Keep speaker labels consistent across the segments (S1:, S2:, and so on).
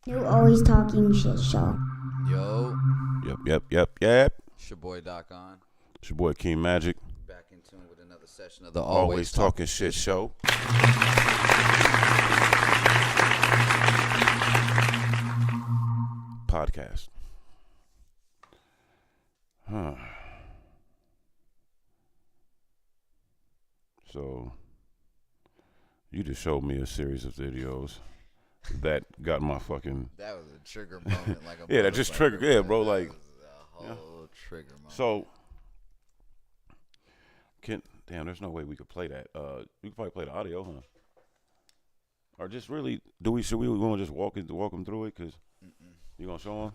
S1: New Always Talking Shit Show.
S2: Yo,
S3: Yep.
S2: it's your boy Talkin.
S3: It's your boy Akeem Magic.
S2: Back in tune with another session of the
S3: Always talking shit show. Podcast. So, you just showed me a series of videos that got my fucking...
S2: That was a trigger moment, like a
S3: Yeah, that just triggered. Yeah, bro,
S2: that
S3: like...
S2: was a whole trigger moment.
S3: So, damn, there's no way we could play that. We could probably play the audio, huh? Or just really, should we want to just walk them through it? Because you gonna show them?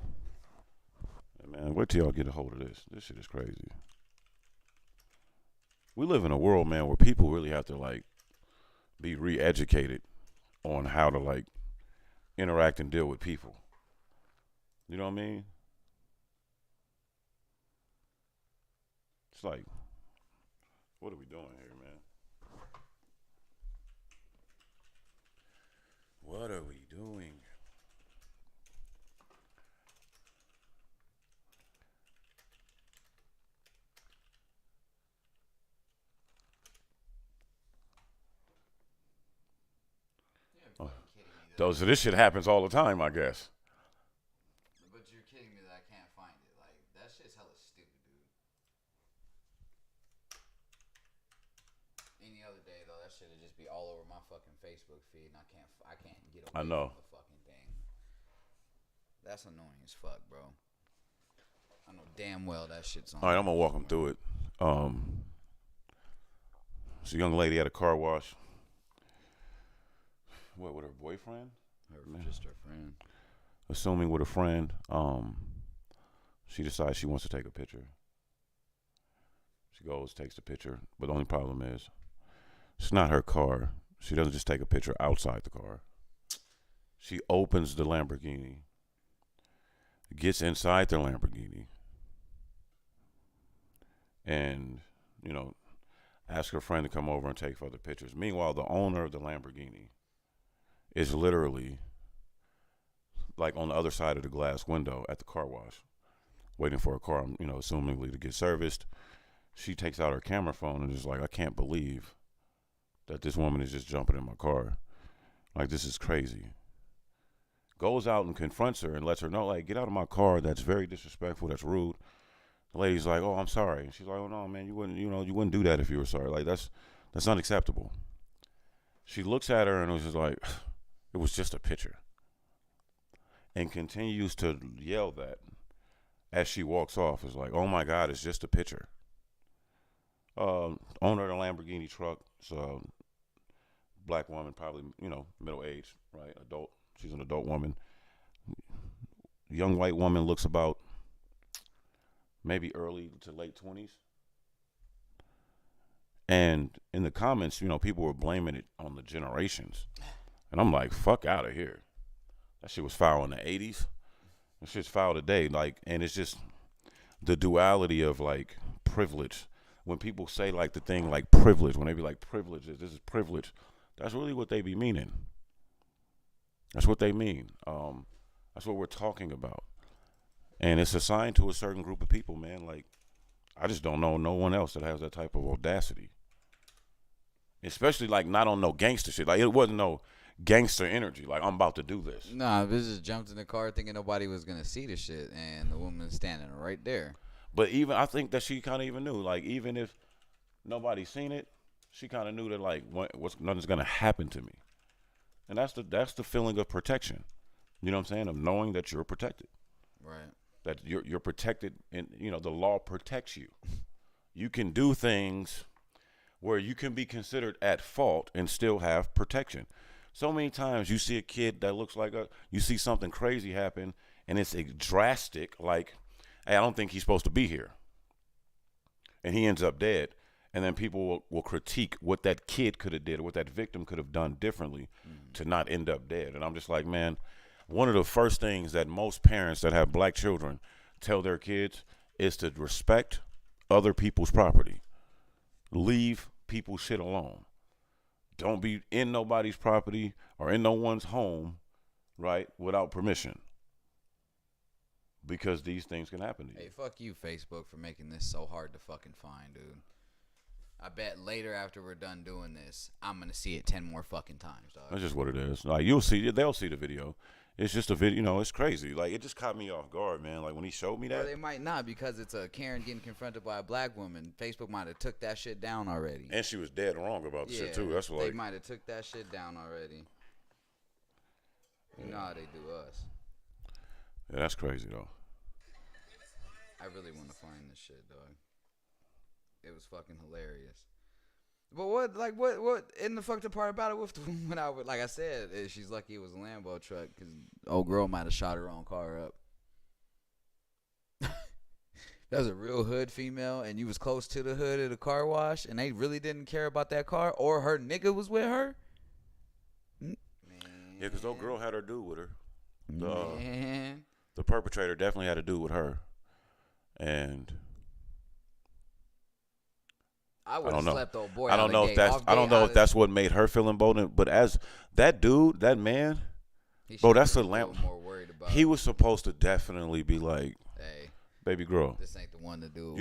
S3: Hey, man, wait till y'all get a hold of this. This shit is crazy. We live in a world, man, where people really have to, like, be re-educated on how to, like, interact and deal with people. You know what I mean? It's like, what are we doing here, man? What are we doing? So this shit happens all the time, I guess.
S2: But you're kidding me that I can't find it. Like, that shit's hella stupid, dude. Any other day, though, that shit would just be all over my fucking Facebook feed, and I can't get away
S3: I know.
S2: from the fucking thing. That's annoying as fuck, bro. I know damn well that shit's on.
S3: All right, I'm gonna walk them through it. It's a young lady at a car wash. What, with her boyfriend?
S2: Just her friend.
S3: Assuming with a friend. She decides she wants to take a picture. She goes, takes the picture, but the only problem is it's not her car. She doesn't just take a picture outside the car. She opens the Lamborghini, gets inside the Lamborghini, and, you know, asks her friend to come over and take further pictures. Meanwhile, the owner of the Lamborghini is literally like on the other side of the glass window at the car wash, waiting for a car, you know, assumingly to get serviced. She takes out her camera phone and is like, I can't believe that this woman is just jumping in my car. Like, this is crazy. Goes out and confronts her and lets her know, like, get out of my car. That's very disrespectful. That's rude. The lady's like, oh, I'm sorry. And she's like, oh, no, man, you wouldn't do that if you were sorry. Like, that's unacceptable. She looks at her and was just like, it was just a picture. And continues to yell that as she walks off. It's like, oh my God, it's just a picture. Owner of the Lamborghini truck, so black woman, probably, middle age, right? Adult. She's an adult woman. Young white woman looks about maybe early to late 20s. And in the comments, people were blaming it on the generations. And I'm like, fuck out of here. That shit was foul in the 80s. That shit's foul today. Like, and it's just the duality of, like, privilege. When people say, like, the thing like privilege, when they be like privileges, this is privilege, that's really what they be meaning. That's what they mean. That's what we're talking about. And it's assigned to a certain group of people, man. Like, I just don't know no one else that has that type of audacity. Especially, like, not on no gangster shit. Like, it wasn't no gangster energy. Like, I'm about to do this.
S2: Nah, this just jumped in the car thinking nobody was going to see the shit, and the woman's standing right there.
S3: But even, I think that she kind of even knew. Like, even if nobody's seen it, she kind of knew that, like, nothing's going to happen to me. And that's the feeling of protection. You know what I'm saying? Of knowing that you're protected.
S2: Right.
S3: That you're protected, and, the law protects you. You can do things where you can be considered at fault and still have protection. So many times you see a kid that looks like you see something crazy happen, and it's a drastic, like, hey, I don't think he's supposed to be here. And he ends up dead. And then people will critique what that kid could have did or what that victim could have done differently to not end up dead. And I'm just like, man, one of the first things that most parents that have black children tell their kids is to respect other people's property. Leave people's shit alone. Don't be in nobody's property or in no one's home right, without permission. Because these things can happen to you.
S2: Hey, fuck you, Facebook, for making this so hard to fucking find, dude. I bet later after we're done doing this, I'm going to see it 10 more fucking times, dog.
S3: That's just what it is. Like, you'll see it. They'll see the video. It's just a video. You know, it's crazy. Like, it just caught me off guard, man. Like, when he showed me that.
S2: Or they might not, because it's a Karen getting confronted by a black woman. Facebook might have took that shit down already.
S3: And she was dead wrong about the shit, too. That's what,
S2: they might have took that shit down already. You know how they do us.
S3: Yeah, that's crazy, though.
S2: I really want to find this shit, dog. It was fucking hilarious. But what in the fucked up part about it with the woman, like I said, is she's lucky it was a Lambo truck, because old girl might have shot her own car up. That was a real hood female, and you was close to the hood of the car wash, and they really didn't care about that car, or her nigga was with her. Man.
S3: Yeah, because old girl had her dude with her.
S2: Man.
S3: The perpetrator definitely had a dude with her. And
S2: I would have slept old boy.
S3: I don't know if that's what made her feel emboldened. But as that dude, that man, bro, that's a lamp. He was supposed to definitely be like, "Hey, baby girl,
S2: this ain't the one to do."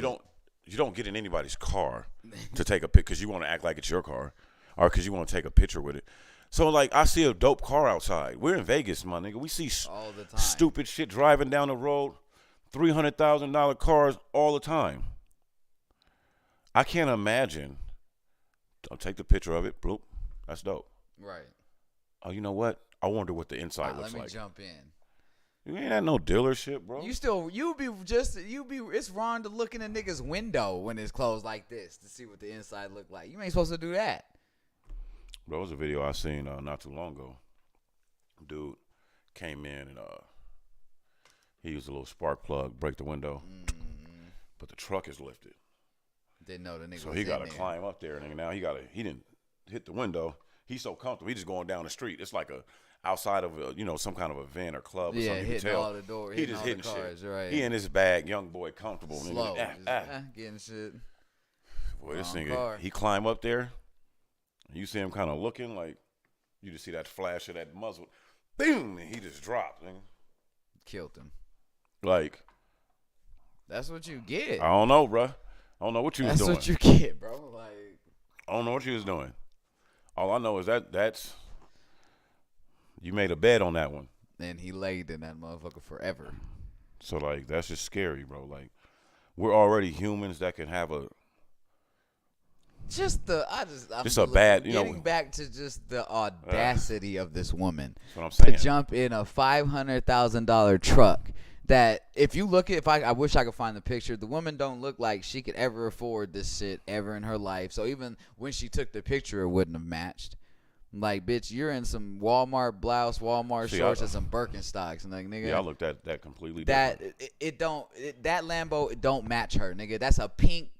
S3: You don't get in anybody's car to take a pic because you want to act like it's your car, or because you want to take a picture with it. So like, I see a dope car outside. We're in Vegas, my nigga. We see
S2: all the time
S3: stupid shit driving down the road. $300,000 cars all the time. I can't imagine. I'll take the picture of it. Bloop. That's dope.
S2: Right.
S3: Oh, you know what? I wonder what the inside looks like.
S2: Let me jump in.
S3: You ain't had no dealership, bro.
S2: It's wrong to look in a nigga's window when it's closed like this to see what the inside look like. You ain't supposed to do that.
S3: Bro, it was a video I seen not too long ago. Dude came in and he used a little spark plug, break the window, but the truck is lifted.
S2: Didn't know the nigga.
S3: So he got to climb up there, and now he didn't hit the window. He's so comfortable. He's just going down the street. It's like outside of some kind of event or club or something.
S2: Hitting all the doors.
S3: He just hitting
S2: cars,
S3: shit.
S2: Right.
S3: He in his bag, young boy, comfortable.
S2: Slow. Getting shit.
S3: Boy, this nigga, he climb up there. You see him kind of looking like, you just see that flash of that muzzle. Boom! And he just dropped. Nigga.
S2: Killed him.
S3: Like,
S2: that's what you get.
S3: I don't know, bro. I don't know what you was doing.
S2: That's what you get, bro. Like,
S3: I don't know what you was doing. All I know is that's you made a bet on that one.
S2: And he laid in that motherfucker forever.
S3: So like, that's just scary, bro. Like, we're already humans that can have getting
S2: back to just the audacity of this woman.
S3: That's what I'm saying.
S2: To jump in a $500,000 truck. That if you look at, I wish I could find the picture. The woman don't look like she could ever afford this shit ever in her life. So even when she took the picture, it wouldn't have matched. Like, bitch, you're in some Walmart blouse, Walmart shorts, and some Birkenstocks, and like, nigga.
S3: Yeah, I looked at that completely different.
S2: That Lambo, it don't match her, nigga. That's a pink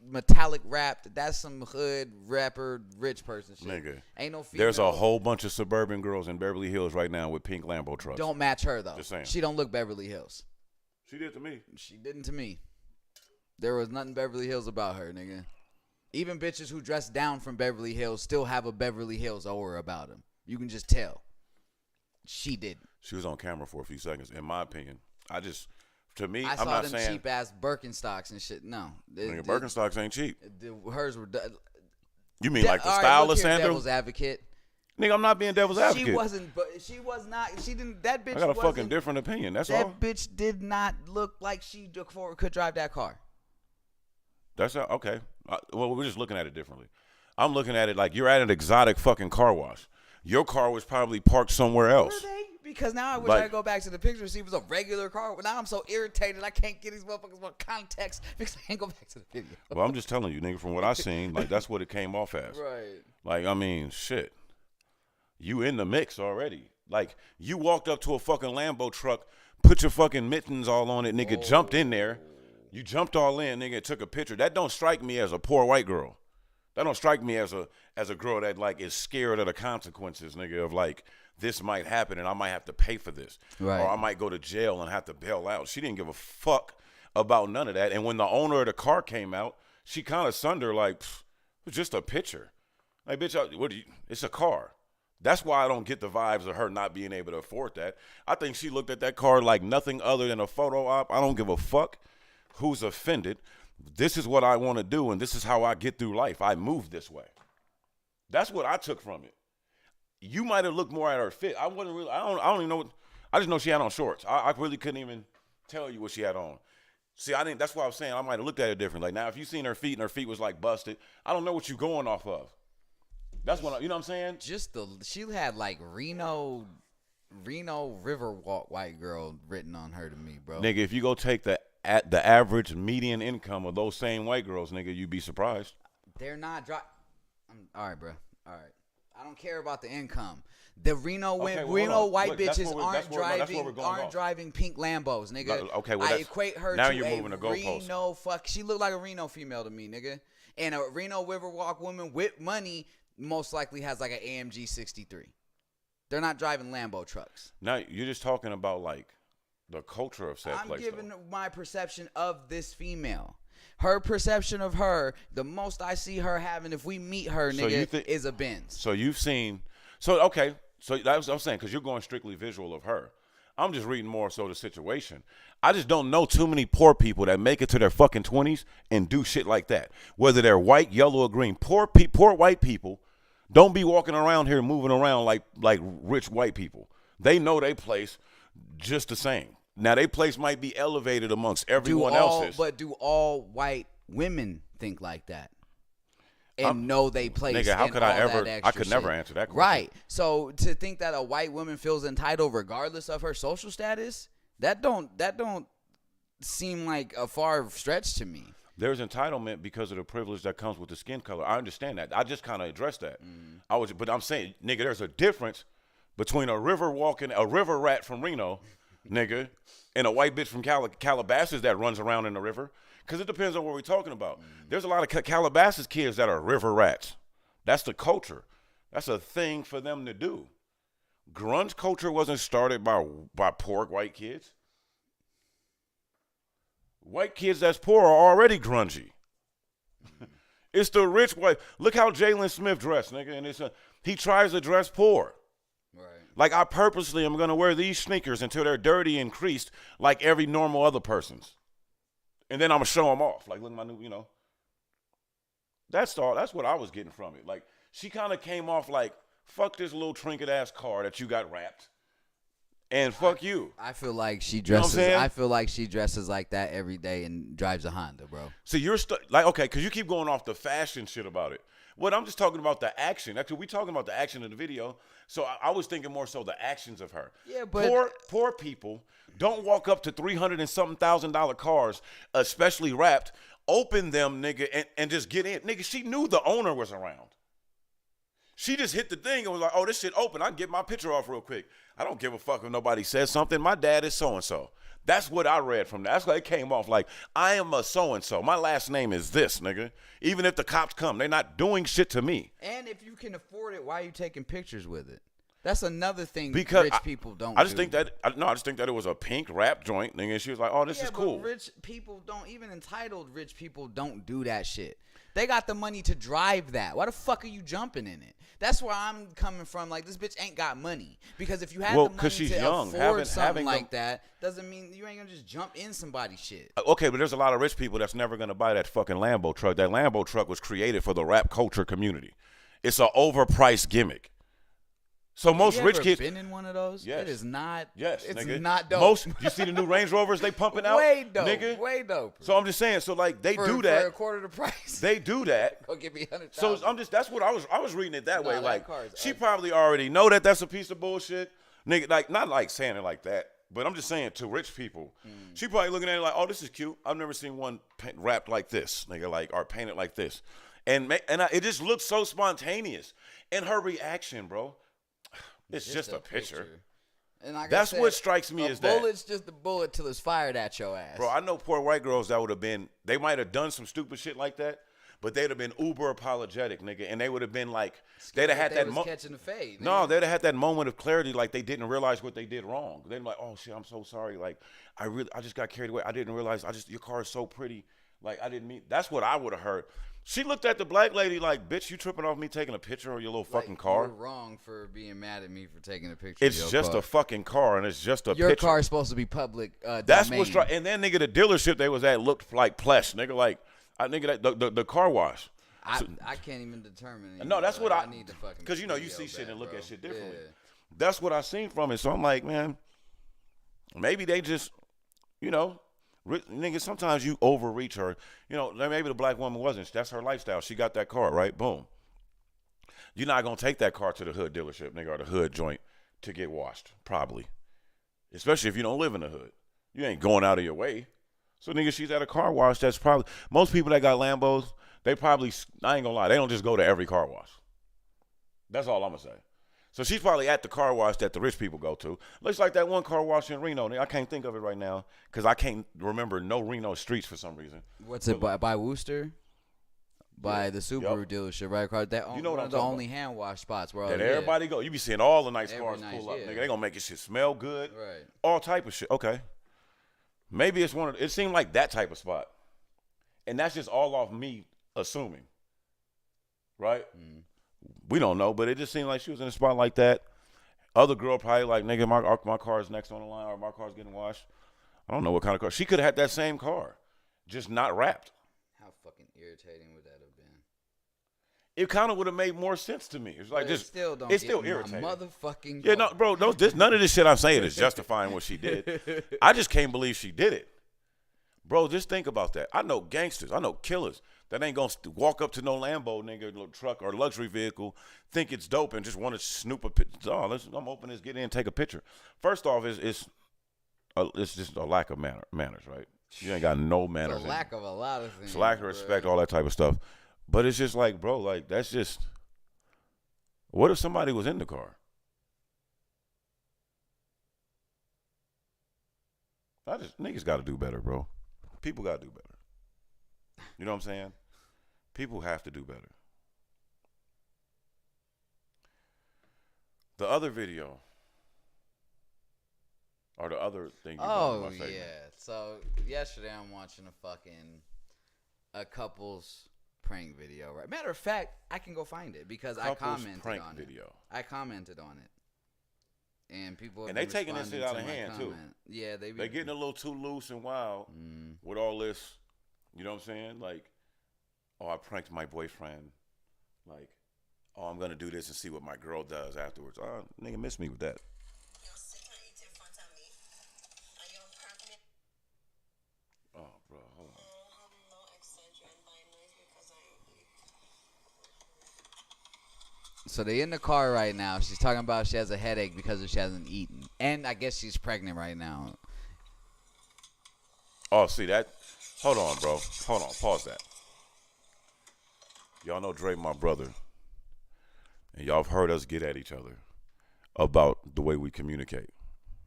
S2: metallic wrapped. That's some hood rapper rich person shit. Nigga, ain't no female.
S3: There's a whole bunch of suburban girls in Beverly Hills right now with pink Lambo trucks.
S2: Don't match her though.
S3: Just saying.
S2: She don't look Beverly Hills.
S3: She did to me.
S2: She didn't to me. There was nothing Beverly Hills about her, nigga. Even bitches who dress down from Beverly Hills still have a Beverly Hills aura about them. You can just tell. She didn't.
S3: She was on camera for a few seconds. In my opinion, I'm
S2: saw
S3: not
S2: them
S3: saying
S2: cheap ass Birkenstocks and shit. No,
S3: Birkenstocks ain't cheap.
S2: Hers were.
S3: You mean like the style of sandals?
S2: Devil's advocate.
S3: Nigga, I'm not being devil's advocate.
S2: She wasn't, but she was not. She didn't. That bitch.
S3: I got a fucking different opinion. That's all.
S2: That bitch did not look like she could drive that car.
S3: That's okay. Well, we're just looking at it differently. I'm looking at it like you're at an exotic fucking car wash. Your car was probably parked somewhere else.
S2: Were they? Because now I wish I could go back to the picture and see if it was a regular car. But now I'm so irritated I can't get these motherfuckers more context because I can't go back to the video.
S3: Well, I'm just telling you, nigga, from what I seen, like that's what it came off as.
S2: Right.
S3: Like, I mean, shit. You in the mix already. Like, you walked up to a fucking Lambo truck, put your fucking mittens all on it, nigga, jumped in there. You jumped all in, nigga, and took a picture. That don't strike me as a poor white girl. That don't strike me as a girl that like is scared of the consequences, nigga, of like this might happen and I might have to pay for this.
S2: Right.
S3: Or I might go to jail and have to bail out. She didn't give a fuck about none of that. And when the owner of the car came out, she kind of sunned her like, it's just a picture. Like, bitch, it's a car. That's why I don't get the vibes of her not being able to afford that. I think she looked at that car like nothing other than a photo op. I don't give a fuck who's offended. This is what I want to do, and this is how I get through life. I move this way. That's what I took from it. You might have looked more at her fit. I wasn't really. I don't even know. I just know she had on shorts. I really couldn't even tell you what she had on. See, I didn't. That's why I was saying I might have looked at it different. Like now, if you seen her feet and her feet was like busted, I don't know what you going off of. That's what you know what I'm saying.
S2: She had like Reno Riverwalk white girl written on her to me, bro.
S3: Nigga, if you go take the average median income of those same white girls, nigga, you'd be surprised.
S2: They're not all right, bro. All right. I don't care about the income. The Reno white bitches aren't driving pink Lambos, nigga.
S3: Okay, well,
S2: I equate her
S3: now
S2: to
S3: you're moving
S2: a
S3: the goalpost.
S2: Reno she looked like a Reno female to me, nigga. And a Reno Riverwalk woman with money most likely has like an AMG 63. They're not driving Lambo trucks.
S3: Now you're just talking about like the culture of said
S2: I'm
S3: place.
S2: giving my perception of this female. Her perception of her, the most I see her having if we meet her, nigga, is a Benz.
S3: So you've seen, okay. So that's what I'm saying, because you're going strictly visual of her. I'm just reading more so the situation. I just don't know too many poor people that make it to their fucking 20s and do shit like that. Whether they're white, yellow, or green. Poor white people don't be walking around here moving around like rich white people. They know their place just the same. Now, their place might be elevated amongst everyone else's.
S2: But do all white women think like that? And know they place.
S3: Nigga, how could I ever? I could never answer that question.
S2: Right. So to think that a white woman feels entitled regardless of her social status, that don't seem like a far stretch to me.
S3: There's entitlement because of the privilege that comes with the skin color. I understand that. I just kind of addressed that. But I'm saying, nigga, there's a difference between a river rat from Reno, nigga, and a white bitch from Calabasas that runs around in the river. Because it depends on what we're talking about. There's a lot of Calabasas kids that are river rats. That's the culture. That's a thing for them to do. Grunge culture wasn't started by poor white kids. White kids that's poor are already grungy. It's the rich white. Look how Jalen Smith dressed, nigga. And he tries to dress poor.
S2: Right.
S3: Like I purposely am going to wear these sneakers until they're dirty and creased like every normal other person's. And then I'm going to show them off. Like, look at my new, you know. That's what I was getting from it. Like, she kind of came off like, fuck this little trinket-ass car that you got wrapped. And fuck you.
S2: I feel like she dresses. You know I feel like she dresses like that every day and drives a Honda, bro.
S3: So you're like, okay, because you keep going off the fashion shit about it. What I'm just talking about the action. Actually, we talking about the action in the video. So I was thinking more so the actions of her.
S2: Yeah, but
S3: poor people don't walk up to $300 and something thousand cars, especially wrapped, open them, nigga, and just get in. Nigga, she knew the owner was around. She just hit the thing and was like, oh, this shit open. I can get my picture off real quick. I don't give a fuck if nobody says something. My dad is so-and-so. That's what I read from that. That's why it came off like, I am a so-and-so. My last name is this, nigga. Even if the cops come, they're not doing shit to me.
S2: And if you can afford it, why are you taking pictures with it? That's another thing
S3: because
S2: rich people don't
S3: I just
S2: do.
S3: think that it was a pink wrap joint, nigga. And she was like, oh, this is cool.
S2: But rich people don't, even entitled rich people don't do that shit. They got the money to drive that. Why the fuck are you jumping in it? That's where I'm coming from. Like, this bitch ain't got money. Because if you have the money
S3: she's
S2: to
S3: young.
S2: afford something like that, doesn't mean you ain't going to just jump in somebody's shit.
S3: Okay, but there's a lot of rich people that's never going to buy that fucking Lambo truck. That Lambo truck was created for the rap culture community. It's an overpriced gimmick. So most rich kids
S2: been in one of those?
S3: Yes.
S2: It is not.
S3: Yes,
S2: it's
S3: nigga.
S2: not dope.
S3: You see the new Range Rovers they pumping out?
S2: Way dope.
S3: Nigga.
S2: Way dope.
S3: So I'm just saying. So like they do that
S2: for a quarter the price.
S3: They do that.
S2: Go give me $100,000.
S3: So that's what I was reading it that way.
S2: That
S3: Like
S2: car is
S3: she
S2: ugly.
S3: probably already know that that's a piece of bullshit, nigga. Like not like saying it like that, but I'm just saying to rich people, she probably looking at it like, oh, this is cute. I've never seen one wrapped like this, nigga, like or painted like this, and it just looks so spontaneous. And her reaction, bro. It's just a picture.
S2: And like
S3: that's
S2: I said,
S3: what strikes me is that.
S2: A bullet's just a bullet till it's fired at your ass.
S3: Bro, I know poor white girls that would have been, they might have done some stupid shit like that, but they'd have been uber apologetic, nigga. And they would have been like, they'd have had that moment.
S2: Catching the fade.
S3: No, they'd have had that moment of clarity like they didn't realize what they did wrong. They'd be like, oh shit, I'm so sorry. Like, I just got carried away. I didn't realize, your car is so pretty. Like, I didn't mean, that's what I would have heard. She looked at the black lady like, bitch, you tripping off me taking a picture of your little fucking car?
S2: You're wrong for being mad at me for taking a picture of your
S3: It's just
S2: car.
S3: a fucking car, and it's just a
S2: Your
S3: picture.
S2: car is supposed to be public
S3: That's
S2: domain.
S3: what's right. And then, nigga, the dealership they was at looked like plush. Nigga, like, the car wash.
S2: I can't even determine anymore.
S3: No, that's what I
S2: need to fucking.
S3: Because, you know, you see
S2: video
S3: shit
S2: back,
S3: and look
S2: bro.
S3: at shit differently.
S2: Yeah.
S3: That's what I seen from it. So I'm like, man, maybe they just, you know, nigga, sometimes you overreach her. You know, maybe the black woman wasn't. That's her lifestyle. She got that car, right? Boom. You're not going to take that car to the hood dealership, nigga, or the hood joint to get washed, probably. Especially if you don't live in the hood. You ain't going out of your way. So, nigga, she's at a car wash. That's probably, most people that got Lambos, they probably, I ain't going to lie, they don't just go to every car wash. That's all I'm going to say. So she's probably at the car wash that the rich people go to. Looks like that one car wash in Reno. I can't think of it right now because I can't remember no Reno streets for some reason.
S2: What's it, by Worcester? By the Subaru dealership right across that.
S3: You know what I'm
S2: the
S3: talking
S2: only hand wash spots where
S3: that everybody go. You be seeing all the nice cars
S2: nice,
S3: pull up.
S2: yeah.
S3: Nigga, they gonna make your shit smell good.
S2: Right.
S3: All type of shit. Okay. Maybe it's one of. It seemed like that type of spot, and that's just all off me assuming. Right. Mm. We don't know, but it just seemed like she was in a spot like that. Other girl probably like, nigga, my car's next on the line, or my car's getting washed. I don't know what kind of car. She could have had that same car, just not wrapped.
S2: How fucking irritating would that have been?
S3: It kind of would have made more sense to me. It's like
S2: but
S3: just,
S2: still don't
S3: it's
S2: get
S3: still irritating.
S2: Motherfucking
S3: yeah, no, bro, none of this shit I'm saying is justifying what she did. I just can't believe she did it. Bro, just think about that. I know gangsters. I know killers that ain't going to walk up to no Lambo, nigga, truck, or luxury vehicle, think it's dope, and just want to snoop a picture. Oh, I'm open this, get in, take a picture. First off, it's just a lack of manners, right? You ain't got no manners.
S2: It's a lack of a lot of things.
S3: It's a lack of respect, all that type of stuff. But it's just like, bro, like, that's just, what if somebody was in the car? Niggas got to do better, bro. People got to do better. You know what I'm saying? People have to do better. The other video, or the other thing you brought up,
S2: yeah. So yesterday I'm watching a couple's prank video. Right. Matter of fact, I can go find it because I commented on it. I commented on it, and people have
S3: they taking this shit out of hand too.
S2: Yeah, they
S3: getting a little too loose and wild with all this. You know what I'm saying? Like, oh, I pranked my boyfriend. Like, oh, I'm gonna do this and see what my girl does afterwards. Oh, nigga, miss me with that. Oh, bro, hold on.
S2: So they in the car right now. She's talking about she has a headache because she hasn't eaten, and I guess she's pregnant right now.
S3: Oh, see that? Hold on, bro. Hold on. Pause that. Y'all know Dre, my brother, and y'all have heard us get at each other about the way we communicate.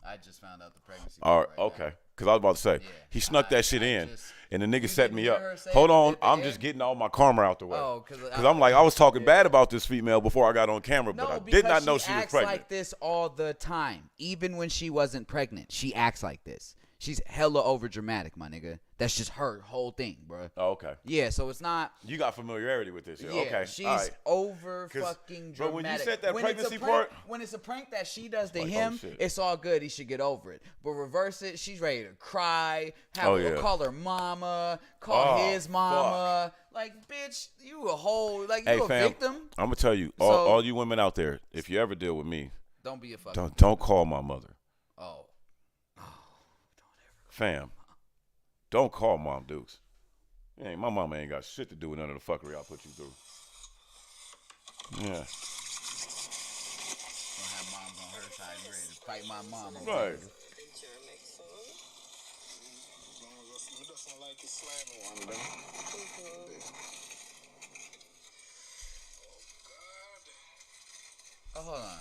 S2: I just found out the pregnancy.
S3: All right,
S2: right
S3: okay. Because I was about to say, he snuck that shit in, and the nigga set me up. Hold on, I'm just getting all my karma out the way.
S2: Oh,
S3: because I'm like, I was talking bad about this female before I got on camera, but I did not know she was pregnant.
S2: She acts like this all the time. Even when she wasn't pregnant, she acts like this. She's hella over dramatic, my nigga. That's just her whole thing, bro.
S3: Oh, okay.
S2: Yeah, so it's not.
S3: You got familiarity with this, yeah?
S2: Yeah,
S3: Okay.
S2: she's over fucking dramatic.
S3: But when you said that pregnancy
S2: part,
S3: part,
S2: when it's a prank that she does to
S3: like,
S2: him, it's all good. He should get over it. But reverse it, she's ready to cry. Call her mama. Call his mama. Fuck. Like, bitch, you a whole you a victim.
S3: I'm gonna tell you, all you women out there, if you ever deal with me,
S2: don't be a fucking.
S3: Don't call my mother.
S2: Oh.
S3: Fam, don't call Mom Dukes. My mama ain't got shit to do with none of the fuckery I'll put you through. Yeah.
S2: Don't have moms on her side ready to fight my mom.
S3: Right.
S2: Oh, hold on.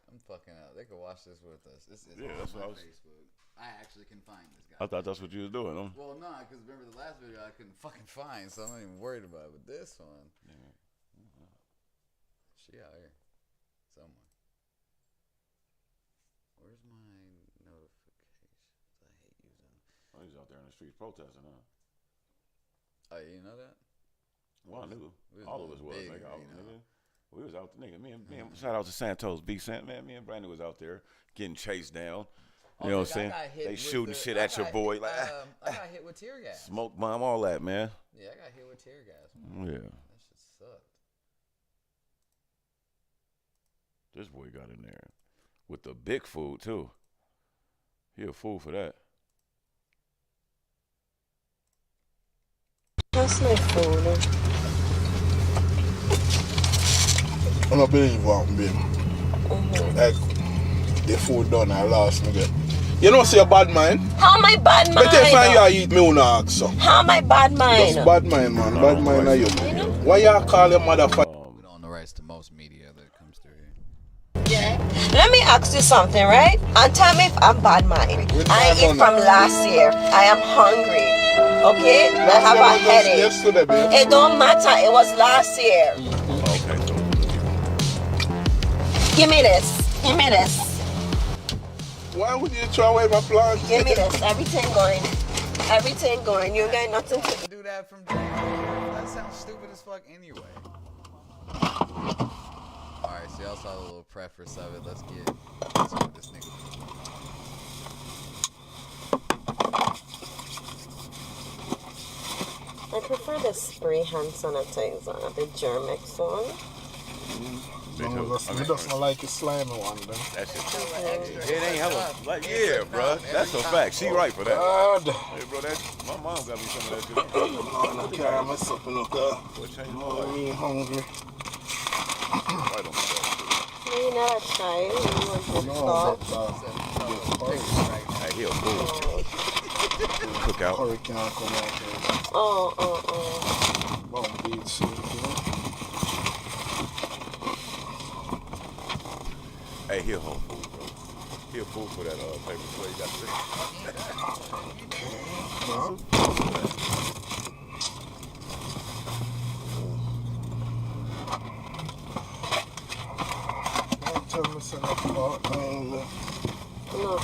S2: I'm fucking up. They could watch this with us. This is
S3: that's
S2: on
S3: what
S2: my Facebook. I actually can find this guy.
S3: I thought that's what you was doing. Huh?
S2: Well, no, because remember the last video I couldn't fucking find, so I'm not even worried about it. But this one, she out here somewhere. Where's my notifications? I hate using.
S3: Oh, he's out there in the streets protesting, huh?
S2: Oh, you know that?
S3: Well, I knew. All of us was.
S2: Big,
S3: Nigga,
S2: nigga.
S3: We was out there, nigga. Me and shout out to Santos, B Sant, man. Me and Brandon was out there getting chased down. You know what I'm saying? They shooting shit at your boy. Like,
S2: I got hit with tear gas.
S3: Smoke bomb, all that, man.
S2: Yeah, I got hit with tear gas, man.
S3: Yeah.
S2: That shit sucked.
S3: This boy got in there with the big food, too. He a fool for that.
S4: That's my phone.
S5: I don't believe what I'm being. Like, the food done, I lost me get. You know, say a bad mind.
S4: How am I bad mind?
S5: But if I eat me, you ask so.
S4: How am I bad mind?
S5: Just bad mind, man. Bad mind are you. Why you call your mother for?
S2: We don't own the rights to most media that comes through here.
S4: Yeah. Let me ask you something, right? And tell me if I'm bad mind. I ate from last year. I am hungry. Okay? I have a headache.
S5: Yesterday, babe.
S4: It don't matter. It was last year.
S3: Okay.
S4: Give me this. Give me this.
S5: Why would you throw away my plants?
S4: Give me this. Everything going. Everything going. You got nothing to
S2: Do that from that sounds stupid as fuck anyway. Alright, so y'all saw the little preface of it. Let's see what this nigga
S4: I prefer the spray hand sanitizer, the Germex one.
S5: It doesn't like a slimy one, then.
S3: That shit. It ain't hella. Like, yeah, bro. That's a fact. She right for that.
S5: God.
S3: Hey, bro, my mom got me some of that shit.
S5: I carry myself in the car.
S3: What changed my life?
S5: I'm hungry.
S3: Right on
S4: No, you never tried. You want to stop.
S3: Hey, he a fool. Cookout.
S5: Curry can't come out here.
S4: Oh.
S5: Bomb beats, you know.
S3: Hey, he a whole fool, bro. He a fool for that paper plate. You got
S5: Don't tell me something about
S4: No.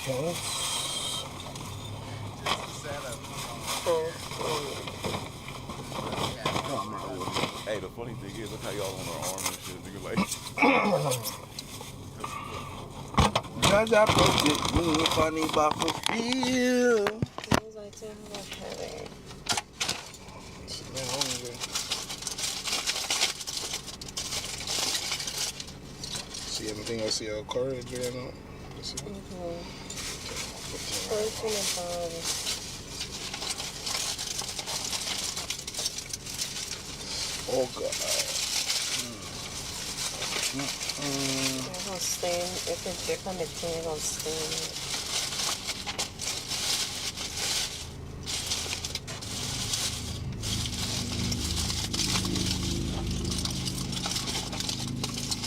S5: okay.
S3: Hey, the funny thing is, look how y'all on our arm and shit. Nigga, like,
S5: Jaja protect me from the battlefield.
S4: Because I do have a headache.
S5: I'm hungry. See anything I see our courage, you know?
S4: First in the body.
S5: Oh, God.
S4: It's gonna stain. If it drip on the thing, it's gonna stain it.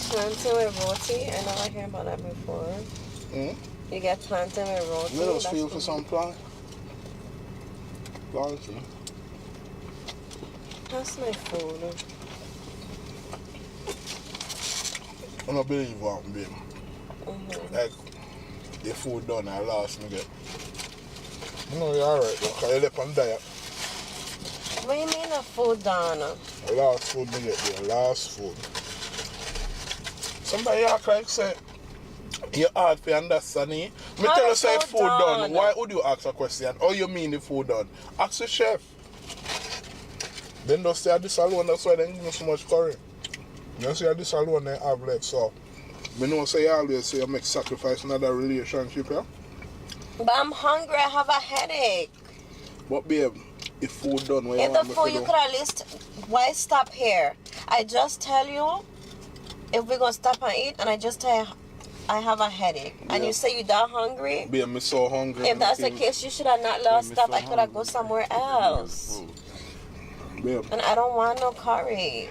S4: Plantain with roti. I never heard about that before. You get plantain with roti.
S5: You just feel for some plant? Plantain.
S4: That's my food.
S5: I don't believe what I'm being. Like, the food done, I lost me get. You know you're alright though, because you left on diet.
S4: What do you mean the food done?
S5: The last food me get there, last food. Somebody act like say, you hard to understand it. Me
S4: How
S5: tell
S4: the
S5: you say
S4: food
S5: food done.
S4: done?
S5: Why would you ask a question? How you mean the food done? Ask the chef. Then just say this alone, that's why they give me so much curry. You say this alone they have left, so me know say you always say you make sacrifice in another relationship, yeah?
S4: But I'm hungry, I have a headache.
S5: But babe, if food done, what you
S4: If the
S5: want me
S4: food
S5: to
S4: you
S5: do?
S4: could at least, why stop here? I just tell you if we're gonna stop and eat, and I just tell you I have a headache, and you say you're that hungry.
S5: Babe, me so hungry.
S4: If that's the case, you should have not lost stop. I could have go somewhere else.
S5: Babe,
S4: And I don't want no curry.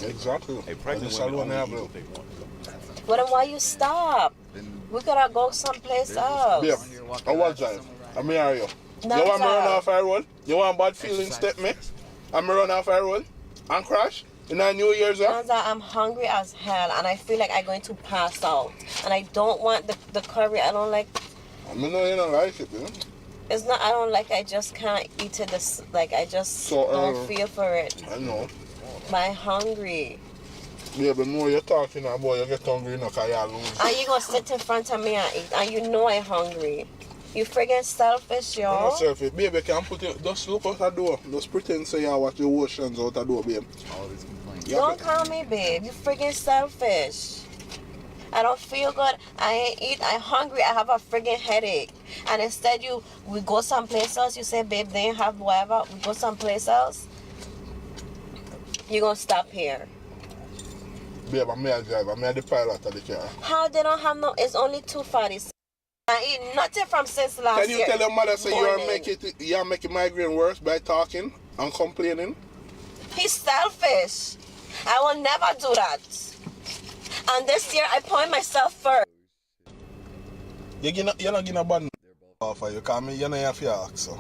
S5: exactly.
S3: hey, pregnant
S5: This
S3: women
S5: alone
S3: only
S5: have
S3: eat
S5: left.
S3: what they want.
S4: But then why you stop? We could have go someplace else.
S5: Babe, I was drive. I'm here, you.
S4: No,
S5: You want me
S4: sir.
S5: run off our road? You want bad feelings step me? I'm run off our road and crash? In our New Year's, huh?
S4: I'm hungry as hell, and I feel like I'm going to pass out. And I don't want the curry. I don't like.
S5: I know you don't like it, man.
S4: It's not. I don't like. I just can't eat it. I just don't feel for it.
S5: I know.
S4: But I'm hungry.
S5: Yeah, but more you're talking about, you get hungry, you know, because you lose.
S4: And you gonna sit in front of me and eat, and you know I'm hungry. You friggin' selfish,
S5: I'm
S4: y'all.
S5: not selfish. Baby, can put it, just look out the door. Just pretend say you watch the oceans out the door, babe.
S2: All these complaints.
S4: Don't call me babe. You friggin' selfish. I don't feel good. I ain't eat. I'm hungry. I have a friggin' headache. And instead we go someplace else. You say, babe, they ain't have whatever. We go someplace else. You gonna stop here.
S5: Babe, I'm a driver. I'm the pilot of the car.
S4: How they don't have no? It's only 2:40. I eat nothing from since last
S5: Can you
S4: year.
S5: tell your mother say
S4: morning.
S5: you are making migraine worse by talking and complaining?
S4: He's selfish. I will never do that. And this year I point myself first.
S5: You're not getting a bad offer. You call me, you know you have to ask. So.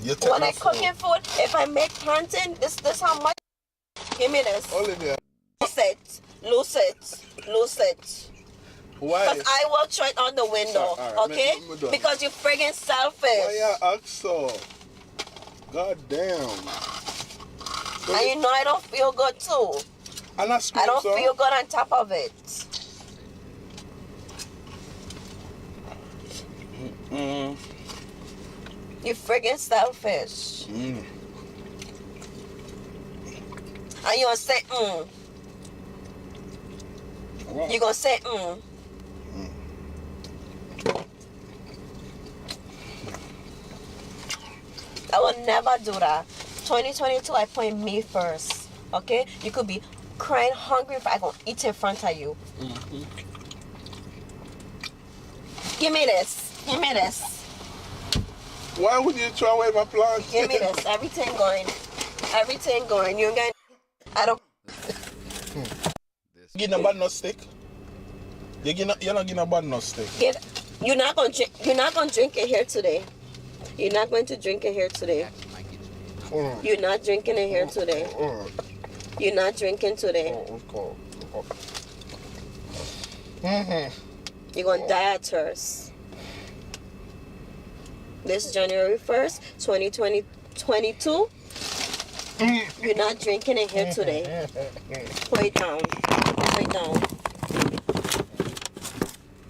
S5: You take
S4: When
S5: my
S4: I
S5: phone.
S4: cooking food, if I make plantain, this how much. Give me this.
S5: Olivia,
S4: Lose it.
S5: why?
S4: Because I will throw it on the window,
S5: All right,
S4: okay?
S5: me done.
S4: Because you're friggin' selfish.
S5: Why you ask so? God damn. So
S4: And you know I don't feel good too.
S5: and I
S4: I don't feel good on top of it. You're friggin' selfish. And you gonna say, You gonna say, I will never do that. 2022, I point me first. Okay? You could be crying hungry if I gonna eat in front of you. Give me this. Give me this.
S5: Why would you throw away my plant?
S4: Give me this. Everything going. Everything going. You ain't going. I don't.
S5: Getting a bad nut stick? You're not getting a bad nut stick.
S4: You're not gonna drink. You're not gonna drink it here today. You're not going to drink it here today. You're not drinking it here today. You're not drinking today. You're gonna die at thirst. This January 1st, 2022. You're not drinking it here today. Put it down. Put it down.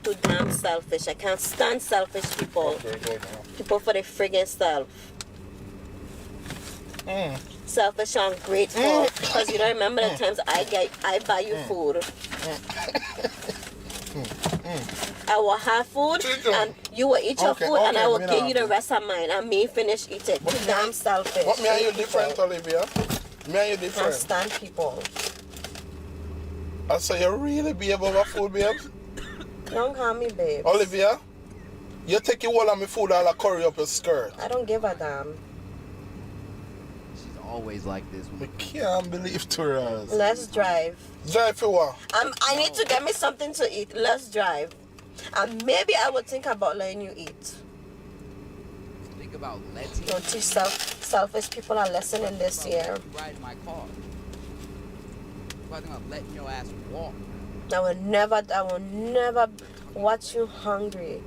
S4: Too damn selfish. I can't stand selfish people. People for their friggin' self. Selfish and ungrateful. Because you don't remember the times I buy you food. I will have food and you will eat your food and I will give you the rest of mine and me finish eating. Too damn selfish.
S5: But me and you different, Olivia. Me and you
S4: Can't
S5: different.
S4: stand people.
S5: I say you really be above a food, babe.
S4: Don't call me babe.
S5: Olivia, you take your whole of my food all I curry up your skirt.
S4: I don't give a damn.
S2: She's always like this.
S5: I can't believe Torres.
S4: Let's drive.
S5: Drive for what?
S4: I need to get me something to eat. Let's drive. And maybe I would think about letting you eat.
S2: Think about letting
S4: Don't teach selfish people a lesson in this year.
S2: ride my car. Talking about letting your ass walk.
S4: I will never watch you hungry.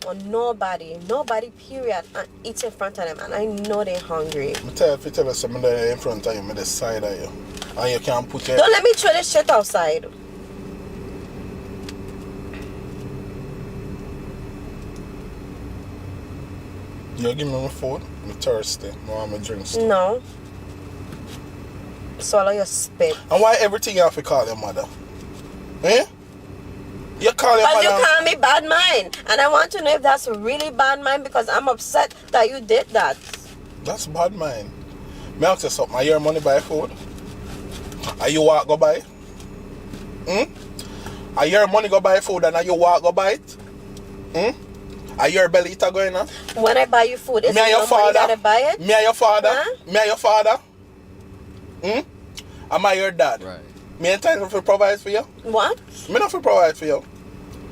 S4: Or nobody, period, and eat in front of them. And I know they're hungry.
S5: I tell you something that in front of you, me the side of you. And you can't put your...
S4: Don't let me throw this shit outside.
S5: You give me my food, I'm thirsty. I want my drinks. too.
S4: No. Swallow your spit.
S5: And why everything you have to call your mother? Eh? You call your
S4: Because you
S5: mother...
S4: call me bad mind. And I want to know if that's really bad mind because I'm upset that you did that.
S5: That's bad, man. Me ask you something. Are your money buy food? Are you walk go buy? Are your money go buy food and are you walk go buy it? Are your belly eater going on?
S4: When I buy you food, is
S5: Me and
S4: it
S5: your
S4: your money
S5: father?
S4: that I buy it?
S5: Me and your father?
S4: Huh?
S5: Me and your father? Am I your dad?
S2: Right.
S5: Me entitled to provide for you?
S4: What?
S5: Me not for provide for you.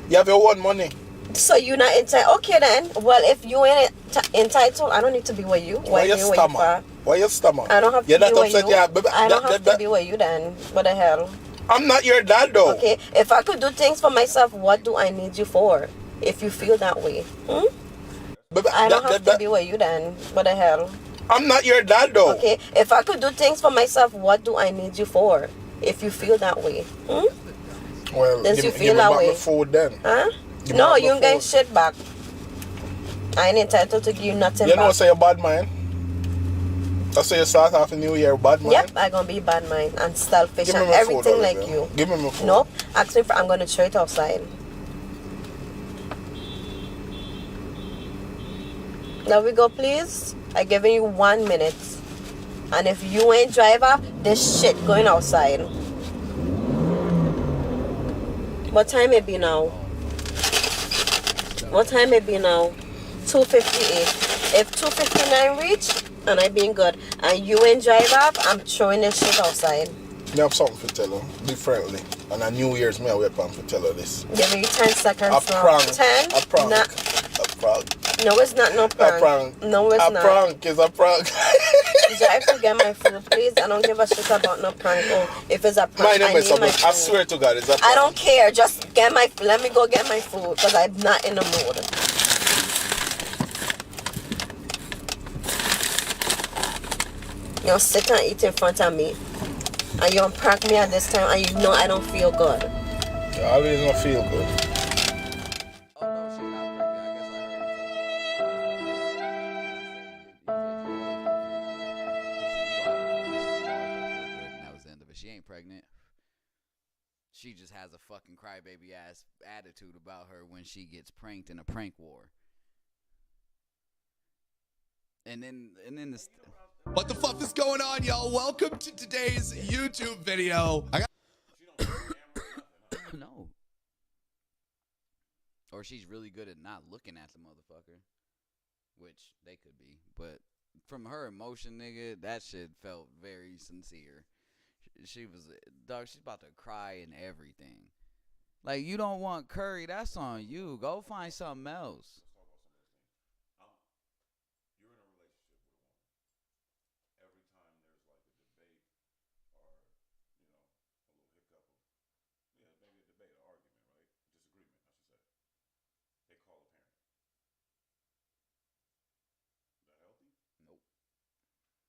S5: You have your own money.
S4: So you're not entitled. Okay then. Well, if you ain't entitled, I don't need to be with you.
S5: Why your stomach? Why your stomach?
S4: I don't have to
S5: You're
S4: be
S5: not
S4: with
S5: upset,
S4: you.
S5: yeah,
S4: I don't have to be with you then. What the hell?
S5: I'm not your dad though.
S4: Okay. If I could do things for myself, what do I need you for? If you feel that way, I don't have to be with you then. What the hell?
S5: I'm not your dad though.
S4: Okay. If I could do things for myself, what do I need you for? If you feel that way,
S5: Well,
S4: then you
S5: give
S4: feel
S5: me
S4: that
S5: back
S4: way.
S5: my food then.
S4: Huh?
S5: Give me
S4: No,
S5: back
S4: you
S5: my
S4: ain't getting
S5: food.
S4: shit back. I ain't entitled to give you nothing
S5: You know,
S4: back.
S5: say a bad man. I say you start off a new year bad man.
S4: Yep, I gonna be bad mind and selfish
S5: Give me
S4: and
S5: my
S4: everything
S5: food,
S4: like
S5: Olivia.
S4: you.
S5: Give me my food.
S4: Nope. Ask me for. I'm gonna throw it outside. Now we go, please. I giving you 1 minute, and if you ain't driver, this shit going outside. What time it be now? What time it be now? 2:58. If 2:59 reach, and I being good, and you ain't drive up, I'm throwing this shit outside.
S5: Me have something to tell her, differently. And on New Year's, me I wait for to tell her this.
S4: Give me 10 seconds
S5: A
S4: now.
S5: prank.
S4: 10?
S5: A prank.
S4: Nah.
S5: A prank.
S4: No, it's not no prank.
S5: A prank.
S4: No, it's
S5: a
S4: not.
S5: prank is a prank.
S4: Drive to get my food, please. I don't give a shit about no prank. Oh, if it's a prank,
S5: My
S4: I
S5: name is
S4: need my
S5: I
S4: food.
S5: swear to God, it's a prank.
S4: I don't care. Just get my. Let me go get my food because I'm not in the mood. You know, sit and eat in front of me, and you don't prank me at this time, and you know I don't feel good.
S5: You always don't feel good.
S2: Oh no, she's not pregnant. I guess I heard that was the end of it. She ain't pregnant. She just has a fucking crybaby ass attitude about her when she gets pranked in a prank war. And then this.
S6: What the fuck is going on, y'all? Welcome to today's YouTube video.
S2: No. Or she's really good at not looking at the motherfucker. Which they could be. But from her emotion, nigga, that shit felt very sincere. She was, dog, she's about to cry and everything. Like, you don't want curry, that's on you. Go find something else. Nope.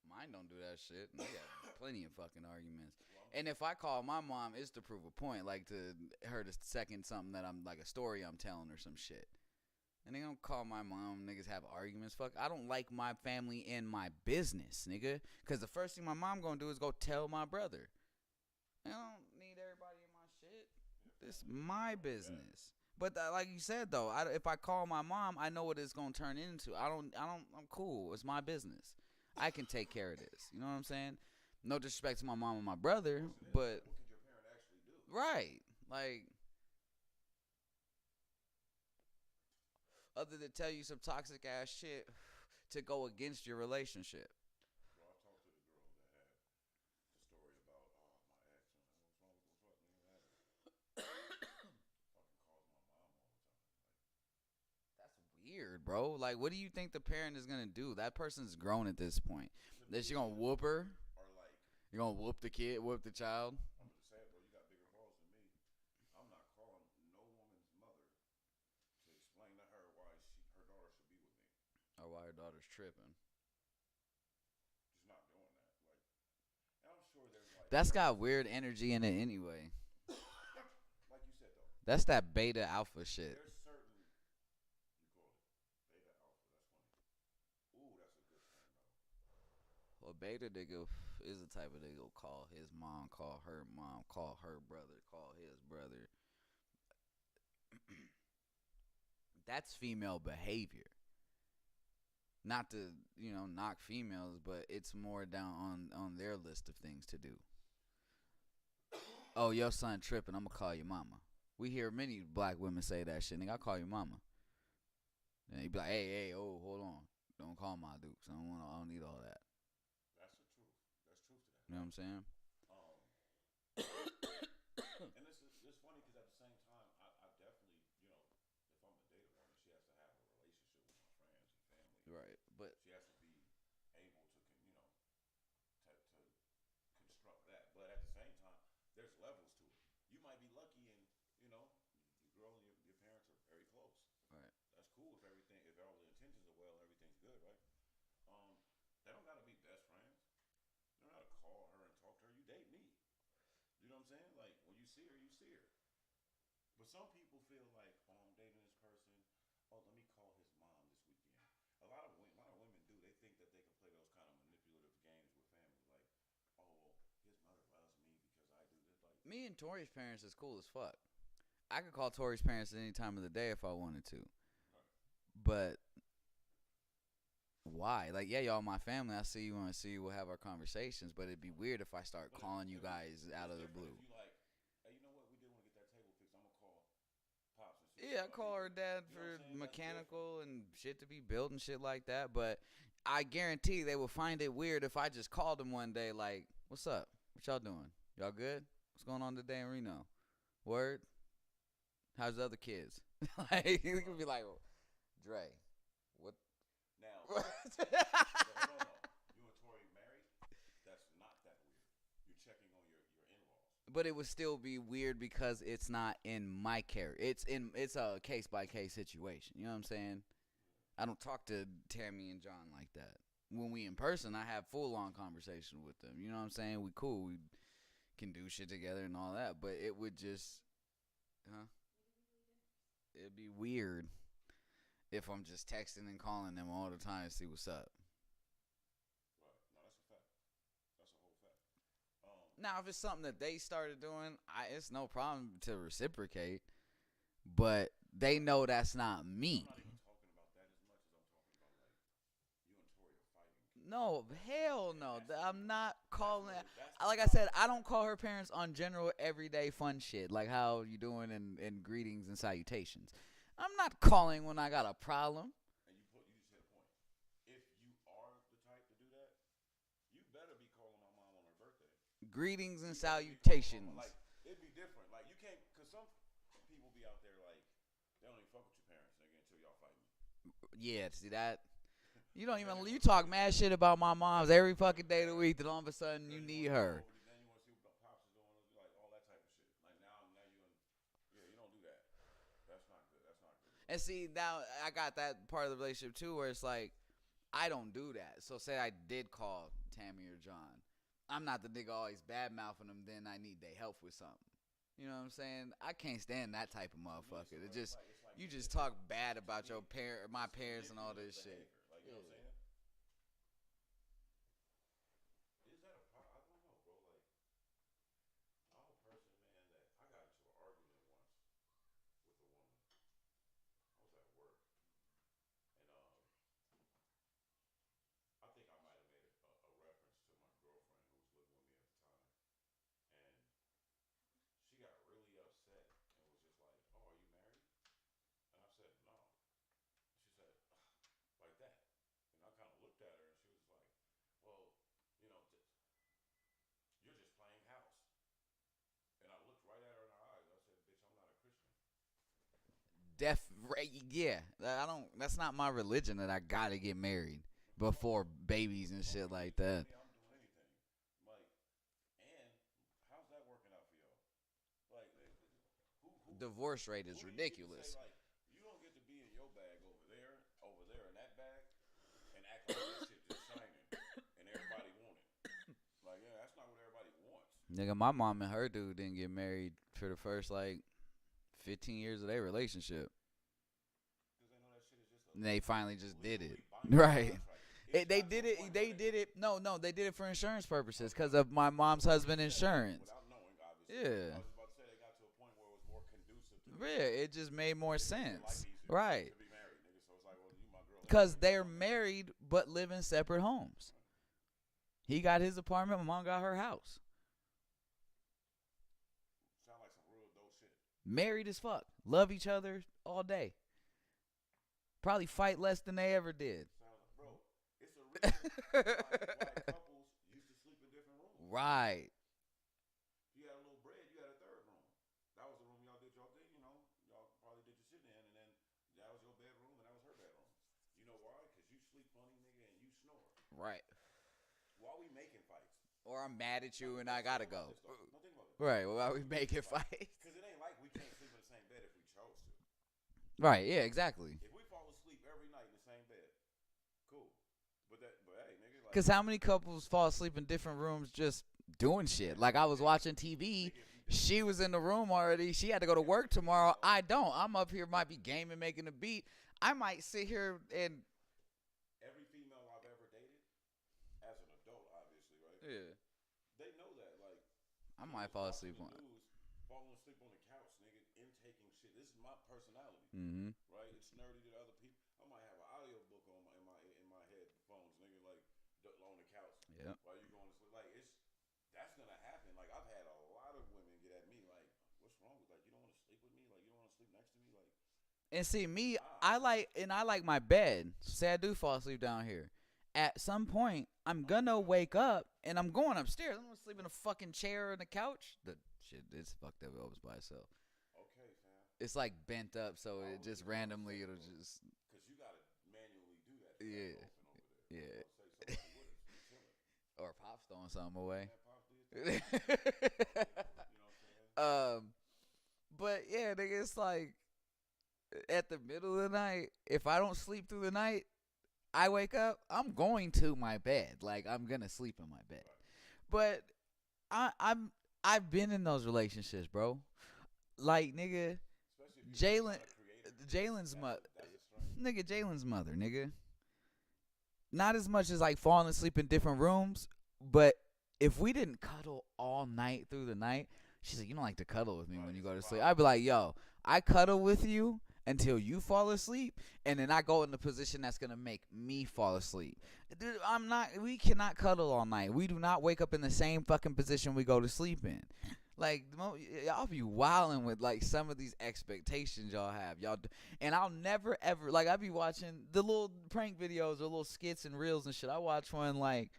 S2: Mine don't do that shit. They got plenty of fucking arguments. And if I call my mom, it's to prove a point, like to her to second something that I'm like a story I'm telling or some shit. And they don't call my mom, niggas have arguments. Fuck, I don't like my family in my business, nigga. Because the first thing my mom gonna do is go tell my brother. I don't need everybody in my shit. This my business. But like you said though, if I call my mom, I know what it's gonna turn into. I'm cool. It's my business. I can take care of this. You know what I'm saying? No disrespect to my mom and my brother, but right, like other than tell you some toxic ass shit to go against your relationship. Weird, bro. Like, what do you think the parent is gonna do? That person's grown at this point. That she gonna whoop her? You gonna whoop the kid, whoop the child? Or why her daughter's tripping? That's got weird energy in it anyway. That's that beta alpha shit. Well, beta nigga is the type of nigga who'll call his mom, call her brother, call his brother. That's female behavior. Not to, knock females, but it's more down on their list of things to do. Oh, your son tripping, I'm gonna call your mama. We hear many black women say that shit, nigga, I'll call your mama. And you be like, hey, oh, hold on. Don't call my dukes. I don't need all that. You know what I'm saying?
S3: there's levels to it. You might be lucky and, you know, your girl and your parents are very close.
S2: Right.
S3: That's cool if all the intentions are well, everything's good, right? They don't gotta be best friends. You don't gotta call her and talk to her. You date me. You know what I'm saying? Like when you see her, you see her. But some people feel like, oh, I'm dating this person. Oh, let me call his mom this weekend. A lot of women do. They think that they can play those kind of manipulative games with family. Like, oh, well, his mother loves me because I do this. Like,
S2: Me and Tori's parents is cool as fuck. I could call Tori's parents at any time of the day if I wanted to.
S3: right.
S2: But why? Like, yeah, y'all my family. I see you when I see you. We'll have our conversations. But it'd be weird if I start calling you guys out of the blue.
S3: If you like, hey, you know what? We did want to get that table fixed. I'm gonna call pops and see.
S2: Yeah, I call her dad for mechanical and shit to be built and shit like that. But I guarantee they will find it weird if I just called them one day like, what's up? What y'all doing? Y'all good? What's going on today in Reno? Word? How's the other kids? Like, you could be like, Dre, what?
S3: Now, so hold on. You and Tori married? That's not that weird. You're checking on your in-laws.
S2: But it would still be weird because it's not in my care. It's a case by case situation. You know what I'm saying? I don't talk to Tammy and John like that. When we in person, I have full on conversation with them. You know what I'm saying? We cool. We can do shit together and all that. But it would just, it'd be weird if I'm just texting and calling them all the time to see what's up.
S3: Right. No, that's a fact. That's a whole fact.
S2: Now, if it's something that they started doing, it's no problem to reciprocate. But they know that's not me.
S3: I'm not even talking about that as much as I'm talking about like you and Tori are fighting.
S2: No, hell no. I'm not calling. Like I said, I don't call her parents on general everyday fun shit like how you doing and greetings and salutations. I'm not calling when I got a problem.
S3: And you just hit a point. If you are the type to do that, you better be calling my mom on her birthday.
S2: Greetings and salutations.
S3: Like it'd be different. Like you can't, cause some people be out there like they don't even fuck with your parents, nigga, until y'all fighting.
S2: Yeah, see that? You don't even. You talk mad shit about my mom's every fucking day of the week. Then all of a sudden you need her.
S3: Then you want to see what pops is doing, like all that type of shit. Like now you don't do that. That's not good. That's not good.
S2: And see, now I got that part of the relationship too, where it's like I don't do that. So say I did call Tammy or John, I'm not the nigga always bad mouthing them. Then I need their help with something. You know what I'm saying? I can't stand that type of motherfucker. It just you just talk bad about your my parents and all this shit.
S3: Like you know what I'm saying? Is that a problem? I don't know, bro. Like I'm a person, man, that I got into an argument once with a woman. I was at work, and I think I might have made a reference to my girlfriend who was living with me at the time, and she got really upset and was just like, "Oh, are you married?" And I said, "No." She said, "Like that," and I kind of looked at her, and she was like, "Well, you know, you're just playing house." And I looked right at her in her eyes. I said, "Bitch, I'm not a Christian."
S2: Yeah. I don't. That's not my religion that I gotta get married before babies and shit like that.
S3: I'm doing anything. Like, and how's that working out for y'all? Like,
S2: Divorce rate is
S3: who do you get to
S2: ridiculous.
S3: say, like, you don't get to be in your bag over there in that bag, and act like this shit just shining, and everybody want it. Like, yeah, that's not what everybody wants.
S2: Nigga, my mom and her dude didn't get married for the first like 15 years of their relationship.
S3: Because they know that shit is just
S2: And they finally just did it.
S3: binding
S2: Right.
S3: contract.
S2: They did it. They did it. No, they did it for insurance purposes because of my mom's husband insurance.
S3: Without knowing, obviously.
S2: Yeah.
S3: I was about to say they got to a point where it was more conducive to
S2: Yeah, it just made more sense. Right.
S3: to be married, nigga. So it's like, well, you my girl.
S2: Because they're married but live in separate homes. He got his apartment. My mom got her house.
S3: Sound like some real dope shit.
S2: Married as fuck. Love each other all day. Probably fight less than they ever did.
S3: Sounds like, bro, it's a reason why couples used to sleep in different rooms.
S2: Right.
S3: If you had a little bread, you had a third room. That was the room y'all did y'all thing, you know. Y'all probably did your shit in, and then that was your bedroom, and that was her bedroom. You know why? Because you sleep funny, nigga, and you snore.
S2: Right.
S3: Why we making fights?
S2: Or I'm mad at you and I gotta go.
S3: No, think about it.
S2: Right. Well, we making fights.
S3: Because it ain't like we can't sleep in the same bed if we chose to.
S2: Right. Yeah. Exactly.
S3: If we fall asleep every night in the same bed, cool. But hey, nigga, like.
S2: Because how many couples fall asleep in different rooms just doing shit? Like I was watching TV. She was in the room already. She had to go to work tomorrow. I don't. I'm up here, might be gaming, making a beat. I might sit here and.
S3: Every female I've ever dated, as an adult, obviously, right?
S2: Yeah.
S3: They know that. Like,
S2: I might fall asleep on.
S3: Falling asleep on the couch, nigga, intaking shit. This is my personality, right? It's nerdy to other people. I might have an audio book in my headphones, nigga, like on the couch.
S2: Yeah.
S3: While you going to sleep, like that's gonna happen. Like I've had a lot of women get at me, like, "What's wrong with like you don't want to sleep with me? Like you don't want to sleep next to me? Like."
S2: And see me, I like my bed. Say I do fall asleep down here. At some point, I'm gonna wake up and I'm going upstairs. I'm gonna sleep in a fucking chair or in the couch. The shit is fucked up always by itself.
S3: Okay, fam.
S2: It's like bent up, so it just randomly it'll just.
S3: Cause you gotta manually do that.
S2: Yeah. Yeah.
S3: Say somebody with us, chilling.
S2: Or Pop's throwing something away.
S3: Man, Pops did too. You know what I'm saying?
S2: But yeah, nigga, it's like at the middle of the night, if I don't sleep through the night, I wake up, I'm going to my bed. Like I'm gonna sleep in my bed. But I've been in those relationships, bro. Like nigga, Jalen's mother, nigga, Jalen's mother, nigga. Not as much as like falling asleep in different rooms, but if we didn't cuddle all night through the night, she's like, you don't like to cuddle with me when you go to sleep. I'd be like, yo, I cuddle with you until you fall asleep, and then I go in the position that's gonna make me fall asleep. Dude, we cannot cuddle all night. We do not wake up in the same fucking position we go to sleep in. Like, y'all be wilding with like some of these expectations y'all have, and I'll never ever like I be watching the little prank videos or little skits and reels and shit. I watch one like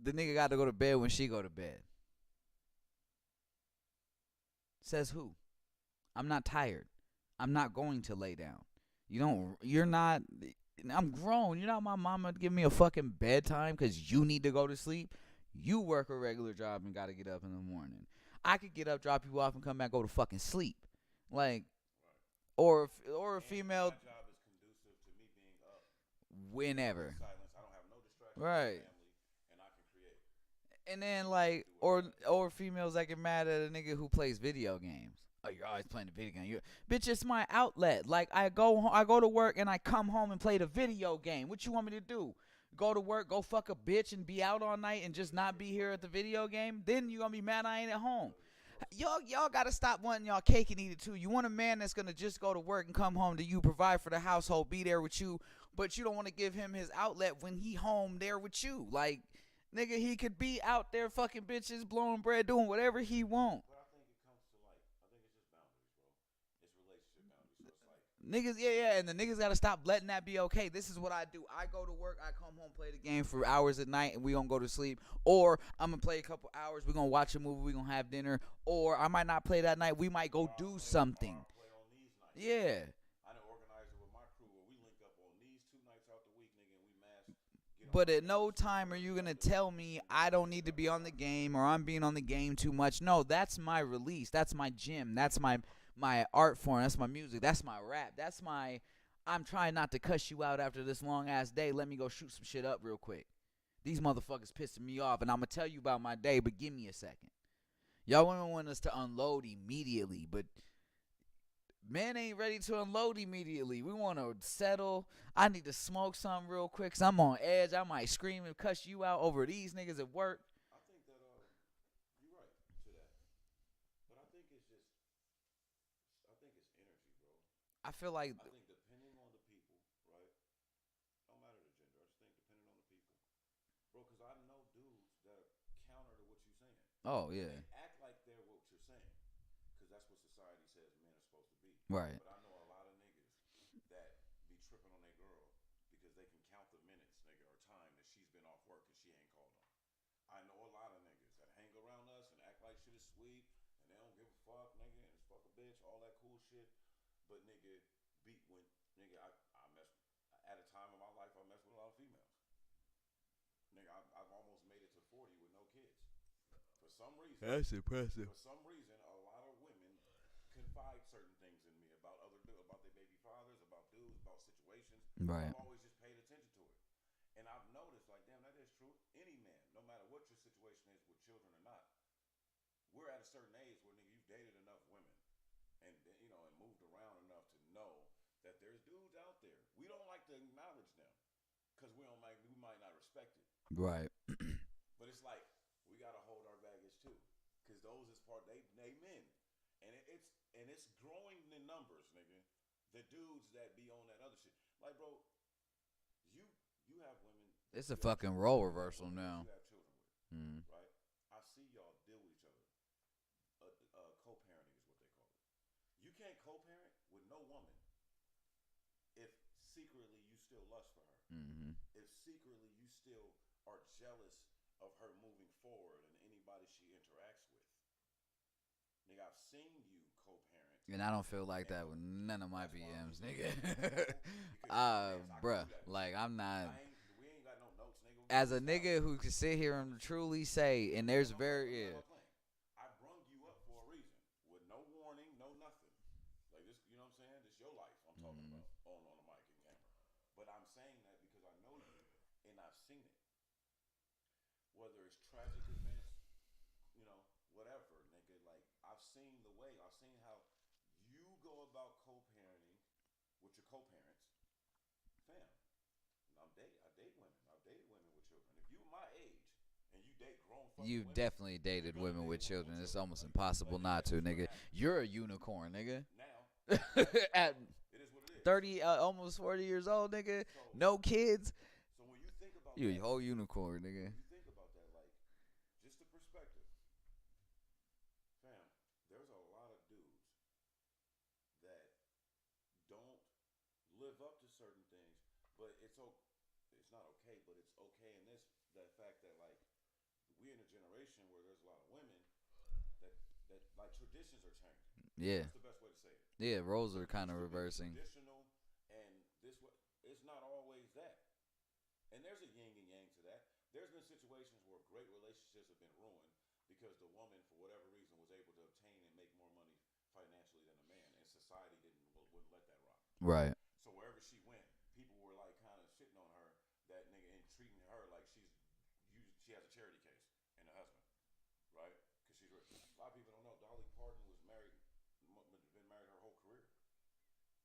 S2: the nigga got to go to bed when she go to bed. Says who? I'm not tired. I'm not going to lay down. You're not. I'm grown. You're not my mama to give me a fucking bedtime because you need to go to sleep. You work a regular job and got to get up in the morning. I could get up, drop you off, and come back, go to fucking sleep. Like, or a female.
S3: My job is conducive to me being up.
S2: Whenever.
S3: Silence. I don't have no distractions.
S2: Right.
S3: Family, and I can create.
S2: And then like, or females that get mad at a nigga who plays video games. Oh, you're always playing the video game. Bitch, it's my outlet. Like I go to work and I come home and play the video game. What you want me to do? Go to work, go fuck a bitch and be out all night and just not be here at the video game? Then you gonna be mad I ain't at home. Y'all gotta stop wanting y'all cake and eat it too. You want a man that's gonna just go to work and come home to you, provide for the household, be there with you, but you don't want to give him his outlet when he home there with you. Like, nigga, he could be out there fucking bitches, blowing bread, doing whatever he want.
S3: But I think it comes to like, I think it's just boundaries, bro. It's relationship boundaries. So it's like,
S2: Niggas, yeah, and the niggas gotta stop letting that be okay. This is what I do. I go to work, I come home, play the game for hours at night, and we gonna go to sleep. Or I'm gonna play a couple hours, we gonna watch a movie, we gonna have dinner. Or I might not play that night, we might go do something.
S3: play on these nights.
S2: Yeah.
S3: I done organized it with my crew where we link up on these 2 nights out the week, nigga, and we mass.
S2: But at no time are you gonna tell me I don't need to be on the game or I'm being on the game too much. No, that's my release. That's my gym. That's my art form. That's my music. That's my rap. That's my. I'm trying not to cuss you out after this long ass day. Let me go shoot some shit up real quick. These motherfuckers pissing me off, and I'm gonna tell you about my day. But give me a second. Y'all women want us to unload immediately, but men ain't ready to unload immediately. We want to settle. I need to smoke something real quick because I'm on edge. I might scream and cuss you out over these niggas at work.
S3: I think that you're right to that, but I think it's just, I think it's energy, bro.
S2: I feel like.
S3: I think depending on the people, right? Don't matter the gender. I just think depending on the people, bro. Because I know dudes that are counter to what you're saying.
S2: Oh yeah.
S3: They act like they're what you're saying, because that's what society says men are supposed to be.
S2: Right.
S3: But I know a lot of niggas that be tripping on their girl because they can count the minutes, nigga, or time that she's been off work and she ain't called on. I know a lot of niggas that hang around us and act like shit is sweet and they don't give a fuck, nigga, and it's fuck a bitch, all that cool shit. But nigga, nigga, I mess at a time in my life I messed with a lot of females. Nigga, I've almost 40 with no kids. For some reason,
S2: That's impressive.
S3: a lot of women confide certain things in me about about their baby fathers, about dudes, about situations.
S2: Right.
S3: I've always just paid attention to it, and I've noticed, like, damn, that is true. Any man, no matter what your situation is with children or not, we're at a certain age where nigga, you've dated enough women, and and moved around enough to know that there's dudes out there. We don't like to acknowledge them because we might not respect it.
S2: Right.
S3: But it's like we gotta hold our baggage too, because those is part they men, and it's growing in numbers, nigga. The dudes that be on that other shit, like, bro, you have women.
S2: It's a fucking role reversal now.
S3: You have children with, right? I see y'all deal with each other. Co-parenting is what they call it. You can't co-parent with no woman if secretly you still lust for her. If secretly you still are jealous of her moving forward and anybody she interacts with. Nigga, I've seen you co-parent.
S2: And I don't feel like that with none of my BMs, nigga. Bruh, like, I'm not.
S3: We ain't got no notes, nigga.
S2: As a nigga who can sit here and truly say, and there's very, yeah.
S3: I brung you up for a reason, with no warning, no nothing. Like this, you know what I'm saying? This your life I'm talking about on the mic and camera. But I'm saying that because I know you and I've seen it. Whether it's tragic events, whatever, nigga. Like, I've seen the way. I've seen how you go about co-parenting with your co-parents. Fam, I date women. I've dated women with children. If you my age and you date grown fucking
S2: You've
S3: women,
S2: definitely dated women with children. It's almost impossible not to, nigga. You're a unicorn, nigga.
S3: now
S2: At
S3: it is what it is.
S2: 30, almost 40 years old, nigga. No kids.
S3: So when you think about
S2: You a
S3: that,
S2: whole unicorn, nigga.
S3: when you think about that, like, just the perspective, fam, there's a lot of dudes that don't live up to certain things, but it's not okay, but it's okay in that fact that, like, we're in a generation where there's a lot of women that like, traditions are changing.
S2: Yeah.
S3: That's the best way to say it.
S2: Yeah, roles are kind of reversing.
S3: Traditional, and this it's not always that. And there's a yin and yang to that. There's been situations where great relationships have been ruined because the woman, for whatever reason, was able to obtain and make more money financially than the man, and society wouldn't let that rock.
S2: Right.
S3: So wherever she went, people were, like, kind of shitting on her, that nigga, and treating her like she has a charity case and a husband, right? Because she's rich. A lot of people don't know Dolly Parton was been married her whole career.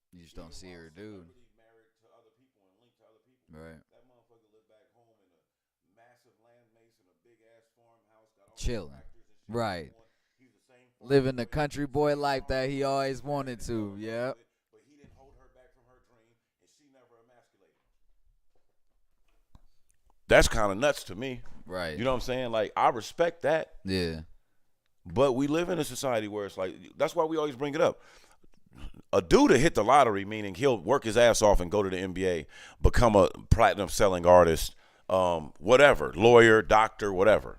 S2: You just don't see her, dude.
S3: Married to other people and linked to other people.
S2: Right.
S3: That motherfucker lived back home in a massive land maze in a big ass farmhouse. Got all
S2: Chilling.
S3: tractors and shit.
S2: Right.
S3: He's the same.
S2: Living the country boy life that he always wanted to. Yep.
S3: But he didn't hold her back from her dream, and she never emasculated him. That's kind of nuts to me.
S2: Right.
S3: You know what I'm saying? Like, I respect that.
S2: Yeah.
S3: But we live in a society where it's like, that's why we always bring it up. A dude to hit the lottery, meaning he'll work his ass off and go to the NBA, become a platinum selling artist, whatever, lawyer, doctor, whatever,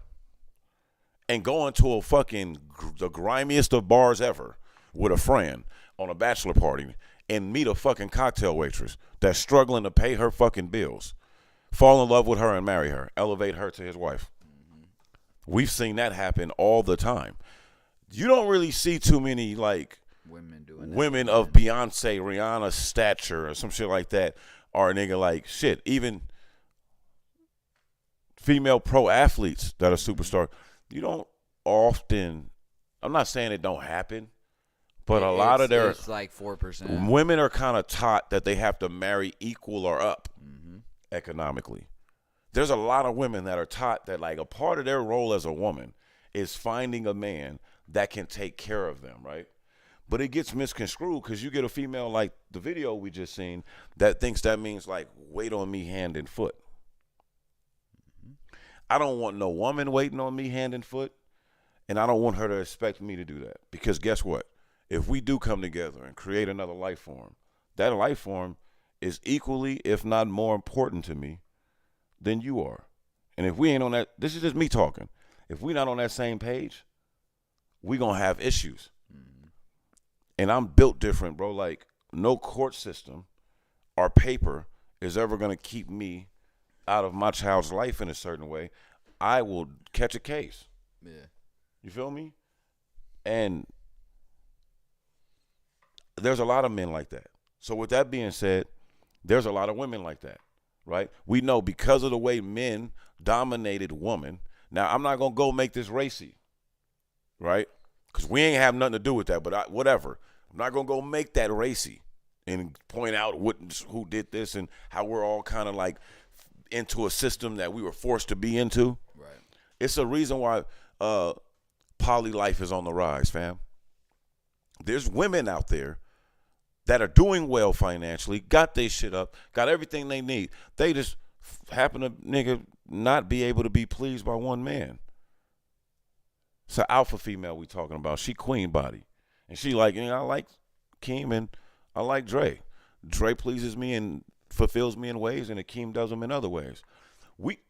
S3: and go into a fucking the grimiest of bars ever with a friend on a bachelor party and meet a fucking cocktail waitress that's struggling to pay her fucking bills, fall in love with her and marry her, elevate her to his wife. We've seen that happen all the time. You don't really see too many, like, women of Beyonce, Rihanna stature or some shit like that, or a nigga like shit. Even female pro athletes that are superstar. You don't often. I'm not saying it don't happen, but a lot of their
S2: it's like 4%.
S3: Women are kind of taught that they have to marry equal or up economically. There's a lot of women that are taught that, like, a part of their role as a woman is finding a man that can take care of them, right? But it gets misconstrued because you get a female like the video we just seen that thinks that means, like, wait on me hand and foot. I don't want no woman waiting on me hand and foot, and I don't want her to expect me to do that. Because guess what? If we do come together and create another life form, that life form is equally, if not more important to me than you are. And if we ain't on that, this is just me talking. If we not on that same page, we gonna have issues. And I'm built different, bro. Like, no court system or paper is ever going to keep me out of my child's life in a certain way. I will catch a case.
S2: Yeah.
S3: You feel me? And there's a lot of men like that. So with that being said, there's a lot of women like that, right? We know because of the way men dominated women. Now, I'm not going to go make this racy, right? Because we ain't have nothing to do with that, but whatever. I'm not going to go make that racy and point out who did this and how we're all kind of like into a system that we were forced to be into.
S2: Right.
S3: It's a reason why poly life is on the rise, fam. There's women out there that are doing well financially, got their shit up, got everything they need. They just happen to, nigga, not be able to be pleased by one man. It's an alpha female we talking about. She queen body. And she like, I like Akeem and I like Dre. Dre pleases me and fulfills me in ways, and Akeem does them in other ways.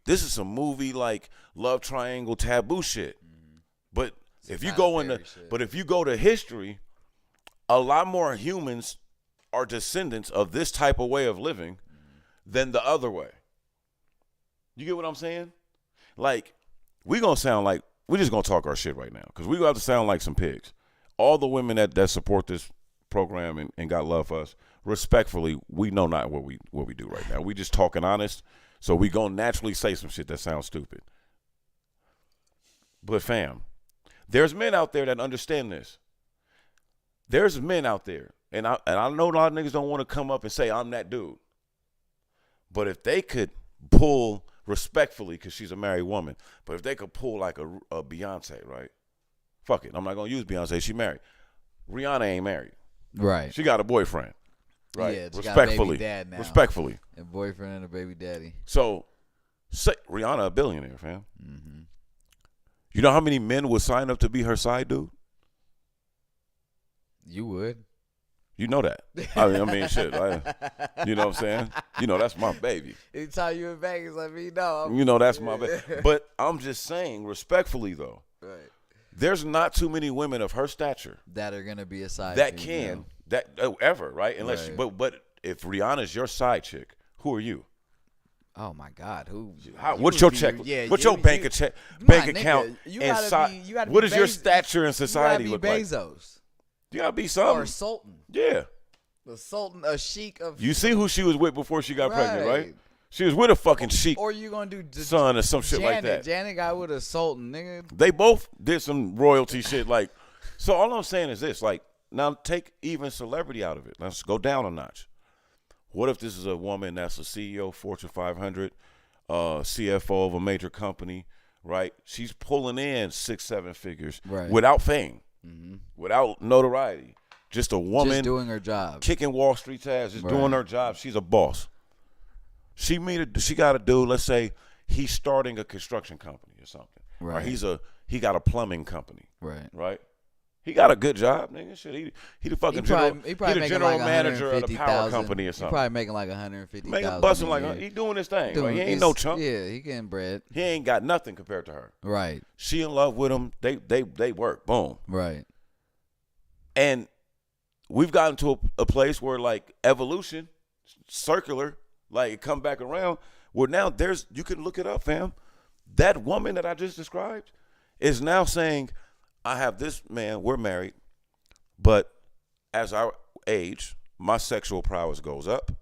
S3: This is some movie like love triangle taboo shit. But if you go to history, a lot more humans are descendants of this type of way of living than the other way. You get what I'm saying? Like, we're just going to talk our shit right now because we're going to have to sound like some pigs. All the women that support this program and got love for us, respectfully, we know not what we do right now. We just talking honest, so we going to naturally say some shit that sounds stupid. But fam, there's men out there that understand this. There's men out there, and I know a lot of niggas don't want to come up and say I'm that dude. But if they could pull respectfully, because she's a married woman, but if they could pull like a Beyonce, right? Fuck it, I'm not gonna use Beyonce. She married. Rihanna ain't married.
S2: Right.
S3: She got a boyfriend. Right.
S2: Yeah, she
S3: respectfully.
S2: got a baby dad now.
S3: Respectfully.
S2: A boyfriend and a baby daddy.
S3: So, Rihanna a billionaire, fam.
S2: Mm-hmm.
S3: You know how many men would sign up to be her side dude?
S2: You would.
S3: You know that. I mean, shit. You know what I'm saying? You know, that's my baby.
S2: Anytime you in Vegas, let me know.
S3: You know, that's my baby. But I'm just saying, respectfully, though,
S2: right.
S3: There's not too many women of her stature
S2: that are going to be a side
S3: that
S2: female.
S3: ever, right? Unless,
S2: right.
S3: But if Rihanna's your side chick, who are you?
S2: Oh my God!
S3: What's your check? What's your bank account? What is your stature in society look like?
S2: Bezos.
S3: You gotta be something.
S2: Or Sultan.
S3: Yeah.
S2: The Sultan, a sheik of.
S3: You see who she was with before she got pregnant, right? She was with a fucking sheik.
S2: Or you gonna do
S3: son or some shit like that.
S2: Janet got with a Sultan, nigga.
S3: They both did some royalty shit, like. So all I'm saying is this, like, now take even celebrity out of it. Let's go down a notch. What if this is a woman that's a CEO, Fortune 500, CFO of a major company, right? She's pulling in 6-7 figures without fame, without notoriety. Just a woman
S2: just doing her job,
S3: kicking Wall Street's ass, just doing her job. She's a boss. She got a dude. Let's say he's starting a construction company or something. Right. Or he got a plumbing company. Right. He got a good job, nigga. Shit, he the fucking general manager of the power company or something.
S2: He probably making like $150,000.
S3: Making busting like he doing his thing. He ain't no chump.
S2: Yeah, he getting bread.
S3: He ain't got nothing compared to her.
S2: Right.
S3: She in love with him. They work. Boom.
S2: Right.
S3: And we've gotten to a place where like evolution, circular, like it come back around. Where now you can look it up, fam. That woman that I just described is now saying, I have this man, we're married, but as I age, my sexual prowess goes up,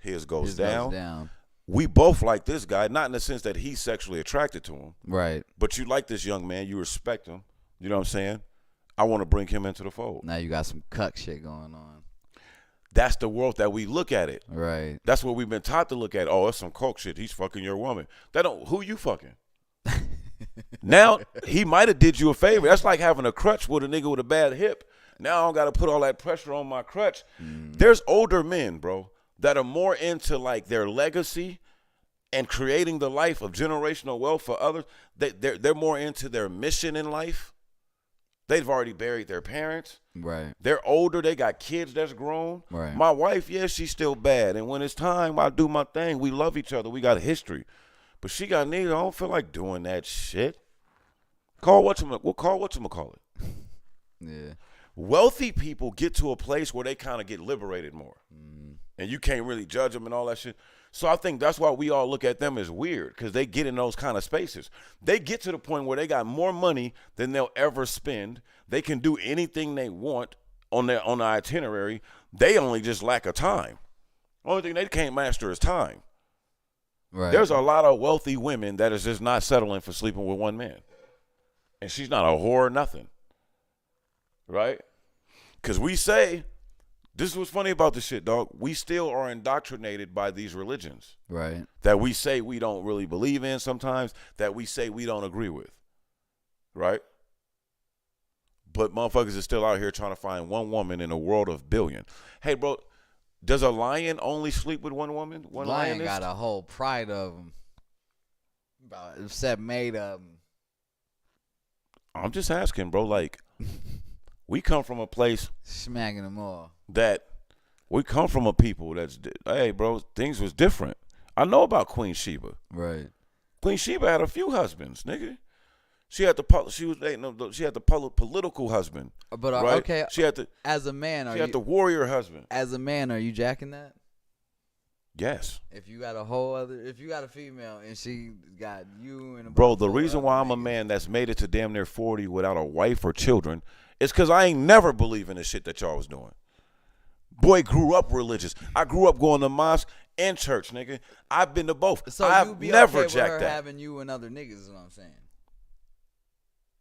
S3: his goes down. We both like this guy, not in the sense that he's sexually attracted to him.
S2: Right.
S3: But you like this young man, you respect him. You know what I'm saying? I want to bring him into the fold.
S2: Now you got some cuck shit going on.
S3: That's the world that we look at it.
S2: Right.
S3: That's what we've been taught to look at. Oh, it's some coke shit. He's fucking your woman. Who you fucking? Now, he might have did you a favor. That's like having a crutch with a nigga with a bad hip. Now I don't got to put all that pressure on my crutch. There's older men, bro, that are more into like their legacy and creating the life of generational wealth for others. They're more into their mission in life. They've already buried their parents.
S2: Right.
S3: They're older. They got kids that's grown.
S2: Right.
S3: My wife, she's still bad. And when it's time, I do my thing. We love each other. We got a history. But she got needs. I don't feel like doing that shit. Call whatchamacallit.
S2: Yeah.
S3: Wealthy people get to a place where they kind of get liberated more. And you can't really judge them and all that shit. So I think that's why we all look at them as weird, because they get in those kind of spaces. They get to the point where they got more money than they'll ever spend. They can do anything they want on the itinerary. They only just lack of time. Only thing they can't master is time.
S2: Right.
S3: There's a lot of wealthy women that is just not settling for sleeping with one man. And she's not a whore or nothing. Right? Because we say, this is what's funny about this shit, dog. We still are indoctrinated by these religions.
S2: Right.
S3: That we say we don't really believe in sometimes, that we say we don't agree with. Right? But motherfuckers are still out here trying to find one woman in a world of billion. Hey, bro, does a lion only sleep with one woman? One
S2: Lion
S3: lioness?
S2: got a whole pride of them. About set made of them.
S3: I'm just asking, bro. Like, we come from a place
S2: Smacking them all.
S3: that we come from a people that's, hey, bro, things was different. I know about Queen Sheba.
S2: Right.
S3: Queen Sheba had a few husbands, nigga. She had the political husband.
S2: But
S3: right?
S2: okay,
S3: She had the
S2: as a man,
S3: she had the warrior husband.
S2: as a man, are you jacking that?
S3: Yes.
S2: If you got a female and she got you and
S3: Bro, the reason why I'm a man that's made it to damn near 40 without a wife or children is because I ain't never believe in the shit that y'all was doing. Boy, grew up religious. I grew up going to mosque and church, nigga. I've been to both.
S2: So
S3: I've
S2: you be
S3: never
S2: okay with
S3: jacked
S2: her
S3: that.
S2: having you and other niggas is what I'm saying.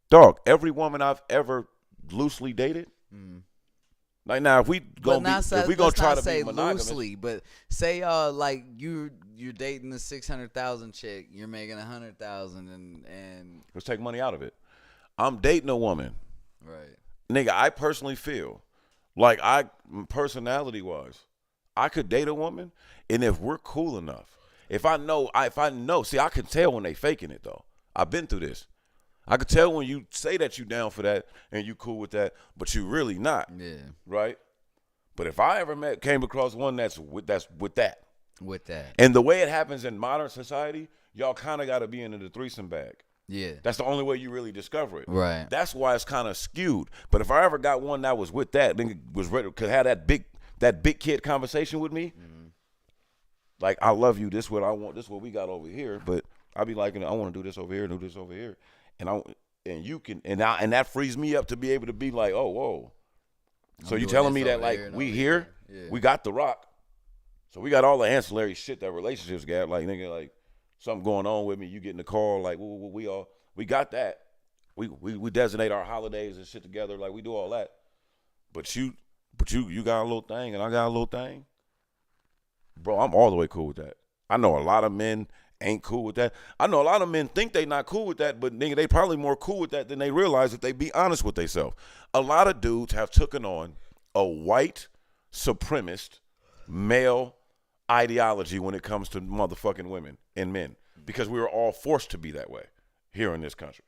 S3: Dog, every woman I've ever loosely dated. Like now, if we gonna try to be monogamous,
S2: loosely, but say like you're dating the 600,000 chick, you're making 100,000 and
S3: let's take money out of it. I'm dating a woman,
S2: right.
S3: nigga. I personally feel like personality wise, I could date a woman, and if we're cool enough, if I know, see, I can tell when they faking it though. I've been through this. I could tell when you say that you down for that and you cool with that, but you really not.
S2: Yeah.
S3: Right? But if I ever came across one that's with that.
S2: With that.
S3: And the way it happens in modern society, y'all kind of got to be into the threesome bag.
S2: Yeah.
S3: That's the only way you really discover it.
S2: Right.
S3: That's why it's kind of skewed. But if I ever got one that was with that, then was ready, could have that big kid conversation with me, like, I love you, this what I want, this what we got over here, but I be like, I want to do this over here, do this over here. And you can, and that frees me up to be able to be like, oh, whoa. So you telling me that, like, we here,
S2: yeah.
S3: we got the rock. So we got all the ancillary shit that relationships got, like, nigga, like, something going on with me, you getting the call, like, we got that. We designate our holidays and shit together, like, we do all that. But you got a little thing, and I got a little thing. Bro, I'm all the way cool with that. I know a lot of men ain't cool with that. I know a lot of men think they not cool with that, but nigga, they probably more cool with that than they realize if they be honest with themselves. A lot of dudes have taken on a white supremacist male ideology when it comes to motherfucking women and men, because we were all forced to be that way here in this country.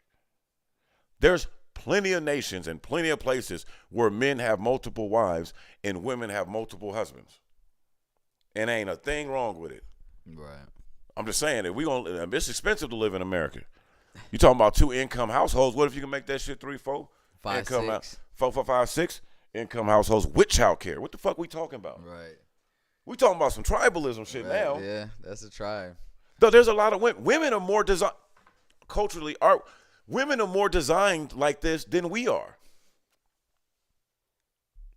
S3: There's plenty of nations and plenty of places where men have multiple wives and women have multiple husbands. And ain't a thing wrong with it.
S2: Right.
S3: I'm just saying that it's expensive to live in America. You talking about 2 income households? What if you can make that shit 3, 4?
S2: 5,
S3: income
S2: 6.
S3: 4, 5, 6 income households with child care. What the fuck we talking about?
S2: Right.
S3: We talking about some tribalism shit
S2: Right.
S3: now.
S2: Yeah, that's a tribe.
S3: Though there's a lot of women. Women are more designed culturally. Women are more designed like this than we are.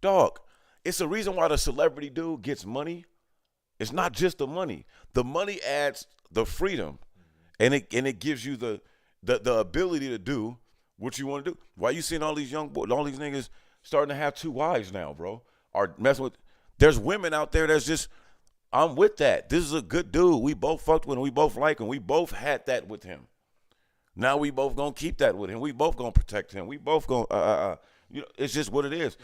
S3: Dog, it's the reason why the celebrity dude gets money. It's not just the money. The money adds the freedom, and it gives you the ability to do what you want to do. Why you seeing all these young boys, all these niggas starting to have 2 wives now, bro? Are messing with. There's women out there that's just, I'm with that. This is a good dude. We both fucked with him. We both like him. We both had that with him. Now we both gonna keep that with him. We both gonna protect him. We both gonna, it's just what it is.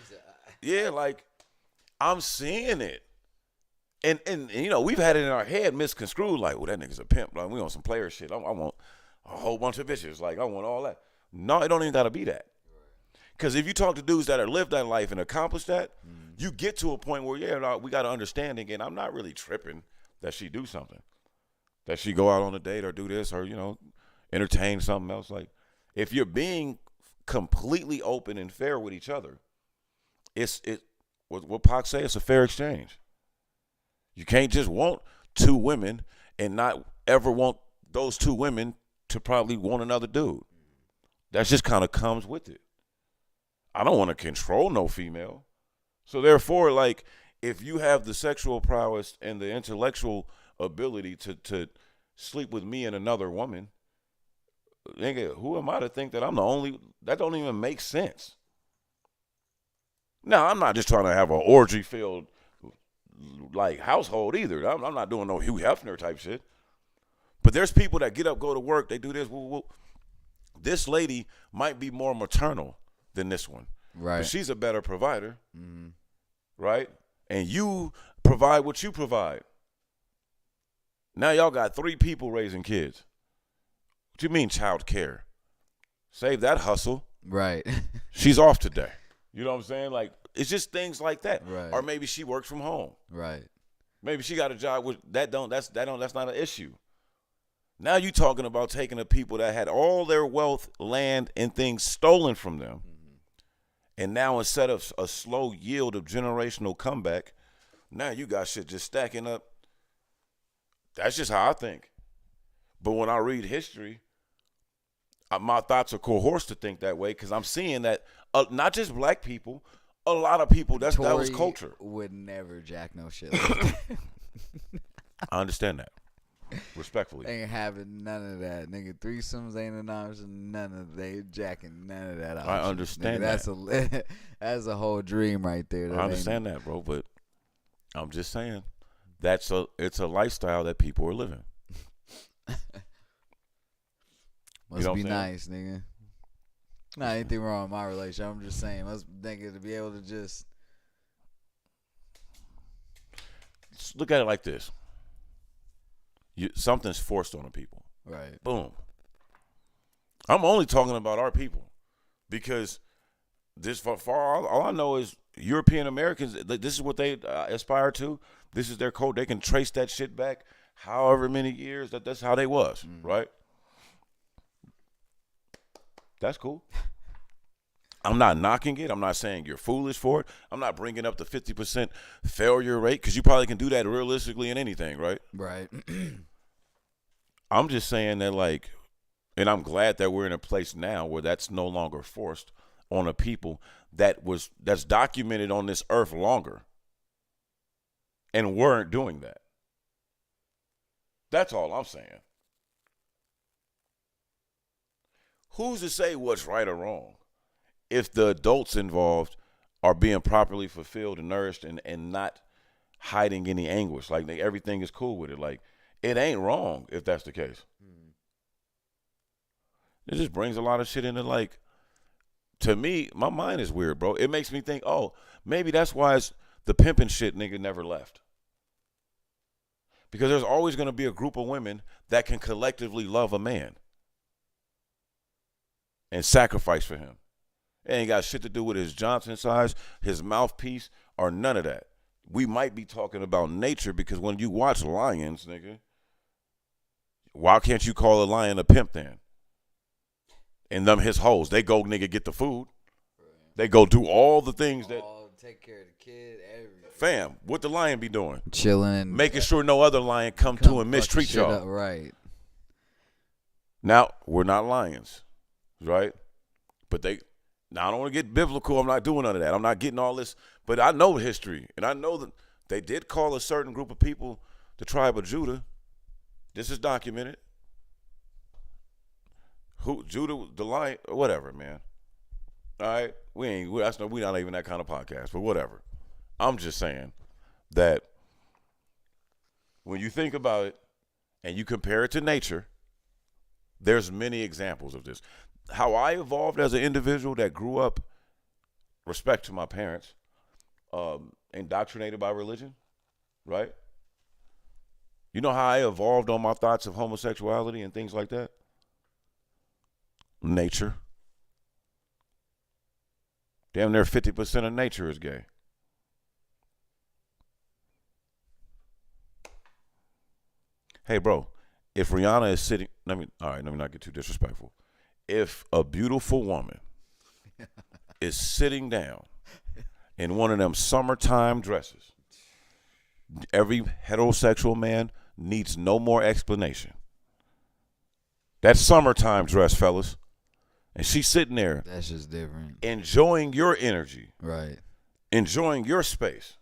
S3: Yeah, like, I'm seeing it. And we've had it in our head misconstrued, like, well, that nigga's a pimp. Like, we on some player shit. I want a whole bunch of bitches. Like, I want all that. No, it don't even gotta be that. Because if you talk to dudes that have lived that life and accomplished that, you get to a point where, yeah, we got an understanding, and I'm not really tripping that she do something. That she go out on a date or do this or, entertain something else. Like, if you're being completely open and fair with each other, what Pac say, it's a fair exchange. You can't just want 2 women and not ever want those 2 women to probably want another dude. That just kind of comes with it. I don't want to control no female. So therefore, like, if you have the sexual prowess and the intellectual ability to sleep with me and another woman, nigga, who am I to think that I'm the only? That don't even make sense. Now, I'm not just trying to have an orgy-filled, like, household either. I'm not doing no Hugh Hefner type shit. But there's people that get up, go to work, they do this. This lady might be more maternal than this one.
S2: Right.
S3: But she's a better provider. Mm-hmm. Right? And you provide what you provide. Now y'all got 3 people raising kids. What you mean child care? Save that hustle.
S2: Right.
S3: She's off today. You know what I'm saying? Like, it's just things like that.
S2: Right.
S3: Or maybe she works from home.
S2: Right.
S3: Maybe she got a job with that's not an issue. Now you talking about taking the people that had all their wealth, land, and things stolen from them. Mm-hmm. And now instead of a slow yield of generational comeback, now you got shit just stacking up. That's just how I think. But when I read history, my thoughts are coerced to think that way because I'm seeing that not just black people, a lot of people, that was culture.
S2: Would never jack no shit like that.
S3: I understand that. Respectfully.
S2: Ain't having none of that. Nigga, threesomes ain't an option. None of they jacking none of that option.
S3: I understand
S2: that. That's a whole dream right there.
S3: I understand that, bro, but I'm just saying it's a lifestyle that people are living.
S2: Must be nice, nigga. Nah, anything wrong with my relationship. I'm just saying, must nigga to be able to just
S3: look at it like this. Something's forced on the people.
S2: Right.
S3: Boom. I'm only talking about our people because this far all I know is European Americans. This is what they aspire to. This is their code. They can trace that shit back however many years. That's how they was, right? That's cool. I'm not knocking it. I'm not saying you're foolish for it. I'm not bringing up the 50% failure rate because you probably can do that realistically in anything, right?
S2: Right.
S3: I'm just saying that, like, and I'm glad that we're in a place now where that's no longer forced on a people that's documented on this earth longer and weren't doing that. That's all I'm saying. Who's to say what's right or wrong if the adults involved are being properly fulfilled and nourished and not hiding any anguish? Like, everything is cool with it. Like, it ain't wrong if that's the case. It just brings a lot of shit into, like, to me, my mind is weird, bro. It makes me think, oh, maybe that's why the pimping shit nigga never left. Because there's always going to be a group of women that can collectively love a man and sacrifice for him. It ain't got shit to do with his Johnson size, his mouthpiece, or none of that. We might be talking about nature because when you watch lions, nigga, why can't you call a lion a pimp then? And them his hoes, they go, nigga, get the food. They go do all the things that.
S2: Take care of the kid, everything.
S3: Fam, what the lion be doing?
S2: Chilling.
S3: Making sure no other lion come to and mistreat y'all.
S2: Up, right.
S3: Now, we're not lions, right? But now I don't want to get biblical. I'm not doing none of that. I'm not getting all this. But I know history. And I know that they did call a certain group of people the tribe of Judah. This is documented. Judah, the lion, whatever, man. All right? We're not even that kind of podcast, but whatever. I'm just saying that when you think about it and you compare it to nature, there's many examples of this. How I evolved as an individual that grew up, respect to my parents, indoctrinated by religion, right? You know how I evolved on my thoughts of homosexuality and things like that? Nature. Damn near 50% of nature is gay. Hey, bro, if Rihanna is sitting, let me not get too disrespectful. If a beautiful woman is sitting down in one of them summertime dresses, every heterosexual man needs no more explanation. That summertime dress, fellas. And she's sitting there.
S2: That's just different.
S3: Enjoying your energy.
S2: Right.
S3: Enjoying your space.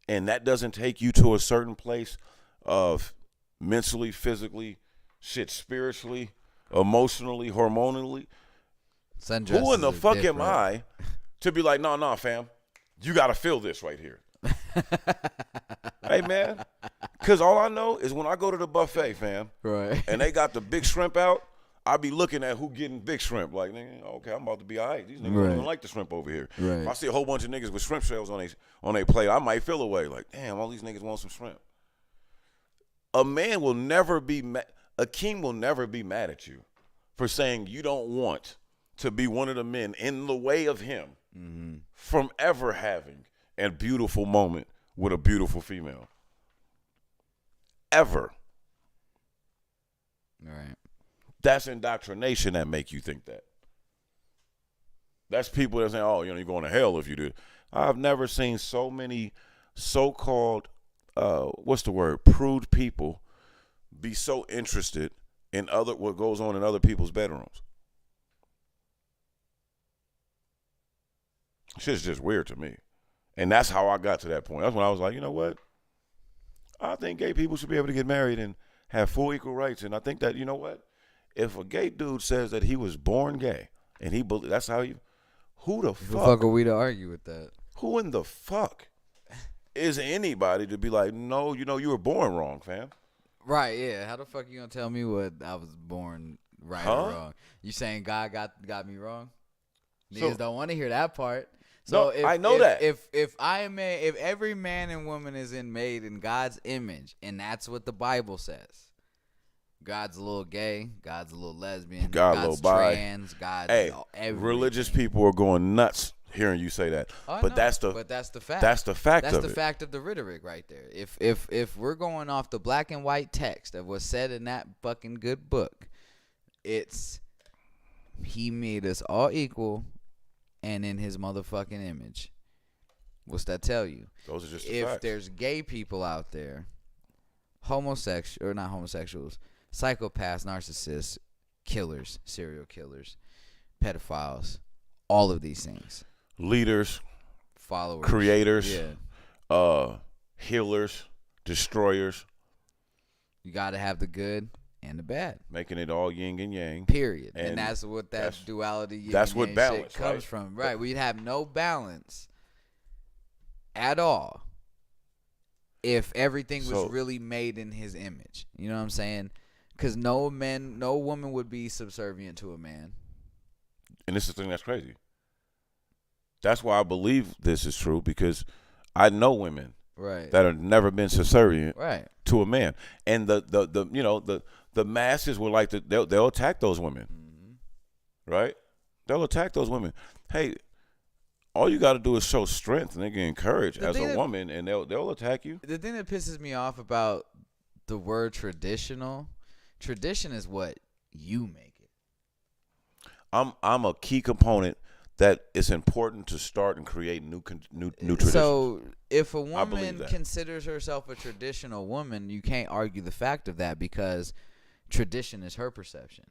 S3: And that doesn't take you to a certain place of mentally, physically, spiritually, emotionally, hormonally. Who in the fuck am I to be like, no, fam, you got to feel this right here. Hey, man, because all I know is when I go to the buffet, fam,
S2: right,
S3: and they got the big shrimp out, I be looking at who getting big shrimp. Like, nigga, okay, I'm about to be all right. These niggas don't even like the shrimp over here.
S2: Right.
S3: If I see a whole bunch of niggas with shrimp shells on their plate, I might feel away. Like, damn, all these niggas want some shrimp. A man will never be Akeem will never be mad at you for saying you don't want to be one of the men in the way of him from ever having a beautiful moment with a beautiful female. Ever.
S2: Right.
S3: That's indoctrination that make you think that. That's people that say, oh, you're going to hell if you do. I've never seen so many so-called, prude people be so interested in what goes on in other people's bedrooms. Shit's just weird to me. And that's how I got to that point. That's when I was like, you know what? I think gay people should be able to get married and have full equal rights. And I think that, you know what? If a gay dude says that he was born gay and that's how who the fuck
S2: are we to argue with that?
S3: Who in the fuck is anybody to be like, no, you were born wrong, fam?
S2: Right, yeah. How the fuck you gonna tell me what I was born right or wrong? You saying God got me wrong? Niggas don't want to hear that part. So
S3: no, I know that.
S2: If every man and woman is made in God's image, and that's what the Bible says, God's a little gay, God's a little lesbian, God's a little trans, God's everything.
S3: Religious people are going nuts hearing you say that. But that's the fact. That's the fact.
S2: That's
S3: of
S2: the
S3: it.
S2: fact of the rhetoric right there. If we're going off the black and white text of what's said in that fucking good book, it's he made us all equal and in his motherfucking image. What's that tell you?
S3: Those are just the
S2: if
S3: facts.
S2: There's gay people out there, not homosexuals, psychopaths, narcissists, killers, serial killers, pedophiles, all of these things.
S3: Leaders,
S2: followers,
S3: creators, healers, destroyers.
S2: You got to have the good and the bad,
S3: making it all yin and yang.
S2: Period. And that's what that duality. Yin
S3: that's
S2: and
S3: what
S2: yang
S3: balance
S2: shit comes from. Right. We'd have no balance at all if everything was really made in his image. You know what I'm saying? Because no woman would be subservient to a man.
S3: And this is the thing that's crazy. That's why I believe this is true, because I know women that have never been subservient to a man, and the masses will like they'll attack those women, right? They'll attack those women. Hey, all you got to do is show strength and they can encourage as a woman, and they'll attack you.
S2: The thing that pisses me off about the word tradition is what you make it.
S3: I'm a key component that it's important to start and create new traditions.
S2: So if a woman considers herself a traditional woman, you can't argue the fact of that, because tradition is her perception.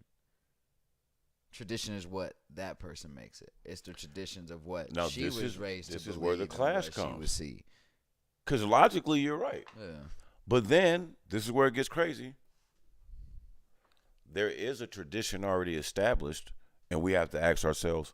S2: Tradition is what that person makes it. It's the traditions of what she was raised to believe. This is where the clash comes.
S3: Because logically, you're right.
S2: Yeah.
S3: But then, this is where it gets crazy. There is a tradition already established, and we have to ask ourselves,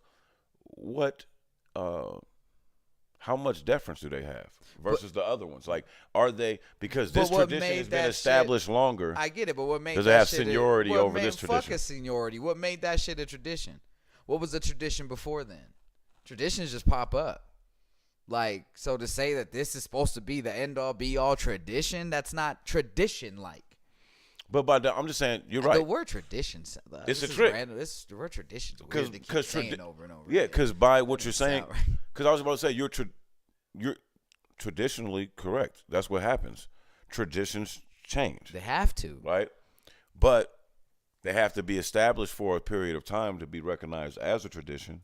S3: how much deference do they have versus the other ones? Like, are they, because this tradition has been established longer.
S2: I get it, but what made
S3: does it have seniority over this tradition?
S2: Fuck a seniority. What made that shit a tradition? What was the tradition before then? Traditions just pop up. Like, so to say that this is supposed to be the end all be all tradition, that's not tradition like.
S3: But I'm just saying, you're right.
S2: The word tradition,
S3: it's a trick.
S2: The word tradition is weird to keep saying over and over.
S3: Yeah, because by what you're saying, because I was about to say, you're traditionally correct. That's what happens. Traditions change.
S2: They have to.
S3: Right? But they have to be established for a period of time to be recognized as a tradition.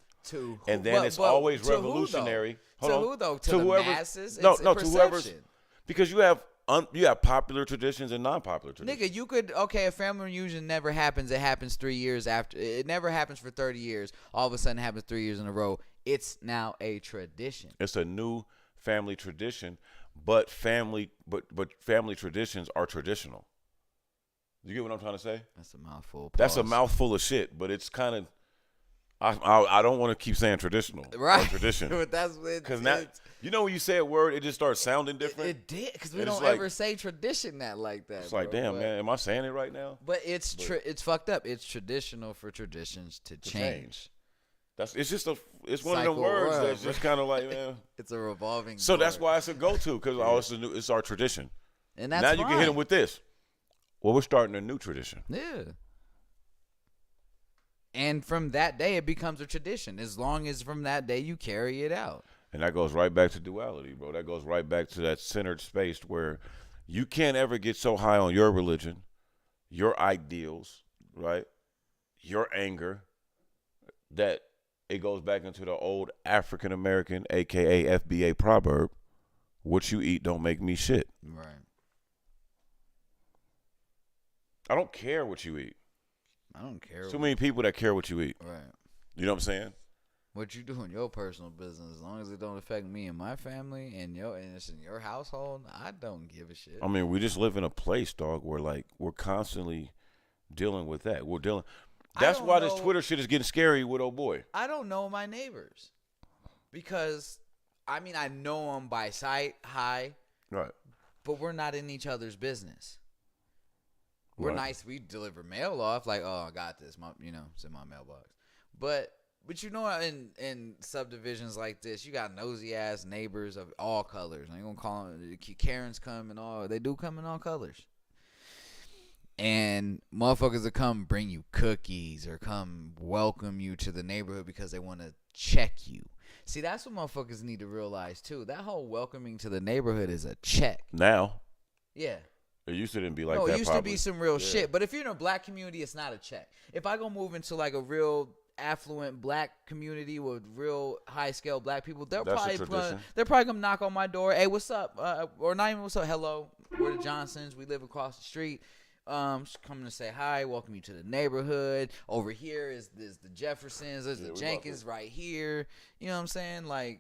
S3: And then it's always revolutionary.
S2: To who, though? To the masses?
S3: No, to whoever's. Because you have you have popular traditions and non-popular traditions.
S2: Nigga, you could a family reunion never happens. It happens 3 years after. It never happens for 30 years. All of a sudden, it happens 3 years in a row. It's now a tradition.
S3: It's a new family tradition, but family traditions are traditional. You get what I'm trying to say?
S2: That's a mouthful.
S3: That's a
S2: Pause.
S3: mouthful of shit, but it's kind of. I don't want to keep saying traditional,
S2: Right?
S3: Or tradition,
S2: But that's
S3: because now when you say a word, it just starts sounding different.
S2: It did because we
S3: It's
S2: don't
S3: like-
S2: ever say tradition that like that.
S3: It's like,
S2: bro.
S3: damn,
S2: But-
S3: man, am I saying it right now?
S2: But it's fucked up. It's traditional for traditions to change.
S3: It's one of
S2: Cycle
S3: them words
S2: world,
S3: that's just kind of like, man.
S2: It's a revolving.
S3: So that's
S2: door.
S3: why it's a go-to because it's our tradition.
S2: And that's
S3: now you can hit
S2: fine.
S3: them with this. Well, we're starting a new tradition.
S2: Yeah. And from that day, it becomes a tradition. As long as from that day you carry it out.
S3: And that goes right back to duality, bro. That goes right back to that centered space where you can't ever get so high on your religion, your ideals, right? Your anger, that it goes back into the old African American, a.k.a. FBA proverb, what you eat don't make me shit.
S2: Right.
S3: I don't care what you eat.
S2: I don't care.
S3: Too many people that care what you eat.
S2: Right.
S3: You know what I'm saying?
S2: What you do in your personal business, as long as it don't affect me and my family and it's in your household, I don't give a shit.
S3: I mean, we just live in a place, dog, where like we're constantly dealing with that. That's why this Twitter shit is getting scary with old boy.
S2: I don't know my neighbors because, I mean, I know them by sight, hi,
S3: Right.
S2: but we're not in each other's business. We're
S3: Right.
S2: nice. We deliver mail off like, oh, I got this. It's in my mailbox. But you know, in subdivisions like this, you got nosy ass neighbors of all colors. I ain't gonna call them. Karens come and all. They do come in all colors. And motherfuckers will come bring you cookies or come welcome you to the neighborhood because they want to check you. See, that's what motherfuckers need to realize too. That whole welcoming to the neighborhood is a check.
S3: Now,
S2: Yeah.
S3: it used to be like
S2: No,
S3: that.
S2: it used
S3: probably.
S2: to be some real shit. But if you're in a black community, it's not a check. If I go move into like a real affluent black community with real high scale black people, they're
S3: That's a
S2: probably
S3: tradition.
S2: gonna knock on my door. Hey, what's up? Or not even what's up. Hello, we're the Johnsons. We live across the street. Just coming to say hi, welcome you to the neighborhood. Over here is the Jeffersons. There's the
S3: we
S2: Jenkins right here. You know what I'm saying? Like,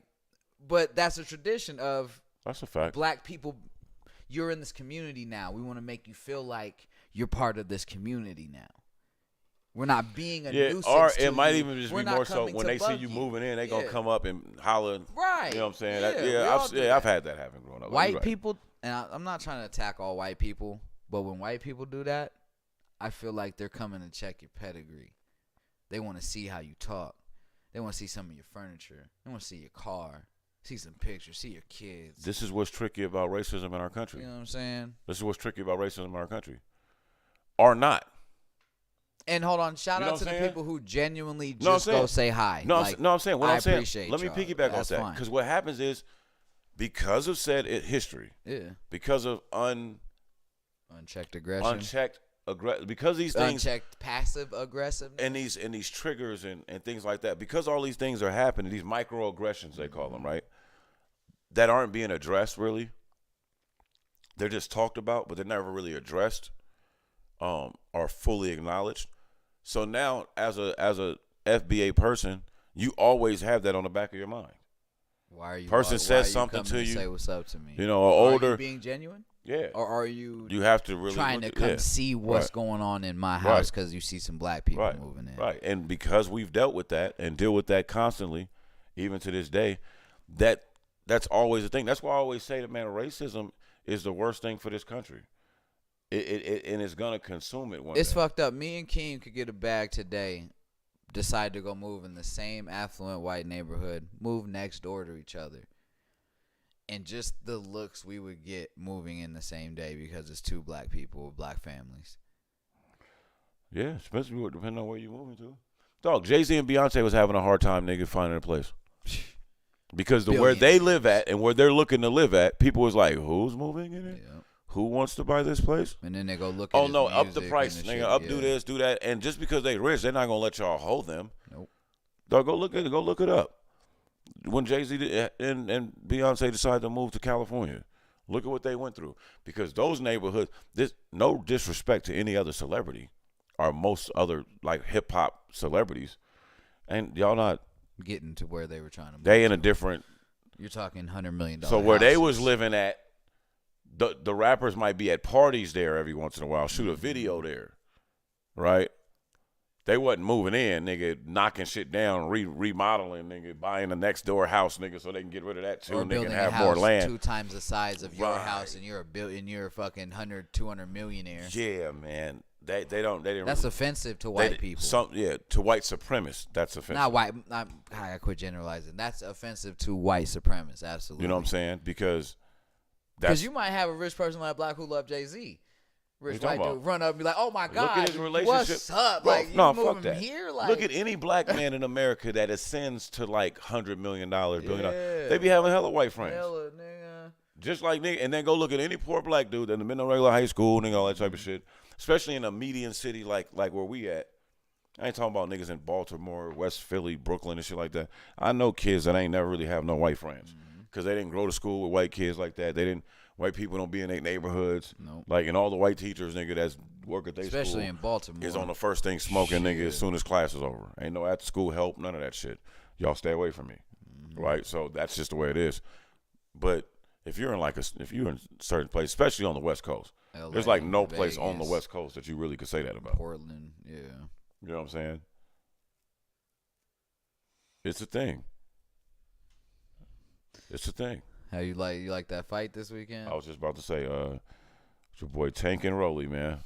S2: but that's a tradition of
S3: That's a fact.
S2: black people. You're in this community now. We want to make you feel like you're part of this community now. We're not being a nuisance
S3: or
S2: to
S3: it might
S2: you.
S3: even just
S2: We're
S3: be
S2: not
S3: more so
S2: coming
S3: when
S2: to
S3: they see
S2: bug
S3: you moving in, they gonna
S2: Yeah.
S3: come up and holler.
S2: Right.
S3: You know what I'm saying?
S2: Yeah, we all do that.
S3: I've had that happen growing up.
S2: White
S3: You're right.
S2: people, and I'm not trying to attack all white people, but when white people do that, I feel like they're coming to check your pedigree. They want to see how you talk. They want to see some of your furniture. They want to see your car, see some pictures, see your kids.
S3: This is what's tricky about racism in our country.
S2: You know what I'm saying?
S3: This is what's tricky about racism in our country. Or not.
S2: And hold on, shout
S3: You know
S2: out to
S3: what
S2: the
S3: I'm saying?
S2: people who genuinely
S3: No, I'm
S2: just
S3: saying-
S2: go say hi.
S3: No,
S2: Like,
S3: I'm saying what
S2: I
S3: I'm saying.
S2: appreciate
S3: Let me
S2: y'all.
S3: piggyback on
S2: That's
S3: that
S2: fine.
S3: because what happens is because of said history,
S2: Yeah.
S3: because of
S2: Unchecked aggression.
S3: unchecked because these things
S2: Unchecked passive aggressiveness.
S3: and these triggers and things like that, because all these things are happening, these microaggressions they call them, right? That aren't being addressed really. They're just talked about, but they're never really addressed, or fully acknowledged. So now, as a FBA person, you always have that on the back of your mind.
S2: Why are you?
S3: Person
S2: why
S3: says
S2: are you
S3: something
S2: coming
S3: to you,
S2: Say what's up to me.
S3: You know, or
S2: Are
S3: older,
S2: you being genuine,
S3: yeah.
S2: or are you?
S3: You have to really
S2: trying to
S3: look
S2: come
S3: yeah.
S2: see what's
S3: Right.
S2: going on in my
S3: Right.
S2: house because you see some black people
S3: Right.
S2: moving in.
S3: Right. And because we've dealt with that and deal with that constantly, even to this day, that's always a thing. That's why I always say that, man, racism is the worst thing for this country. It and it's gonna consume it one
S2: It's
S3: day.
S2: fucked up. Me and Akeem could get a bag today, decide to go move in the same affluent white neighborhood, move next door to each other. And just the looks we would get moving in the same day because it's two black people with black families.
S3: Yeah, especially depending on where you're moving to. Dog, Jay-Z and Beyonce was having a hard time, nigga, finding a place. Because where they live at and where they're looking to live at, people was like, who's moving in it?
S2: Yeah.
S3: Who wants to buy this place?
S2: And then they go look at
S3: Oh
S2: his
S3: no, up the
S2: music
S3: price,
S2: and the
S3: nigga.
S2: shit,
S3: Up,
S2: yeah.
S3: do this, do that, and just because they rich, they're not gonna let y'all hold them.
S2: Nope.
S3: Dog, go look it up. When Jay-Z and Beyonce decided to move to California, Look at what they went through. Because those neighborhoods, no disrespect to any other celebrity or most other like hip hop celebrities, and y'all not
S2: getting to where they were trying to move.
S3: They in a different.
S2: You're talking $100 million.
S3: So where they was living at, the rappers might be at parties there every once in a while, shoot a video there, right? They wasn't moving in, nigga, knocking shit down, remodeling, nigga, buying the next door house, nigga, so they can get rid of that too,
S2: or
S3: nigga,
S2: building
S3: and have
S2: a house
S3: more land.
S2: 2 times the size of your
S3: Right.
S2: house, and you're you're a fucking 200 millionaire.
S3: Yeah, man. They didn't.
S2: That's offensive to white people.
S3: To white supremacists, that's offensive.
S2: Not white. I quit generalizing. That's offensive to white supremacists. Absolutely.
S3: You know what I'm saying? Because
S2: you might have a rich person like Black who love Jay-Z. Rich
S3: What you
S2: white
S3: talking
S2: dude run up and be like, "Oh my God,
S3: Look at his relationship.
S2: what's up?
S3: Bro,
S2: like, you
S3: no,
S2: moving
S3: fuck that.
S2: here? Like,
S3: Look at any black man in America that ascends to like $100 million, $1 billion.
S2: Yeah.
S3: They be having hella white friends.
S2: hella nigga.
S3: Just like nigga, and then go look at any poor black dude in the middle of regular high school, nigga, all that type of shit. Especially in a median city like where we at. I ain't talking about niggas in Baltimore, West Philly, Brooklyn, and shit like that. I know kids that ain't never really have no white friends because they didn't go to school with white kids like that. White people don't be in their neighborhoods.
S2: Nope.
S3: Like, and all the white teachers, nigga, that's work at their school.
S2: Especially in Baltimore.
S3: Is on the first thing smoking, nigga, as soon as class is over. Ain't no after school help, none of that shit. Y'all stay away from me, right? So that's just the way it is. But if you're in certain place, especially on the West Coast,
S2: LA,
S3: there's like no place
S2: Vegas,
S3: on the West Coast that you really could say that about.
S2: Portland, yeah.
S3: You know what I'm saying? It's a thing. It's a thing.
S2: How you like that fight this weekend?
S3: I was just about to say, it's your boy Tank and Rolly, man.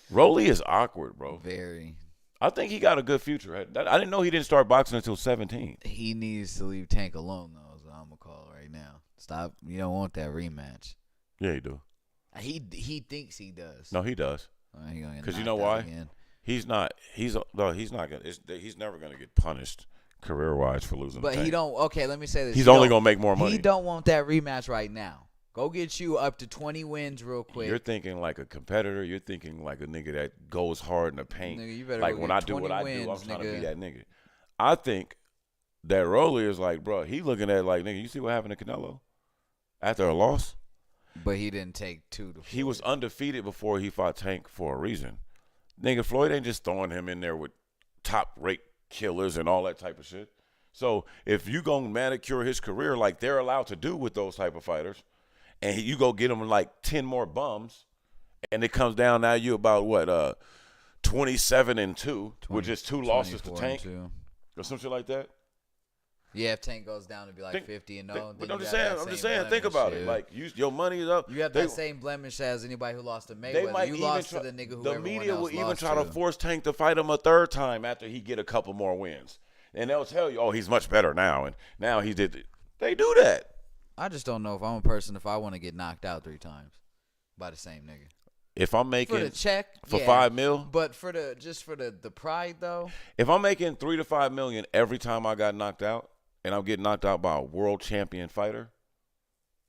S3: Rolly is awkward, bro.
S2: Very.
S3: I think he got a good future. I didn't know he didn't start boxing until 17.
S2: He needs to leave Tank alone, though. So I'm gonna call right now. Stop. You don't want that rematch.
S3: Yeah, you do.
S2: He thinks he does.
S3: No, he does.
S2: Because
S3: you know why? Again. He's not gonna. He's never gonna get punished career-wise for losing.
S2: But he don't. Okay, let me say this.
S3: He's only gonna make more money.
S2: He don't want that rematch right now. Go get you up to 20 wins real quick.
S3: You're thinking like a competitor. You're thinking like a nigga that goes hard in the paint.
S2: Nigga, you better
S3: like
S2: go
S3: when
S2: get
S3: I do
S2: 20
S3: what I
S2: wins,
S3: do, I'm trying to
S2: nigga.
S3: be that nigga. I think that Rolly is like, bro, he looking at like, nigga, you see what happened to Canelo after a loss?
S2: But he didn't take 2 to 4.
S3: He was undefeated before he fought Tank for a reason. Nigga, Floyd ain't just throwing him in there with top-rate killers and all that type of shit. So if you gonna manicure his career like they're allowed to do with those type of fighters, and you go get him like 10 more bums, and it comes down now you about what 27-2, which is 2 losses to Tank or some shit like that.
S2: Yeah, if Tank goes down to be like 50-0.
S3: But I'm just saying, think about it. Like your money is up.
S2: You have that same blemish as anybody who lost to Mayweather.
S3: They might
S2: you
S3: even
S2: lost to the nigga who
S3: the media will even try to force Tank to fight him a third time after he get a couple more wins, and they'll tell you, oh, he's much better now, and now he did it. They do that.
S2: I just don't know if I'm a person if I want to get knocked out 3 times by the same nigga.
S3: If I'm making
S2: for the check
S3: for $5 million,
S2: but for the pride though.
S3: If I'm making $3 to $5 million every time I got knocked out, and I'm getting knocked out by a world champion fighter,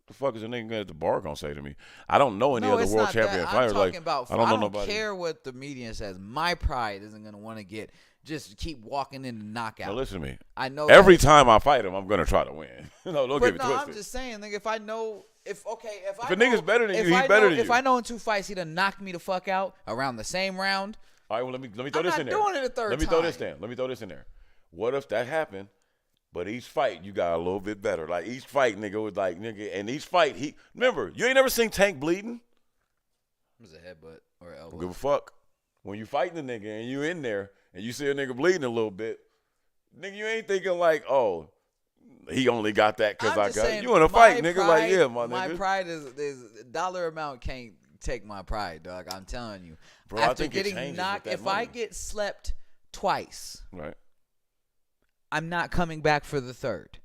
S3: the fuck is a nigga at the bar gonna say to me? I don't know any other world champion fighters.
S2: I'm talking about.
S3: I don't know
S2: nobody.
S3: nobody.
S2: Care what the media says. My pride isn't gonna want to just keep walking in the knockout.
S3: Now listen to me.
S2: I know
S3: every time I fight him, I'm gonna try to win. No, don't get it twisted.
S2: I'm just saying, nigga. If a
S3: nigga's better than you, he's better than you.
S2: If I know in 2 fights he done knocked me the fuck out around the same round.
S3: All right, well let me throw this in there.
S2: I'm not doing it a third time.
S3: Let me throw this in there. What if that happened? But each fight, you got a little bit better. Like, each fight, nigga, was like, nigga, and each fight, remember, you ain't never seen Tank bleeding?
S2: It was a headbutt or elbow.
S3: Don't give a fuck. When you fighting the nigga and you in there and you see a nigga bleeding a little bit, nigga, you ain't thinking like, oh, he only got that because I got it. You in a fight, nigga, like, yeah, my nigga.
S2: My pride is dollar amount can't take my pride, dog. I'm telling you.
S3: Bro,
S2: After
S3: I think
S2: getting
S3: it changes
S2: knocked,
S3: with that
S2: if
S3: money.
S2: I get slept twice,
S3: Right.
S2: I'm not coming back for the third.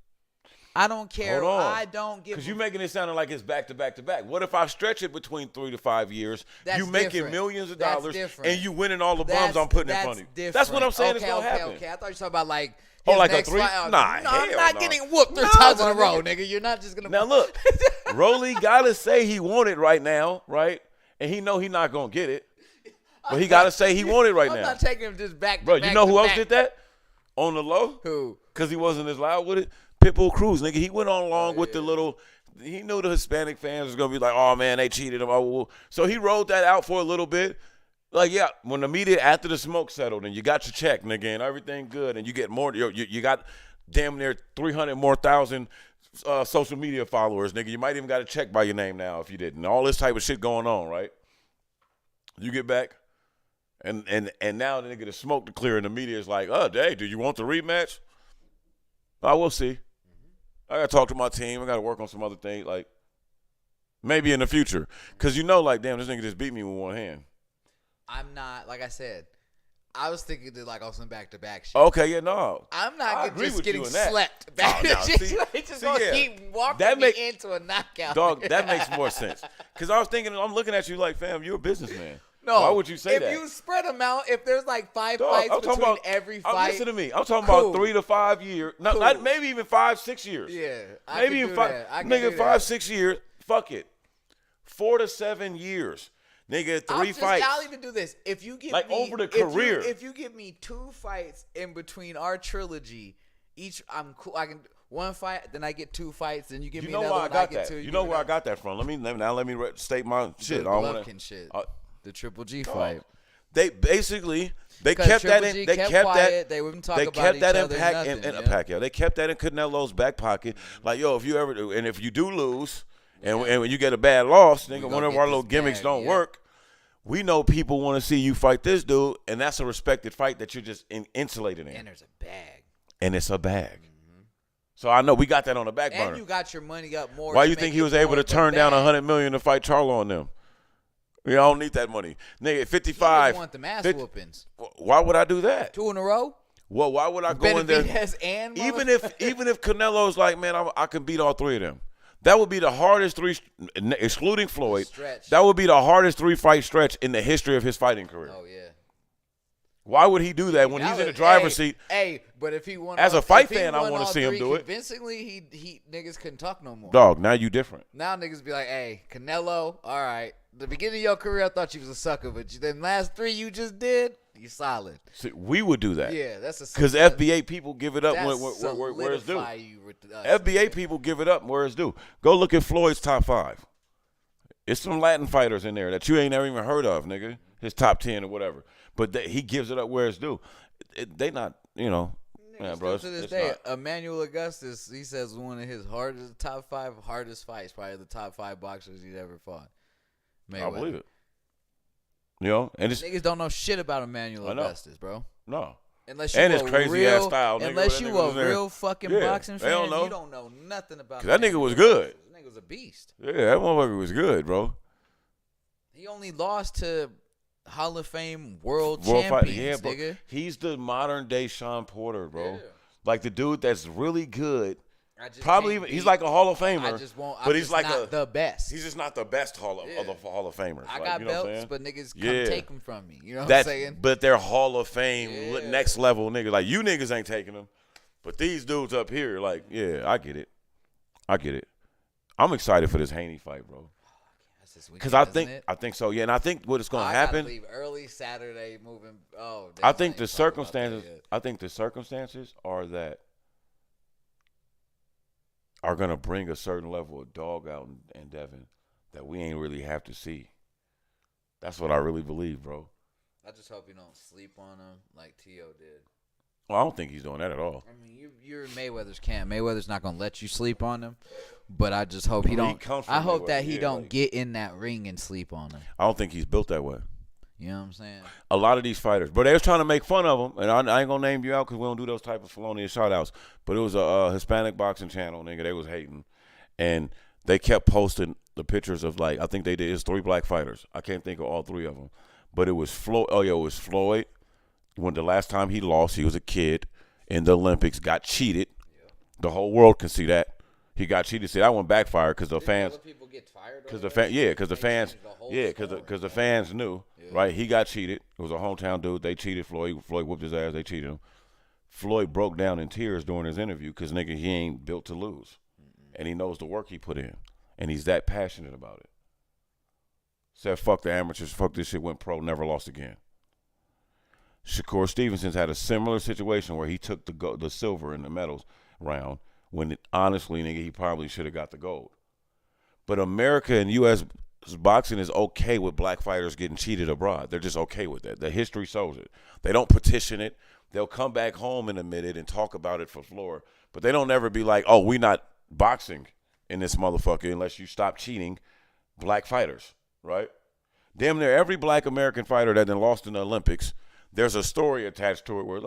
S2: I don't care.
S3: Hold on.
S2: I don't give.
S3: Because you're making it sound like it's back to back to back. What if I stretch it between 3 to 5 years?
S2: That's
S3: you making
S2: different.
S3: millions of
S2: That's
S3: dollars
S2: different.
S3: and you winning all the bums I'm putting in front of you.
S2: Different.
S3: That's what I'm saying is going to happen.
S2: Okay. I thought you were talking about like.
S3: Oh,
S2: his
S3: like a
S2: next
S3: 3?
S2: fight.
S3: Nah,
S2: no, I'm
S3: hell
S2: not
S3: no.
S2: getting whooped 3
S3: No,
S2: times in
S3: my
S2: a row,
S3: nigga.
S2: nigga. You're not just gonna.
S3: Now look, Rolly gotta say he want it right now, right? And he know he not gonna get it, but he gotta say he want it right
S2: I'm
S3: now.
S2: not taking him just back.
S3: Bro,
S2: to
S3: you know
S2: back
S3: who
S2: to
S3: else
S2: back.
S3: did that on the low?
S2: Who?
S3: Because he wasn't as loud with it. Pitbull Cruz, nigga. He went on along with the little he knew the Hispanic fans was gonna be like, oh man, they cheated him. Oh, so he rolled that out for a little bit. Like, yeah, when the media, after the smoke settled and you got your check, nigga, and everything good, and you get more, you got damn near 300 more thousand social media followers, nigga. You might even got a check by your name now if you didn't. All this type of shit going on, right? You get back, and now the nigga, the smoke to clear, and the media is like, oh, hey, do you want the rematch? I will see. I got to talk to my team. I got to work on some other things, like maybe in the future. Because like, damn, this nigga just beat me with one hand.
S2: I'm not, like I said, I was thinking to like on some back-to-back shit.
S3: Okay, yeah, no.
S2: I'm not just getting
S3: that.
S2: slept back to just going to keep walking me into a knockout.
S3: Dog, that makes more sense. Because I was thinking, I'm looking at you like, fam, you're a businessman.
S2: No.
S3: Why would you say that?
S2: If you spread them out, if there's like 5 fights between every fight.
S3: Listen to me. I'm talking about 3 to 5 years. Not maybe even 5, 6 years.
S2: Yeah.
S3: Maybe even 5. Nigga, 5, 6 years. Fuck it. 4 to 7 years. Nigga, 3 fights.
S2: I'll even do this. If you give
S3: like
S2: me
S3: over the career.
S2: If you give me 2 fights in between our trilogy, I'm cool. I can 1 fight, then I get 2 fights, then you give me another one. I get 2.
S3: You know where I got that from? Let me state my shit.
S2: The Golovkin shit. The Triple G fight.
S3: They basically kept that in. They kept
S2: quiet. They wouldn't talk about each other.
S3: Pacquiao. They kept that in Canelo's back pocket. Like, yo, if you do lose, and when you get a bad loss, nigga, one of our little gimmicks don't work. We know people want to see you fight this dude, and that's a respected fight that you're just insulated in.
S2: And there's a bag.
S3: And it's a bag. Mm-hmm. So I know we got that on the back burner.
S2: And you got your money up more.
S3: Why you think he was able to turn down $100 million to fight Charlo on them? We don't need that money. Nigga, 55.
S2: You want the ass whoopings.
S3: Why would I do that?
S2: 2 in a row?
S3: Well, why would I go in there? Even if Canelo's like, man, I can beat all 3 of them. That would be the hardest 3, excluding Floyd. That would be the hardest 3-fight stretch in the history of his fighting career.
S2: Oh, yeah.
S3: Why would he do that when he's in the driver's seat?
S2: Hey, but if he won,
S3: as a fight fan, I want to see him do it.
S2: Convincingly, he niggas couldn't talk no more.
S3: Dog, now you different.
S2: Now niggas be like, hey, Canelo, all right. The beginning of your career, I thought you was a sucker, but then last 3 you just did, you solid.
S3: See, we would do that.
S2: Yeah, that's a
S3: because FBA people give it up where it's due. FBA people give it up where it's due. Go look at Floyd's top 5. It's some Latin fighters in there that you ain't never even heard of, nigga. His top 10 or whatever. But he gives it up where it's due. They not, man, bro.
S2: To this day, Emmanuel Augustus, he says one of his top 5 hardest fights, probably the top 5 boxers he's ever fought. Mayweather.
S3: I believe it. And
S2: niggas don't know shit about Emmanuel Augustus, bro.
S3: No.
S2: Unless you
S3: his crazy ass style.
S2: Unless you a real fucking boxing fan, you don't know nothing about
S3: that nigga was good.
S2: That nigga was a beast.
S3: Yeah, that motherfucker was good, bro.
S2: He only lost to Hall of Fame world champions, nigga.
S3: He's the modern day Sean Porter, bro. Yeah. Like the dude that's really good. He's like a Hall of Famer. But he's like
S2: not the best.
S3: He's just not the best of the Hall of Famers.
S2: I got belts, but niggas come take them from me. You know what I'm saying?
S3: But they're Hall of Fame next level niggas. Like you niggas ain't taking them. But these dudes up here, like, yeah, I get it. I'm excited for this Haney fight, bro. Because I think so, yeah, and I think what is going to happen.
S2: I leave early Saturday, moving.
S3: I think the circumstances. I think the circumstances are going to bring a certain level of dog out in Devin that we ain't really have to see. That's what I really believe, bro.
S2: I just hope you don't sleep on him like T.O. did.
S3: Well, I don't think he's doing that at all.
S2: I mean, you're in Mayweather's camp. Mayweather's not gonna let you sleep on him, but I just hope he don't. I hope that he don't get in that ring and sleep on him.
S3: I don't think he's built that way.
S2: You know what I'm saying?
S3: A lot of these fighters, but they was trying to make fun of him, and I ain't gonna name you out because we don't do those type of felonious shout-outs. But it was a Hispanic boxing channel, nigga. They was hating, and they kept posting the pictures of I think they did. It's 3 black fighters. I can't think of all 3 of them, but it was Floyd. Oh yeah, it was Floyd. When the last time he lost, he was a kid in the Olympics, got cheated. Yeah. The whole world can see that. He got cheated. See, that one backfired because the fans.
S2: Other people get fired.
S3: Because the fans knew, right? He got cheated. It was a hometown dude. They cheated Floyd. Floyd whooped his ass. They cheated him. Floyd broke down in tears during his interview because nigga, he ain't built to lose, and he knows the work he put in, and he's that passionate about it. Said, "Fuck the amateurs. Fuck this shit. Went pro. Never lost again." Shakur Stevenson's had a similar situation where he took the silver in the medals round when honestly, nigga, he probably should have got the gold. But America and U.S. boxing is okay with black fighters getting cheated abroad. They're just okay with that. The history shows it. They don't petition it. They'll come back home and admit it and talk about it for floor. But they don't ever be like, oh, we not boxing in this motherfucker unless you stop cheating black fighters, right? Damn near every black American fighter that then lost in the Olympics, there's a story attached to it where,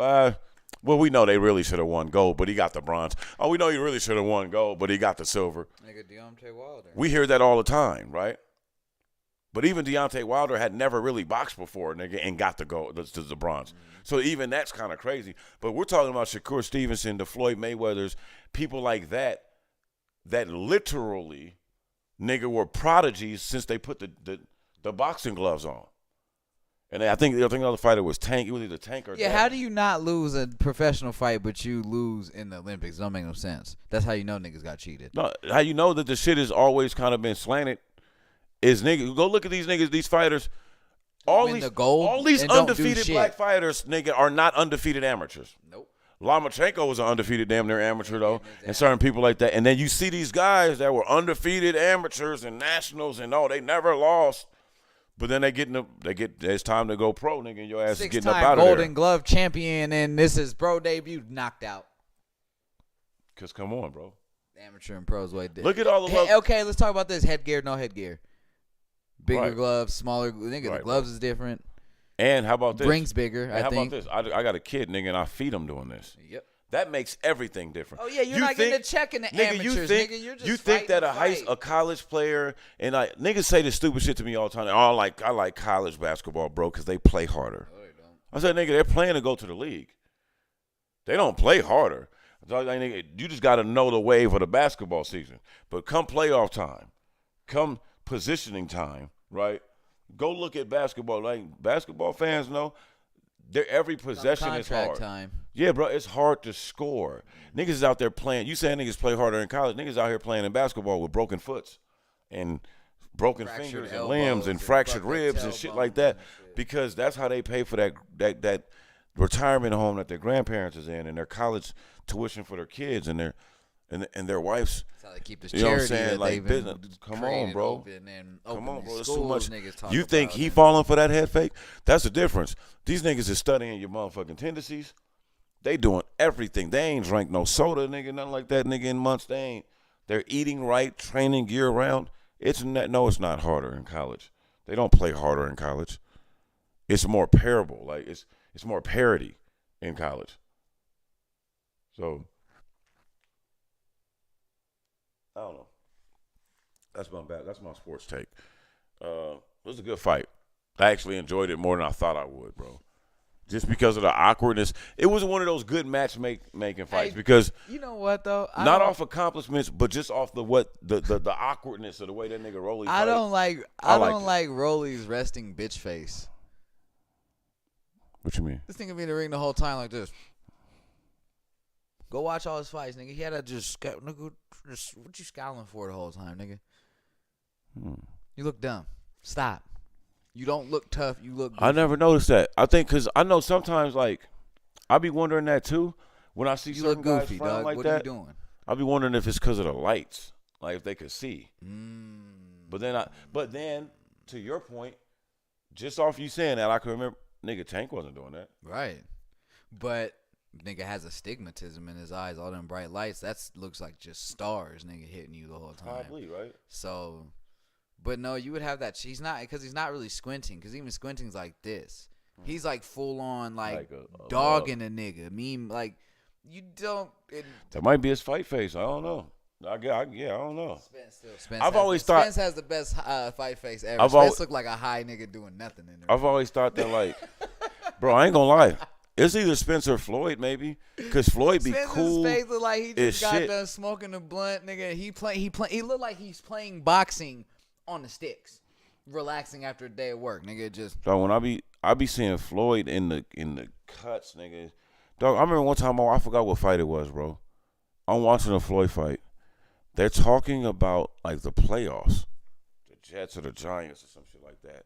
S3: well, we know they really should have won gold, but he got the bronze. Oh, we know he really should have won gold, but he got the silver.
S2: Nigga, Deontay Wilder.
S3: We hear that all the time, right? But even Deontay Wilder had never really boxed before, nigga, and got the gold, the bronze. So even that's kind of crazy. But we're talking about Shakur Stevenson, the Floyd Mayweathers, people like that literally, nigga, were prodigies since they put the boxing gloves on. And I think the other fighter was Tank. It was either Tank or
S2: how do you not lose a professional fight, but you lose in the Olympics? Don't make no sense. That's how you know niggas got cheated.
S3: No, how you know that the shit has always kind of been slanted is niggas. Go look at these niggas, these fighters. All these undefeated black fighters, nigga, are not undefeated amateurs.
S2: Nope.
S3: Lomachenko was an undefeated damn near amateur though, and certain people like that. And then you see these guys that were undefeated amateurs and nationals, and they never lost. But then it's time to go pro, nigga, and your ass is getting up out of there. 6-time
S2: Golden Glove champion, and this is pro debut, knocked out.
S3: Cause come on, bro.
S2: Amateur and pros way different.
S3: Look at all the
S2: okay, let's talk about this. Headgear, no headgear. Bigger
S3: Right.
S2: gloves, smaller. Nigga,
S3: Right,
S2: the gloves is different.
S3: And how about this?
S2: Rings bigger, I
S3: how
S2: think.
S3: about this? I got a kid, nigga, and I feed him doing this.
S2: Yep.
S3: That makes everything different.
S2: Oh yeah, you're not getting a check in the amateurs, nigga. You're just
S3: you think that
S2: fighting
S3: a college player and niggas say this stupid shit to me all the time. Oh, I like college basketball, bro, because they play harder.
S2: No, they don't.
S3: I said, nigga, they're playing to go to the league. They don't play harder. So, nigga, you just got to know the wave of the basketball season. But come playoff time, come positioning time, right? Go look at basketball. Like basketball fans know, every possession is hard.
S2: Time.
S3: Yeah, bro, it's hard to score. Niggas is out there playing. You saying niggas play harder in college. Niggas out here playing in basketball with broken foots and broken fingers and limbs and fractured ribs and shit like that because that's how they pay for that retirement home that their grandparents is in and their college tuition for their kids and their wives.
S2: That's how they keep this
S3: You know what I'm
S2: charity
S3: saying?
S2: that
S3: Like
S2: they've
S3: business.
S2: been
S3: Come on,
S2: created
S3: bro.
S2: open and
S3: Come on, bro.
S2: in
S3: It's too
S2: schools,
S3: much.
S2: niggas talk
S3: You think
S2: about
S3: he
S2: it.
S3: falling for that head fake? That's the difference. These niggas is studying your motherfucking tendencies. They doing everything. They ain't drank no soda, nigga, nothing like that, nigga, in months. They're eating right, training year round. It's not harder in college. They don't play harder in college. It's more parable. Like it's more parity in college. So I don't know. That's my sports take. It was a good fight. I actually enjoyed it more than I thought I would, bro. Just because of the awkwardness. It was one of those good match-making fights because
S2: you know what though?
S3: not off accomplishments, but just off the awkwardness of the way that nigga Rolly fight.
S2: I don't like Rolly's resting bitch face.
S3: What you mean?
S2: This nigga be in the ring the whole time like this. Go watch all his fights, nigga. He had to nigga, what you scowling for the whole time, nigga? You look dumb. Stop. You don't look tough. You look goofy.
S3: I never noticed that. I think because I know sometimes, like, I be wondering that too. When I see
S2: You
S3: certain
S2: look
S3: guys
S2: goofy,
S3: frown
S2: dog.
S3: like
S2: What
S3: that,
S2: are you doing?
S3: I be wondering if it's because of the lights, like if they could see. But then, to your point, just off you saying that, I can remember, nigga, Tank wasn't doing that.
S2: Right. But nigga has astigmatism in his eyes. All them bright lights. That looks like just stars, nigga, hitting you the whole time.
S3: Probably, right?
S2: So, but no, you would have that. He's not because he's not really squinting. Because even squinting's like this. He's like full on like
S3: a
S2: dogging a nigga. Like you don't.
S3: That might be his fight face. I don't know. I don't know.
S2: Spence
S3: I've always thought
S2: Spence has the best fight face ever.
S3: I've
S2: Spence look like a high nigga doing nothing in there.
S3: I've always thought that, like, bro, I ain't gonna lie. It's either Spence or Floyd, maybe, because Floyd be
S2: Spence's
S3: cool.
S2: face look like he just got
S3: shit.
S2: done smoking a blunt, nigga. He look like he's playing boxing on the sticks, relaxing after a day of work, nigga. Just
S3: So when I be seeing Floyd in the cuts, nigga. Dog, I remember one time I forgot what fight it was, bro. I'm watching a Floyd fight. They're talking about like the playoffs, the Jets or the Giants or some shit like that,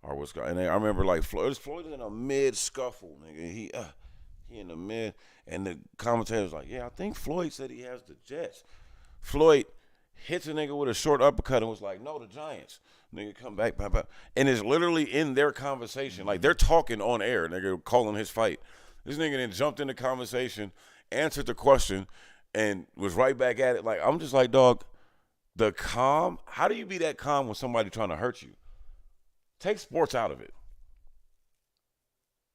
S3: or what's going. And I remember like Floyd in a mid scuffle, nigga. He in the mid, and the commentator was like, "Yeah, I think Floyd said he has the Jets." Floyd hits a nigga with a short uppercut and was like, no, the Giants. Nigga come back, blah, blah. And it's literally in their conversation. Like, they're talking on air. Nigga calling his fight. This nigga then jumped in the conversation, answered the question, and was right back at it. Like, I'm just like, dog, the calm. How do you be that calm when somebody trying to hurt you? Take sports out of it.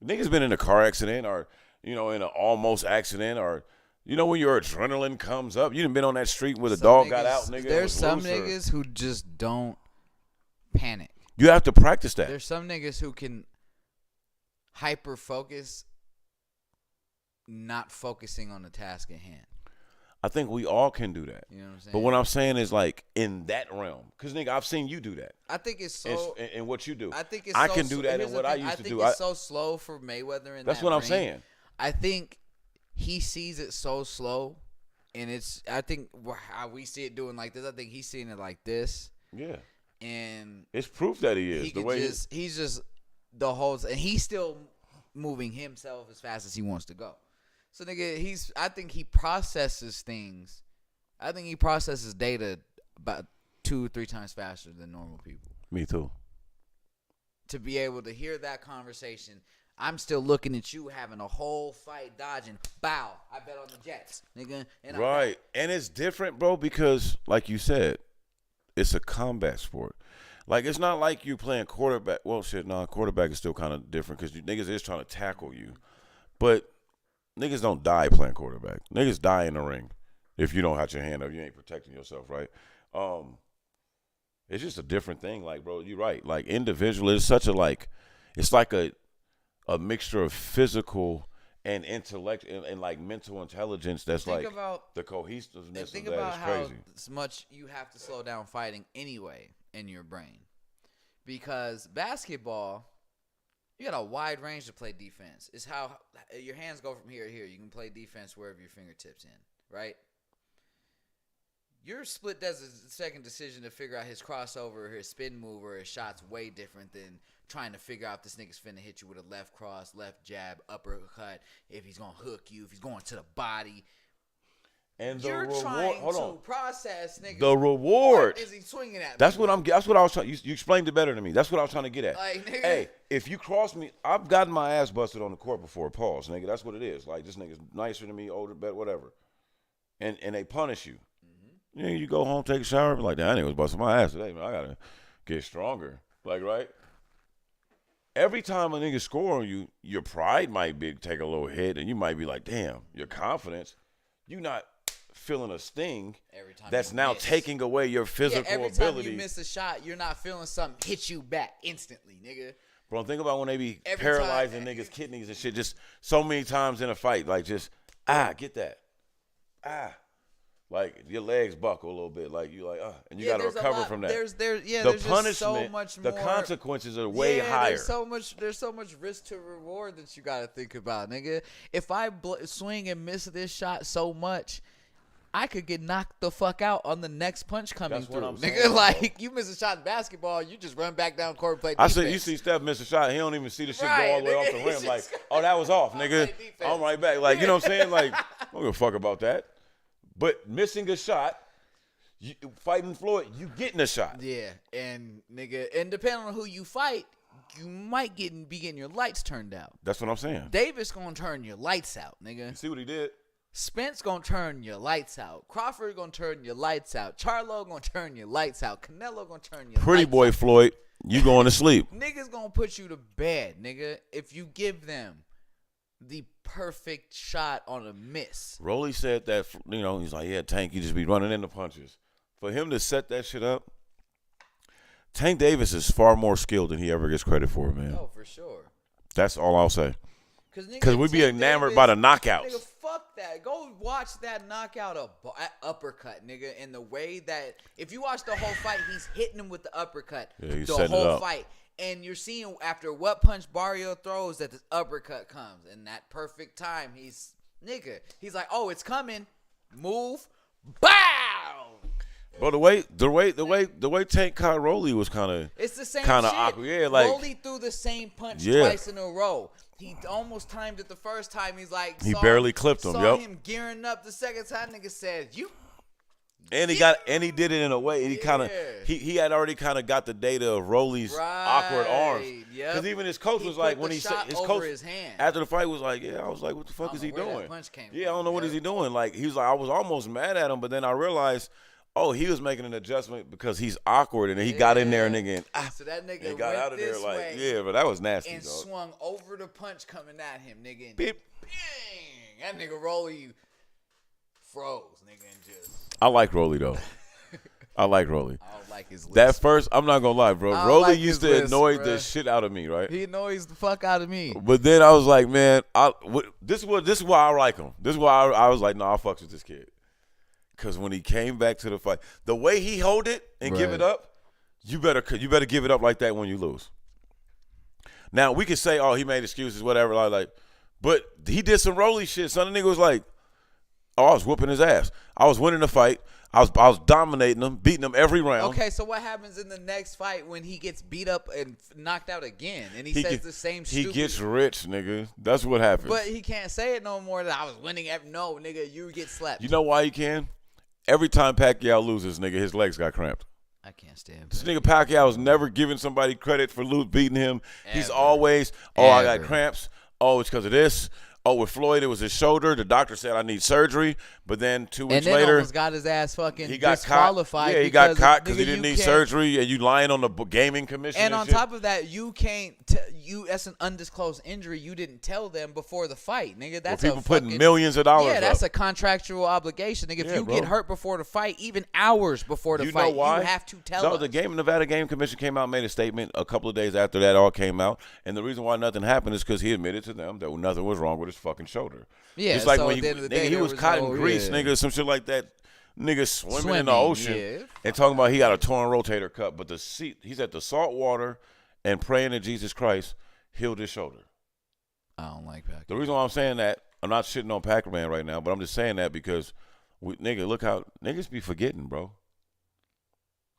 S3: Niggas been in a car accident or, in an almost accident or, when your adrenaline comes up. You done been on that street where the dog got out, nigga.
S2: There's some niggas who just don't panic.
S3: You have to practice that.
S2: There's some niggas who can hyper focus, not focusing on the task at hand.
S3: I think we all can do that.
S2: You know what I'm saying?
S3: But what I'm saying is, like, in that realm. Because, nigga, I've seen you do that.
S2: I think it's so...
S3: And what you do.
S2: I
S3: can do that in what I used to do.
S2: I think it's so slow for Mayweather in
S3: That's
S2: that
S3: what I'm
S2: ring.
S3: saying.
S2: I think he sees it so slow, and I think how we see it doing like this, I think he's seeing it like this.
S3: Yeah.
S2: And
S3: it's proof that he is.
S2: He's just the whole... And he's still moving himself as fast as he wants to go. So, nigga, I think he processes things. I think he processes data about 2-3 times faster than normal people.
S3: Me too.
S2: To be able to hear that conversation, I'm still looking at you having a whole fight dodging. Bow, I bet on the Jets, nigga. And
S3: right. And it's different, bro, because, like you said, it's a combat sport. Like, it's not like you playing quarterback. Well, shit, quarterback is still kind of different because niggas is trying to tackle you. But niggas don't die playing quarterback. Niggas die in the ring. If you don't have your hand up, you ain't protecting yourself, right? It's just a different thing. Like, bro, you're right. Like, individual is such it's like a mixture of physical and intellect and like mental intelligence that's
S2: think
S3: like
S2: about,
S3: the cohesiveness
S2: think
S3: of that
S2: about
S3: is crazy.
S2: how much you have to slow down fighting anyway in your brain. Because basketball, you got a wide range to play defense. It's how your hands go from here to here. You can play defense wherever your fingertips in, right? Your split does a second decision to figure out his crossover, his spin move, or his shot's way different than trying to figure out if this nigga's finna hit you with a left cross, left jab, uppercut, if he's gonna hook you, if he's going to the body.
S3: And the
S2: You're
S3: reward,
S2: trying
S3: hold
S2: to
S3: on.
S2: process, nigga.
S3: The reward.
S2: What is he swinging at?
S3: That's what I was trying. You explained it better than me. That's what I was trying to get at.
S2: Like, nigga.
S3: Hey, if you cross me, I've gotten my ass busted on the court before. Pause, nigga. That's what it is. Like, this nigga's nicer than me, older, better, whatever. And they punish you. Yeah, you go home, take a shower, and be like, that nigga was busting my ass today, man. I gotta get stronger. Like, right? Every time a nigga score on you, your pride might take a little hit, and you might be like, damn, your confidence. You not feeling a sting
S2: Every time
S3: that's
S2: you
S3: now
S2: miss.
S3: taking away your physical
S2: every
S3: ability.
S2: time you miss a shot, you're not feeling something hit you back instantly, nigga.
S3: Bro, think about when they be
S2: Every
S3: paralyzing
S2: time.
S3: niggas' kidneys and shit just so many times in a fight. Like, just, get that. Like, your legs buckle a little bit. Like, you like, and you got to recover from that.
S2: There's
S3: the punishment,
S2: just so much more.
S3: the consequences are way higher.
S2: There's so much risk to reward that you got to think about, nigga. If I swing and miss this shot so much, I could get knocked the fuck out on the next punch coming
S3: That's
S2: through.
S3: what I'm
S2: Nigga,
S3: saying,
S2: like, you miss a shot in basketball, you just run back down court and play defense.
S3: I said, you see Steph miss a shot, he don't even see the shit
S2: Right,
S3: go all the way
S2: nigga.
S3: off the rim.
S2: He's
S3: Like,
S2: just
S3: oh, that was off,
S2: play
S3: nigga.
S2: defense.
S3: I'm right back. Like, you know what I'm saying? Like, I don't give a fuck about that. But missing a shot, fighting Floyd, you getting a shot.
S2: Yeah, and nigga, and depending on who you fight, you might be getting your lights turned out.
S3: That's what I'm saying.
S2: Davis gonna turn your lights out, nigga.
S3: You see what he did?
S2: Spence gonna turn your lights out. Crawford gonna turn your lights out. Charlo gonna turn your lights out. Canelo gonna turn your
S3: Pretty
S2: lights
S3: boy
S2: out.
S3: Floyd, you going to sleep.
S2: Niggas gonna put you to bed, nigga, if you give them the perfect shot on a miss.
S3: Rolly said that, he's like, yeah, Tank, you just be running into punches. For him to set that shit up, Tank Davis is far more skilled than he ever gets credit for, man.
S2: Oh, for sure.
S3: That's all I'll say.
S2: Because
S3: we be enamored by the knockouts.
S2: Nigga, fuck that. Go watch that knockout uppercut, nigga. And the way that, if you watch the whole fight, he's hitting him with the uppercut.
S3: Yeah, he's
S2: the
S3: setting it
S2: whole
S3: up.
S2: fight. And you're seeing after what punch Barrio throws that this uppercut comes. And that perfect time, he's like, oh, it's coming. Move. Bow!
S3: Bro, the way Tank caught Rolly was kind of
S2: It's the same
S3: kind of
S2: shit.
S3: awkward. Yeah, like
S2: Rolly threw the same punch
S3: Yeah.
S2: twice in a row. He almost timed it the first time. He's like,
S3: He barely clipped him,
S2: Saw
S3: yup.
S2: him gearing up the second time. Nigga said, you
S3: And he did it in a way. He kind of he had already kind of got the data of Rolly's awkward arms. Because even his coach was like, when he said his coach after the fight was like, yeah, I was like, what the fuck is he doing? Yeah, I don't know what is he doing. Like he was like, I was almost mad at him, but then I realized, oh, he was making an adjustment because he's awkward, and then he got in there, nigga, and
S2: so that nigga
S3: got
S2: went
S3: out of there
S2: this
S3: like,
S2: way
S3: yeah, but that was nasty,
S2: and
S3: dog.
S2: swung over the punch coming at him, nigga. And
S3: Beep.
S2: bang, that nigga Rolly froze, nigga, and just.
S3: I like Rolly though. I like Rolly.
S2: I don't like his lisp.
S3: That first, I'm not gonna lie, bro.
S2: I don't
S3: Rolly
S2: like
S3: used
S2: his
S3: to
S2: lisp,
S3: annoy
S2: bruh.
S3: the shit out of me, right?
S2: He annoys the fuck out of me.
S3: But then I was like, man, this is why I like him. This is why I was like, no, I fucks with this kid. Because when he came back to the fight, the way he hold it and give it up, you better give it up like that when you lose. Now we can say, oh, he made excuses, whatever, like, but he did some Rolly shit. Son, the nigga was like, oh, I was whooping his ass. I was winning the fight. I was dominating him, beating him every round.
S2: Okay, so what happens in the next fight when he gets beat up and knocked out again, and he says the same stupid?
S3: He gets rich, nigga. That's what happens.
S2: But he can't say it no more that I was winning. No, nigga, you get slapped.
S3: You know why he can? Every time Pacquiao loses, nigga, his legs got cramped.
S2: I can't stand
S3: This
S2: it.
S3: nigga Pacquiao was never giving somebody credit for beating him. He's
S2: Ever.
S3: always, I got
S2: Ever.
S3: cramps. Oh, it's because of this. Oh, with Floyd, it was his shoulder. The doctor said I need surgery. But then 2
S2: And
S3: weeks
S2: then
S3: later,
S2: almost got his ass fucking
S3: he got
S2: disqualified.
S3: caught. Yeah, he got caught because
S2: nigga,
S3: he didn't
S2: you
S3: need
S2: can't-
S3: surgery, and you lying on the gaming commission.
S2: And on
S3: shit.
S2: top of that, you can't. That's an undisclosed injury. You didn't tell them before the fight, nigga. That's
S3: people
S2: a
S3: putting
S2: fucking,
S3: millions of dollars
S2: Yeah, that's
S3: up.
S2: a contractual obligation, nigga. If
S3: Yeah,
S2: you
S3: bro.
S2: get hurt before the fight, even hours before the
S3: You
S2: fight,
S3: know why?
S2: you have to tell
S3: No,
S2: us.
S3: the Nevada Game Commission came out and made a statement a couple of days after that all came out. And the reason why nothing happened is because he admitted to them that nothing was wrong with his fucking shoulder.
S2: Yeah,
S3: It's like
S2: so
S3: when
S2: at the end of the day,
S3: he
S2: there
S3: was caught in
S2: no-
S3: Greece,
S2: yeah.
S3: nigga, some shit like that. Nigga swimming in the
S2: Swimming,
S3: ocean
S2: yeah.
S3: and talking about he got a torn rotator cuff. But he's at the salt water and praying to Jesus Christ healed his shoulder.
S2: I don't like Pacquiao.
S3: The reason why I'm saying that, I'm not shitting on Pac-Man right now, but I'm just saying that because, nigga, look how niggas be forgetting, bro.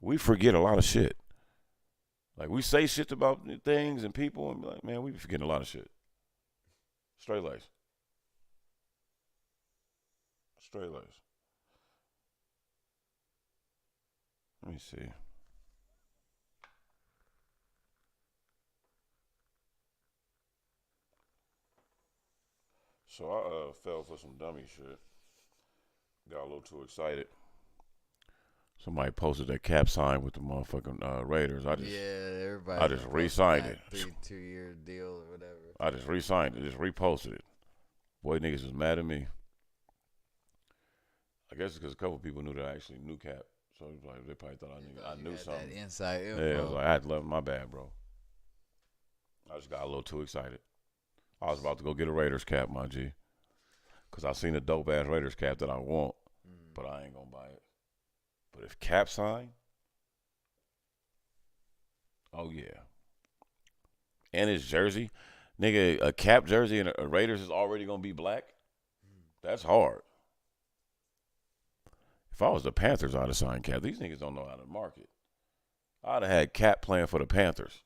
S3: We forget a lot of shit. Like, we say shit about things and people and be like, man, we be forgetting a lot of shit. Straight lace. Straight lace. Let me see. So I fell for some dummy shit. Got a little too excited. Somebody posted that cap sign with the motherfucking Raiders.
S2: Everybody.
S3: I just re-signed it.
S2: 2-year deal or whatever.
S3: I just re-signed it. Just reposted it. Boy, niggas was mad at me. I guess it's because a couple people knew that I actually knew Cap. So it was like, they probably thought I knew
S2: Had
S3: something.
S2: That inside info.
S3: Yeah, I was like, I had to let my bad, bro. I just got a little too excited. I was about to go get a Raiders cap, my G. Because I seen a dope-ass Raiders cap that I want, but I ain't going to buy it. But if Cap sign, oh, yeah. And his jersey. Nigga, a Cap jersey and a Raiders is already going to be black? That's hard. If I was the Panthers, I'd have signed Cap. These niggas don't know how to market. I'd have had Cap playing for the Panthers.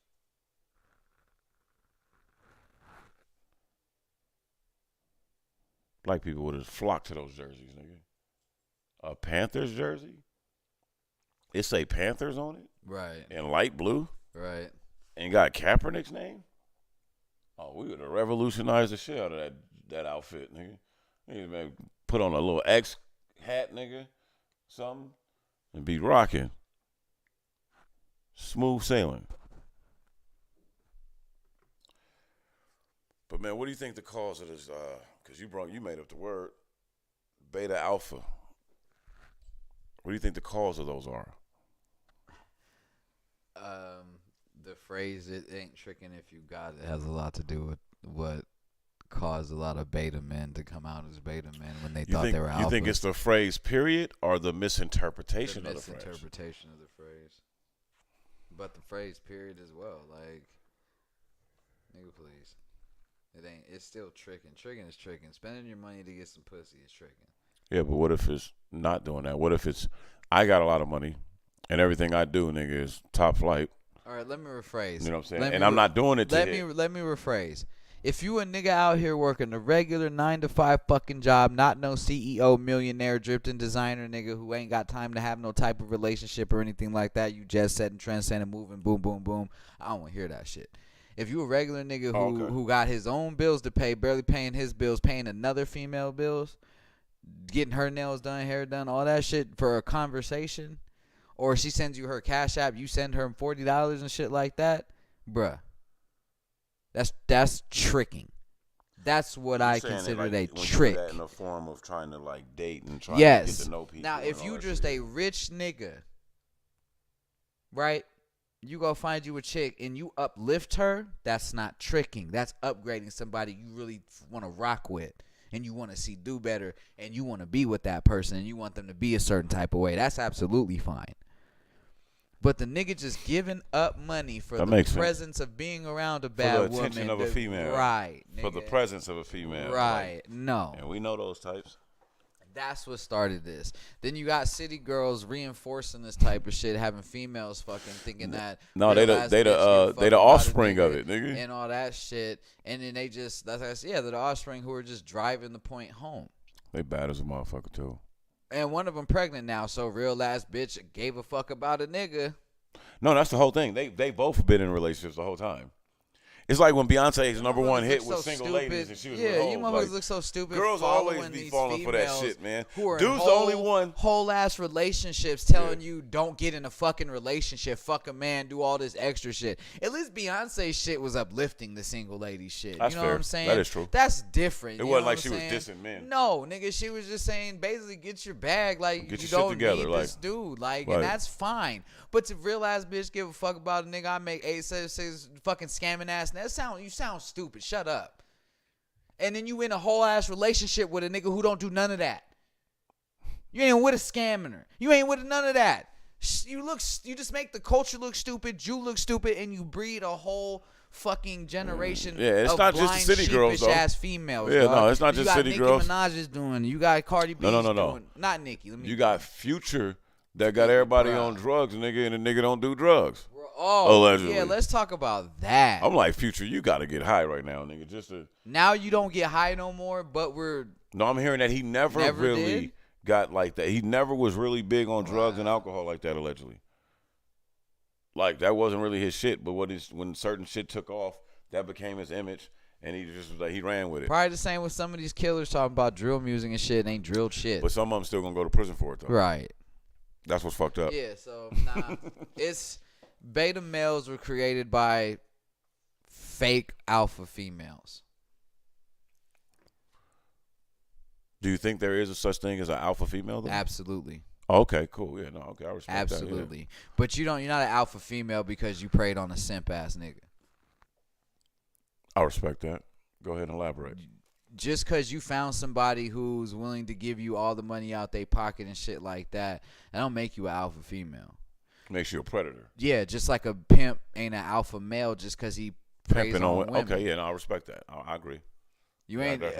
S3: Black people would have flocked to those jerseys, nigga. A Panthers jersey? It say Panthers on it?
S2: Right.
S3: In light blue?
S2: Right.
S3: And got Kaepernick's name? Oh, we would have revolutionized the shit out of that outfit, nigga. Nigga, man, put on a little X hat, nigga. Something. And be rocking. Smooth sailing. But man, what do you think the cause of this? Because you made up the word beta alpha. What do you think the cause of those are?
S2: The phrase "it ain't tricking if you got it" has a lot to do with what caused a lot of beta men to come out as beta men when they thought they were alphas.
S3: You think it's the phrase period or the misinterpretation of the phrase?
S2: Misinterpretation of the phrase. But the phrase period as well. Like, nigga, please. It ain't. It's still tricking. Tricking is tricking. Spending your money to get some pussy is tricking.
S3: Yeah, but what if it's not doing that? What if it's I got a lot of money and everything I do, nigga, is top flight?
S2: All right, let me rephrase.
S3: You know what I'm saying? And I'm not doing it to
S2: let
S3: hit.
S2: me rephrase. If you a nigga out here working a regular 9-to-5 fucking job, not no CEO, millionaire, dripped in designer nigga who ain't got time to have no type of relationship or anything like that, you just setting trends, setting moving, boom, boom, boom. I don't want to hear that shit. If you a regular nigga who got his own bills to pay, barely paying his bills, paying another female bills, getting her nails done, hair done, all that shit for a conversation, or she sends you her Cash App, you send her $40 and shit like that, bruh. That's tricking. That's what I consider a trick.
S3: That in the form of trying to like date and trying
S2: yes.
S3: to get to know people.
S2: Now, if you just a rich nigga, right? You go find you a chick and you uplift her. That's not tricking. That's upgrading somebody you really want to rock with and you want to see do better and you want to be with that person and you want them to be a certain type of way. That's absolutely fine. But the nigga just giving up money for the presence of being around a bad woman. For the attention
S3: of a female.
S2: Right. Nigga.
S3: For the presence of a female.
S2: Right.
S3: Like,
S2: no.
S3: And we know those types.
S2: That's what started this. Then you got city girls reinforcing this type of shit, having females fucking thinking that.
S3: No, they the offspring of it, nigga.
S2: And all that shit. And then they just, that's like I said, yeah, they're the offspring who are just driving the point home.
S3: They bad as a motherfucker, too.
S2: And one of them pregnant now, so real ass bitch gave a fuck about a nigga.
S3: No, that's the whole thing. They both been in relationships the whole time. It's like when Beyonce's number one hit was Single Ladies and she was with hoes.
S2: Yeah, you motherfuckers look so stupid.
S3: Girls always be falling for that shit, man.
S2: Dude's
S3: the only one.
S2: Whole ass relationships telling you don't get in a fucking relationship. Fuck a man, do all this extra shit. At least Beyonce's shit was uplifting the single lady shit.
S3: That's
S2: you know
S3: fair.
S2: what I'm saying?
S3: That is true.
S2: That's different.
S3: It wasn't like she was dissing men.
S2: No, nigga, she was just saying basically get your bag. Like,
S3: get
S2: you
S3: your
S2: don't
S3: shit together,
S2: need this dude. Like, and that's fine. But to real ass bitch give a fuck about a nigga I make 876 fucking scamming ass. You sound stupid. Shut up. And then you in a whole ass relationship with a nigga who don't do none of that. You ain't with a scamming her. You ain't with none of that. You just make the culture look stupid. You look stupid, and you breed a whole fucking generation.
S3: Yeah, it's
S2: of
S3: not
S2: blind,
S3: just the city girls though.
S2: Ass females.
S3: Yeah,
S2: dog.
S3: no, it's not just city girls.
S2: You got Nicki Minaj is doing. You got Cardi B.
S3: No.
S2: Not Nicki.
S3: You got Future that got everybody on drugs, nigga, and the nigga don't do drugs.
S2: Oh,
S3: allegedly.
S2: Yeah, let's talk about that.
S3: I'm like, Future, you got to get high right now, nigga.
S2: Now you don't get high no more, but we're...
S3: No, I'm hearing that he never really got like that. He never was really big on drugs and alcohol like that, allegedly. Like, that wasn't really his shit, but when certain shit took off, that became his image, and he just was like, he ran with it.
S2: Probably the same with some of these killers talking about drill music and shit. Ain't drilled shit.
S3: But some of them still going to go to prison for it, though.
S2: Right.
S3: That's what's fucked up.
S2: Yeah, so, nah. It's... Beta males were created by fake alpha females.
S3: Do you think there is a such thing as an alpha female, though?
S2: Absolutely.
S3: Oh, okay, cool. Yeah, no, okay, I respect
S2: Absolutely.
S3: that. Yeah.
S2: But you're not an alpha female because you preyed on a simp ass nigga.
S3: I respect that. Go ahead and elaborate.
S2: Just because you found somebody who's willing to give you all the money out their pocket and shit like that, that don't make you an alpha female.
S3: Makes you a predator.
S2: Yeah, just like a pimp ain't an alpha male just because he preys on women.
S3: Okay, yeah, no, I respect that. I agree.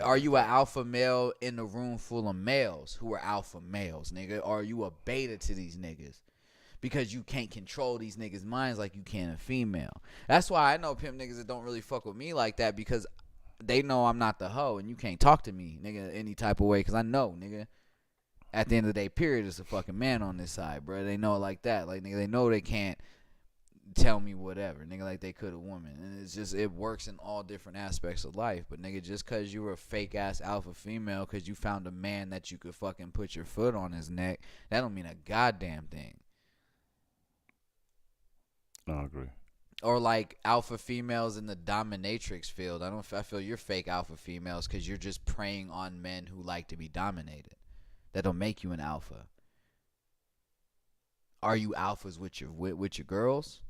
S2: Are you an alpha male in a room full of males who are alpha males, nigga? Or are you a beta to these niggas? Because you can't control these niggas' minds like you can a female. That's why I know pimp niggas that don't really fuck with me like that because they know I'm not the hoe and you can't talk to me, nigga, any type of way because I know, nigga. At the end of the day, period, is a fucking man on this side, bro. They know it like that. Like, nigga, they know they can't tell me whatever, nigga, like they could a woman. And it's just, it works in all different aspects of life. But, nigga, just because you were a fake-ass alpha female because you found a man that you could fucking put your foot on his neck, that don't mean a goddamn thing.
S3: No, I agree.
S2: Or, like, alpha females in the dominatrix field. I feel you're fake alpha females because you're just preying on men who like to be dominated. That don't make you an alpha. Are you alphas with your girls?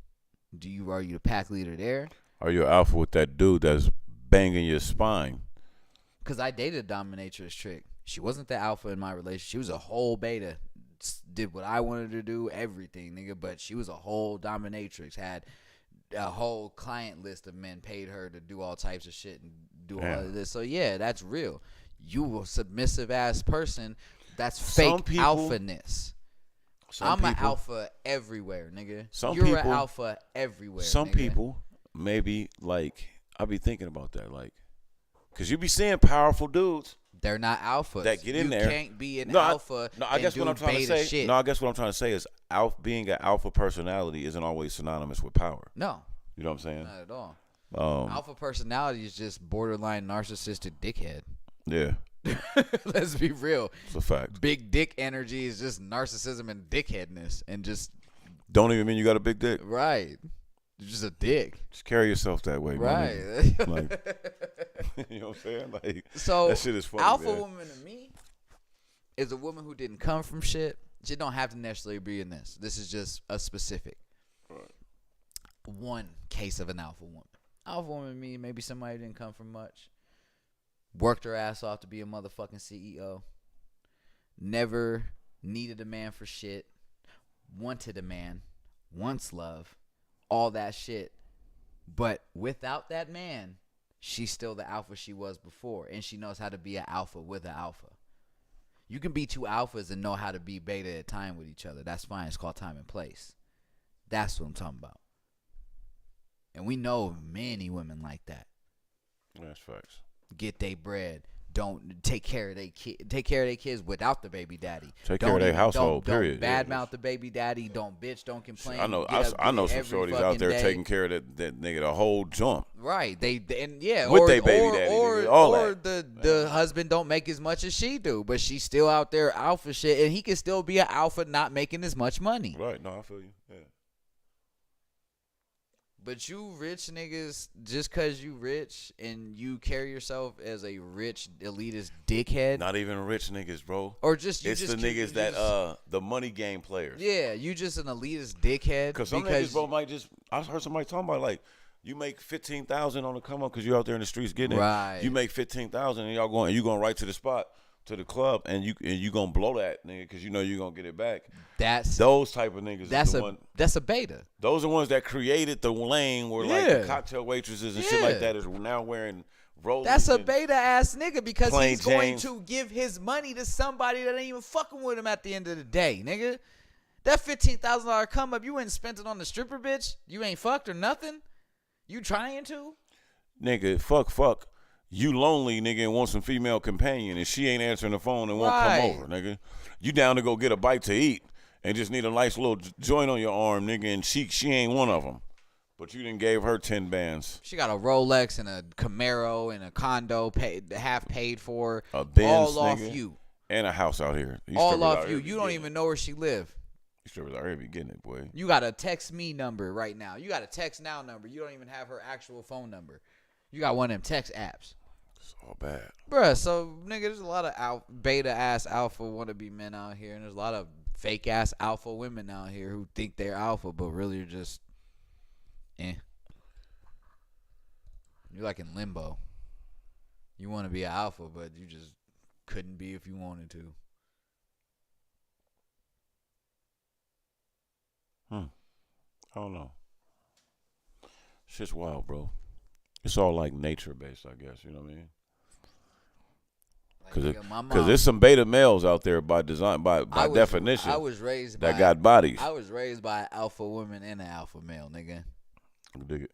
S2: Are you the pack leader there?
S3: Are you an alpha with that dude that's banging your spine?
S2: Because I dated a dominatrix chick. She wasn't the alpha in my relationship. She was a whole beta. Did what I wanted to do, everything, nigga. But she was a whole dominatrix. Had a whole client list of men, paid her to do all types of shit and do all of this. So, yeah, that's real. You a submissive ass person. That's fake alphaness. I'm an alpha everywhere, nigga. You're an alpha everywhere.
S3: Some
S2: nigga.
S3: people maybe like I be thinking about that, like, cause you be seeing powerful dudes
S2: They're not alphas.
S3: that get in there.
S2: You can't be an alpha.
S3: I guess
S2: and
S3: what I'm
S2: do
S3: trying to
S2: beta
S3: say.
S2: shit.
S3: No, I guess what I'm trying to say is being an alpha personality isn't always synonymous with power.
S2: No,
S3: You know what I'm saying?
S2: not at all.
S3: Um,
S2: Alpha personality is just borderline narcissistic dickhead.
S3: yeah,
S2: Let's be real.
S3: it's a fact.
S2: Big dick energy is just narcissism and dickheadness, and just
S3: Don't even mean you got a big dick.
S2: right. You're just a dick.
S3: Just carry yourself that way,
S2: Right.
S3: man. Like, you know what I'm saying? Like,
S2: So
S3: that shit is funny,
S2: alpha
S3: man.
S2: woman to me is a woman who didn't come from shit. She don't have to necessarily be in this. This is just a specific one case of an alpha woman. Alpha woman to me, maybe somebody who didn't come from much. Worked her ass off to be a motherfucking CEO. Never needed a man for shit. Wanted a man. Wants love. All that shit. But without that man, she's still the alpha she was before. And she knows how to be an alpha with an alpha. You can be two alphas and know how to be beta at a time with each other. That's fine. It's called time and place. That's what I'm talking about. And we know many women like that.
S3: That's facts.
S2: Get they bread. Don't take care of their kids without the baby daddy.
S3: Take care of their household, period.
S2: Don't
S3: Yeah,
S2: badmouth the baby daddy. Don't bitch. Don't complain.
S3: I know.
S2: Get up,
S3: I know
S2: get
S3: some
S2: every
S3: shorties out
S2: fucking
S3: there
S2: day.
S3: taking care of that nigga the whole jump.
S2: Right. They and yeah.
S3: With
S2: or,
S3: they baby
S2: or,
S3: daddy,
S2: or,
S3: nigga, all
S2: or
S3: that.
S2: the husband don't make as much as she do, but she's still out there alpha shit, and he can still be an alpha not making as much money.
S3: Right. No, I feel you. Yeah.
S2: But you rich niggas, just because you rich and you carry yourself as a rich elitist dickhead,
S3: Not even rich niggas, bro.
S2: or just you
S3: It's
S2: just
S3: the niggas that the money game players.
S2: yeah, you just an elitist dickhead
S3: Because some niggas, bro, might just. I heard somebody talking about like, you make 15,000 on the come up because you're out there in the streets getting
S2: Right.
S3: it. You make 15,000 and you going right to the spot, to the club, and you gonna blow that nigga because you know you're gonna get it back.
S2: that's
S3: Those type of niggas.
S2: that's
S3: is the
S2: a
S3: one.
S2: that's a beta.
S3: Those are the ones that created the lane where like
S2: Yeah.
S3: the cocktail waitresses and shit
S2: Yeah.
S3: like that is now wearing rolls.
S2: That's a
S3: and-
S2: beta ass nigga because
S3: Plain
S2: he's going
S3: James.
S2: to give his money to somebody that ain't even fucking with him at the end of the day, nigga. That $15,000 come up, you ain't spent it on the stripper, bitch. You ain't fucked or nothing. You trying to?
S3: Nigga, fuck. You lonely, nigga, and want some female companion, and she ain't answering the phone and won't
S2: Right.
S3: come over, nigga. You down to go get a bite to eat and just need a nice little joint on your arm, nigga, and she ain't one of them. But you done gave her 10 bands.
S2: She got a Rolex and a Camaro and a condo half paid for.
S3: A Benz,
S2: all off
S3: nigga.
S2: you.
S3: And a house out here. These
S2: All
S3: strippers out
S2: off
S3: here
S2: you.
S3: be
S2: You don't
S3: getting
S2: even know where she live.
S3: it. These strippers out here be getting it, boy.
S2: You got a text me number right now. You got a text now number. You don't even have her actual phone number. You got one of them text apps.
S3: It's all bad.
S2: Bruh, so, nigga, there's a lot of beta-ass alpha wannabe men out here, and there's a lot of fake-ass alpha women out here who think they're alpha, but really are just, You're like in limbo. You want to be an alpha, but you just couldn't be if you wanted to.
S3: I don't know. Shit's wild, bro. It's all like nature based, I guess. You know what I mean?
S2: Like,
S3: Because
S2: nigga, my mom-
S3: there's some beta males out there by design, by definition,
S2: I was raised
S3: that
S2: by,
S3: got bodies.
S2: I was raised by an alpha woman and an alpha male, nigga.
S3: Dig it.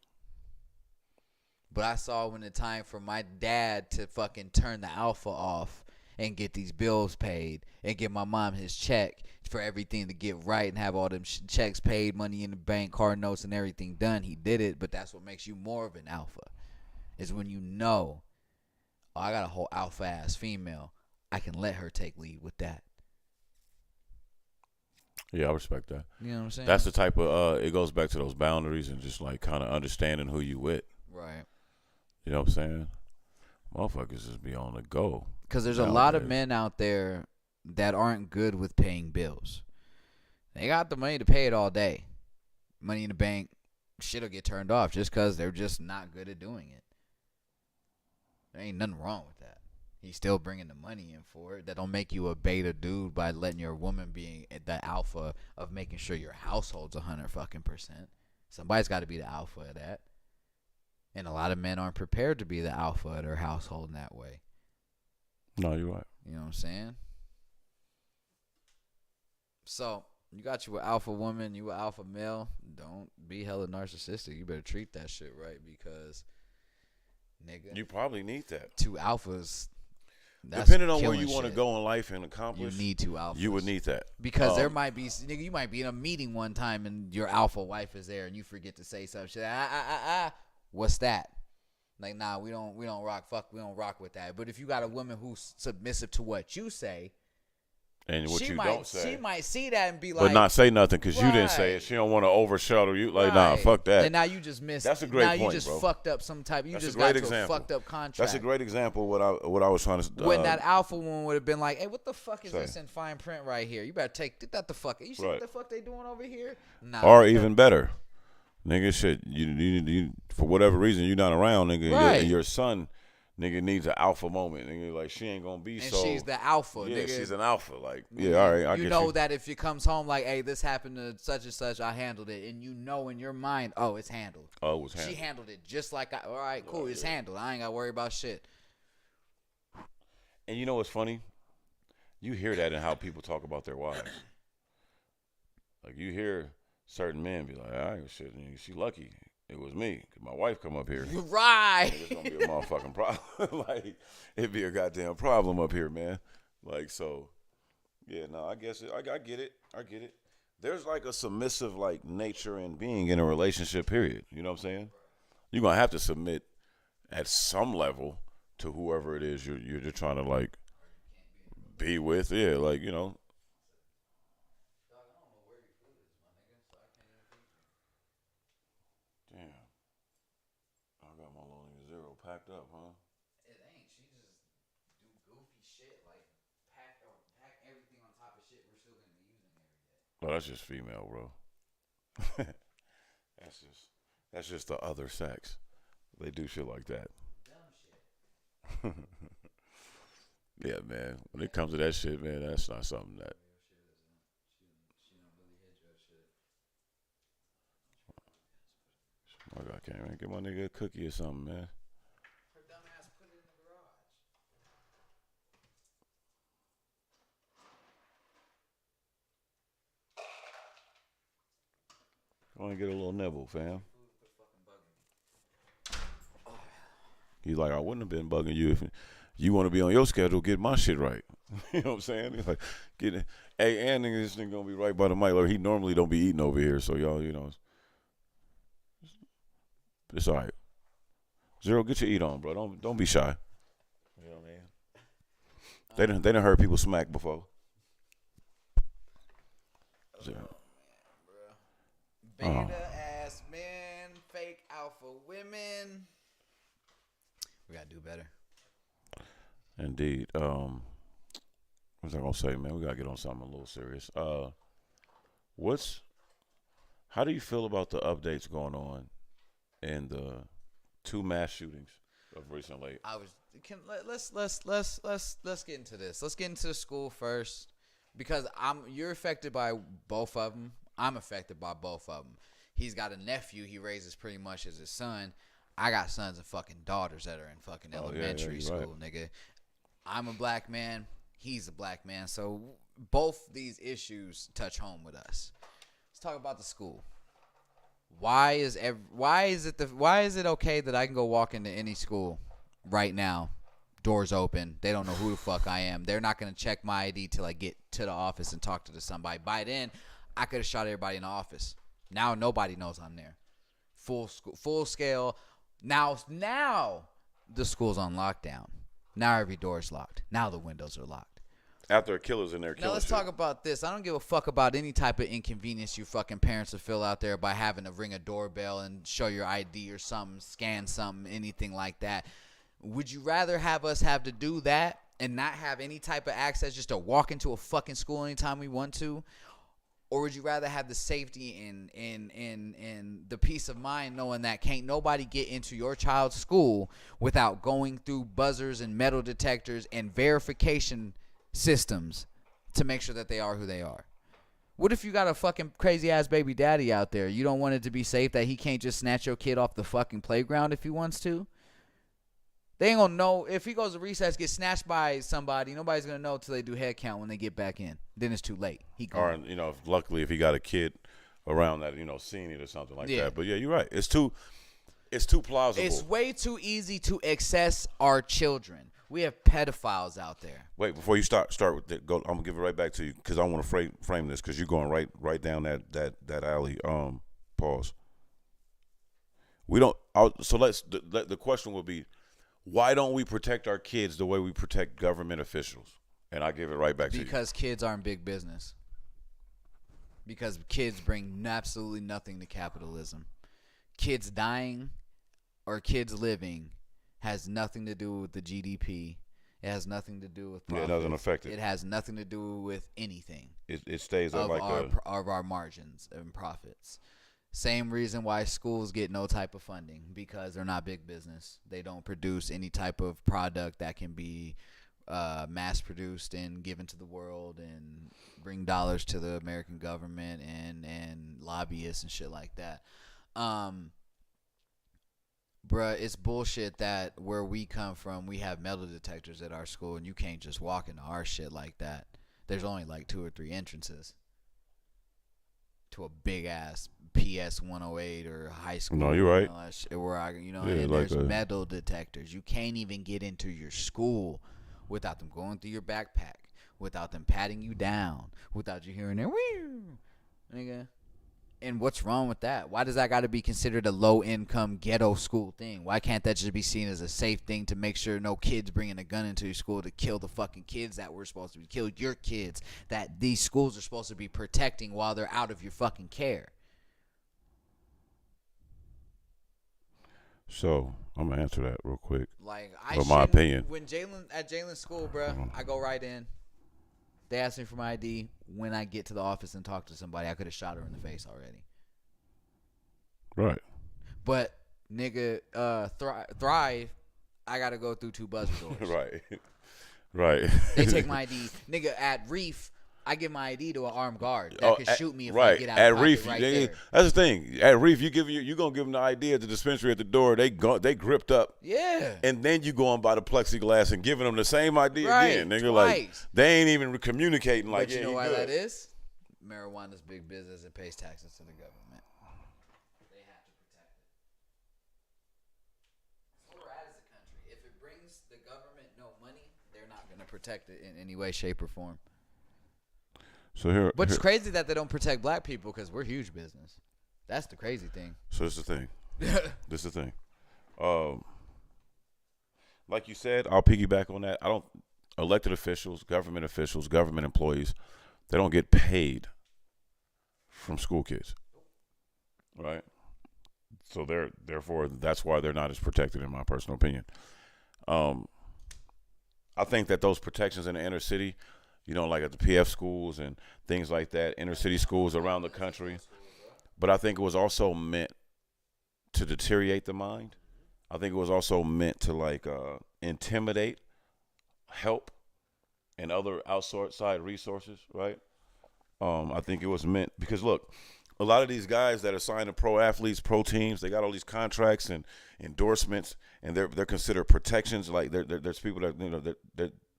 S2: But I saw when the time for my dad to fucking turn the alpha off and get these bills paid and get my mom his check for everything to get right and have all them checks paid, money in the bank, car notes, and everything done. He did it, but that's what makes you more of an alpha. Is when you know, oh, I got a whole alpha ass female. I can let her take lead with that.
S3: Yeah, I respect that.
S2: You know what I'm saying?
S3: That's the type of it goes back to those boundaries and just like kind of understanding who you with.
S2: right.
S3: You know what I'm saying? Motherfuckers just be on the go.
S2: Because there's a lot of
S3: nowadays.
S2: men out there that aren't good with paying bills. They got the money to pay it all day. Money in the bank, shit'll get turned off just because they're just not good at doing it. There ain't nothing wrong with that. He's still bringing the money in for it. That don't make you a beta dude by letting your woman be the alpha of making sure your household's 100%. Somebody's got to be the alpha of that. And a lot of men aren't prepared to be the alpha of their household in that way.
S3: No, you're right.
S2: You know what I'm saying? So, you got you an alpha woman, you an alpha male. Don't be hella narcissistic. You better treat that shit right because nigga.
S3: You probably need that.
S2: 2 alphas. That's
S3: Depending on where
S2: killing
S3: you want to
S2: shit.
S3: go in life and accomplish,
S2: You need 2 alphas.
S3: you would need that.
S2: Because there might be, nigga, you might be in a meeting one time and your alpha wife is there and you forget to say some shit. What's that? Like, nah, we don't rock. Fuck, we don't rock with that. But if you got a woman who's submissive to what you say,
S3: and what you don't say,
S2: she might see that and be like,
S3: but not say nothing because you didn't say it. She don't want to overshadow you. Like, nah, fuck that.
S2: And now you just missed.
S3: That's a great point,
S2: Now you just
S3: bro.
S2: fucked up some type. You
S3: That's
S2: just
S3: a great
S2: got to
S3: example.
S2: a fucked up contract.
S3: That's a great example of what I was trying to.
S2: When that alpha woman would have been like, "Hey, what the fuck is
S3: say.
S2: this in fine print right here? You better get that the fuck. You see
S3: Right.
S2: what the fuck they doing over here? Nah.
S3: Or even better, nigga, shit. You for whatever reason you're not around, nigga.
S2: Right.
S3: Your son, nigga, needs an alpha moment, nigga. Like she ain't gonna be
S2: And
S3: so.
S2: she's the alpha.
S3: Yeah,
S2: nigga.
S3: she's an alpha. Like, yeah, all right. I
S2: You
S3: get
S2: know
S3: you.
S2: that if she comes home like, "Hey, this happened to such and such, I handled it," and you know in your mind, "Oh, it's handled."
S3: Oh, it was handled.
S2: She handled it just like all right, cool, it's handled. I ain't gotta worry about shit.
S3: And you know what's funny? You hear that in how people talk about their wives. Like you hear certain men be like, "All right, shit, she lucky. It was me. 'Cause my wife come up here.
S2: You're right.
S3: It's gonna be a motherfucking problem. Like it'd be a goddamn problem up here, man. Like so, yeah. No, I guess I get it. I get it. There's like a submissive like nature and being in a relationship. Period. You know what I'm saying? You're gonna have to submit at some level to whoever it is you're just trying to like be with. Yeah, like you know. Damn. I got my little nigga Zero packed up, huh?
S2: It ain't. She just do goofy shit like pack everything on top of shit we're still gonna be using every day.
S3: Oh, that's just female, bro. that's just the other sex. They do shit like that.
S2: Dumb shit.
S3: Yeah, man. When it comes to that shit, man, that's not something that.
S2: She don't really hit your shit.
S3: Oh, God, can't man. Get my nigga a cookie or something, man.
S2: Her dumb ass put it in the garage.
S3: I want to get a little nibble, fam. He's like, I wouldn't have been bugging you if you want to be on your schedule. Get my shit right. You know what I'm saying? He's like, get it. Hey, and nigga, this nigga gonna be right by the mic. Like, he normally don't be eating over here, so y'all, you know, it's all right. Zero, get your eat on, bro. Don't be shy. You know what I mean? They done heard people smack before. Zero.
S2: Beta ass men, fake alpha women. We gotta do better.
S3: Indeed. What's I gonna say, man? We gotta get on something a little serious. How do you feel about the updates going on in the 2 mass shootings of recently?
S2: Let's get into this. Let's get into the school first because you're affected by both of them. I'm affected by both of them. He's got a nephew he raises pretty much as his son. I got sons and fucking daughters that are in fucking elementary school, right. Nigga. I'm a black man. He's a black man. So both these issues touch home with us. Let's talk about the school. Why is it okay that I can go walk into any school right now, doors open, they don't know who the fuck I am, they're not gonna check my ID till I get to the office and talk to somebody. By then, I could have shot everybody in the office. Now nobody knows I'm there. Full scale. Now the school's on lockdown. Now every door's locked. Now the windows are locked.
S3: After a killer's in there killing
S2: Now let's
S3: shit.
S2: talk about this. I don't give a fuck about any type of inconvenience you fucking parents will feel out there by having to ring a doorbell and show your ID or something, scan something, anything like that. Would you rather have us have to do that and not have any type of access just to walk into a fucking school anytime we want to? Or would you rather have the safety and the peace of mind knowing that can't nobody get into your child's school without going through buzzers and metal detectors and verification systems to make sure that they are who they are? What if you got a fucking crazy ass baby daddy out there? You don't want it to be safe that he can't just snatch your kid off the fucking playground if he wants to? They ain't gonna know. If he goes to recess, get snatched by somebody, nobody's gonna know until they do head count when they get back in. Then it's too late. He gone.
S3: Or, luckily if he got a kid around that, seeing it or something like that. But yeah, you're right. It's too It's too plausible.
S2: It's way too easy to access our children. We have pedophiles out there.
S3: Wait, before you start with that, I'm gonna give it right back to you because I want to frame this because you're going right down that alley. Pause. We don't. So the question would be, why don't we protect our kids the way we protect government officials? And I give it right back to you.
S2: Because kids aren't big business. Because kids bring absolutely nothing to capitalism. Kids dying or kids living has nothing to do with the GDP. It has nothing to do with profits.
S3: It doesn't affect it.
S2: It has nothing to do with anything.
S3: It stays at
S2: of our margins and profits. Same reason why schools get no type of funding, because they're not big business. They don't produce any type of product that can be mass produced and given to the world and bring dollars to the American government and lobbyists and shit like that. Bruh, it's bullshit that where we come from, we have metal detectors at our school, and you can't just walk into our shit like that. There's only like 2 or 3 entrances to a big ass PS 108 or high school.
S3: No, you're right.
S2: And there's metal detectors. You can't even get into your school without them going through your backpack, without them patting you down, without you hearing their woo, nigga. And what's wrong with that? Why does that got to be considered a low-income ghetto school thing? Why can't that just be seen as a safe thing to make sure no kids bringing a gun into your school to kill the fucking kids that were supposed to be killed, your kids that these schools are supposed to be protecting while they're out of your fucking care?
S3: So I'm gonna answer that real quick.
S2: Like,
S3: my opinion,
S2: when Jalen's school, bro, I go right in. They ask me for my ID. When I get to the office and talk to somebody, I could have shot her in the face already.
S3: Right.
S2: But nigga, Thrive, I gotta go through 2 buzzer doors.
S3: Right.
S2: They take my ID. Nigga, at Reef, I give my ID to an armed guard that could shoot me if I get out of pocket
S3: Reef,
S2: right there.
S3: That's the thing. At Reef, you gonna give them the ID at the dispensary at the door. They gripped up.
S2: Yeah.
S3: And then you go on by the plexiglass and giving them the same ID again. Nigga,
S2: twice.
S3: like they ain't even communicating. Like,
S2: but you know why that is? Marijuana's big business. It pays taxes to the government. They have to protect it. That's where we're at as a country. If it brings the government no money, they're not gonna protect it in any way, shape, or form.
S3: So
S2: But it's crazy that they don't protect black people because we're huge business. That's the crazy thing.
S3: So this is the thing. This is the thing. Like you said, I'll piggyback on that. Elected officials, government employees, they don't get paid from school kids. Right? So therefore that's why they're not as protected, in my personal opinion. I think that those protections in the inner city, like at the PF schools and things like that, inner city schools around the country. But I think it was also meant to deteriorate the mind. I think it was also meant to intimidate, help, and other outside resources, right? I think it was meant because look, a lot of these guys that are signed to pro athletes, pro teams, they got all these contracts and endorsements, and they're considered protections. Like there's people that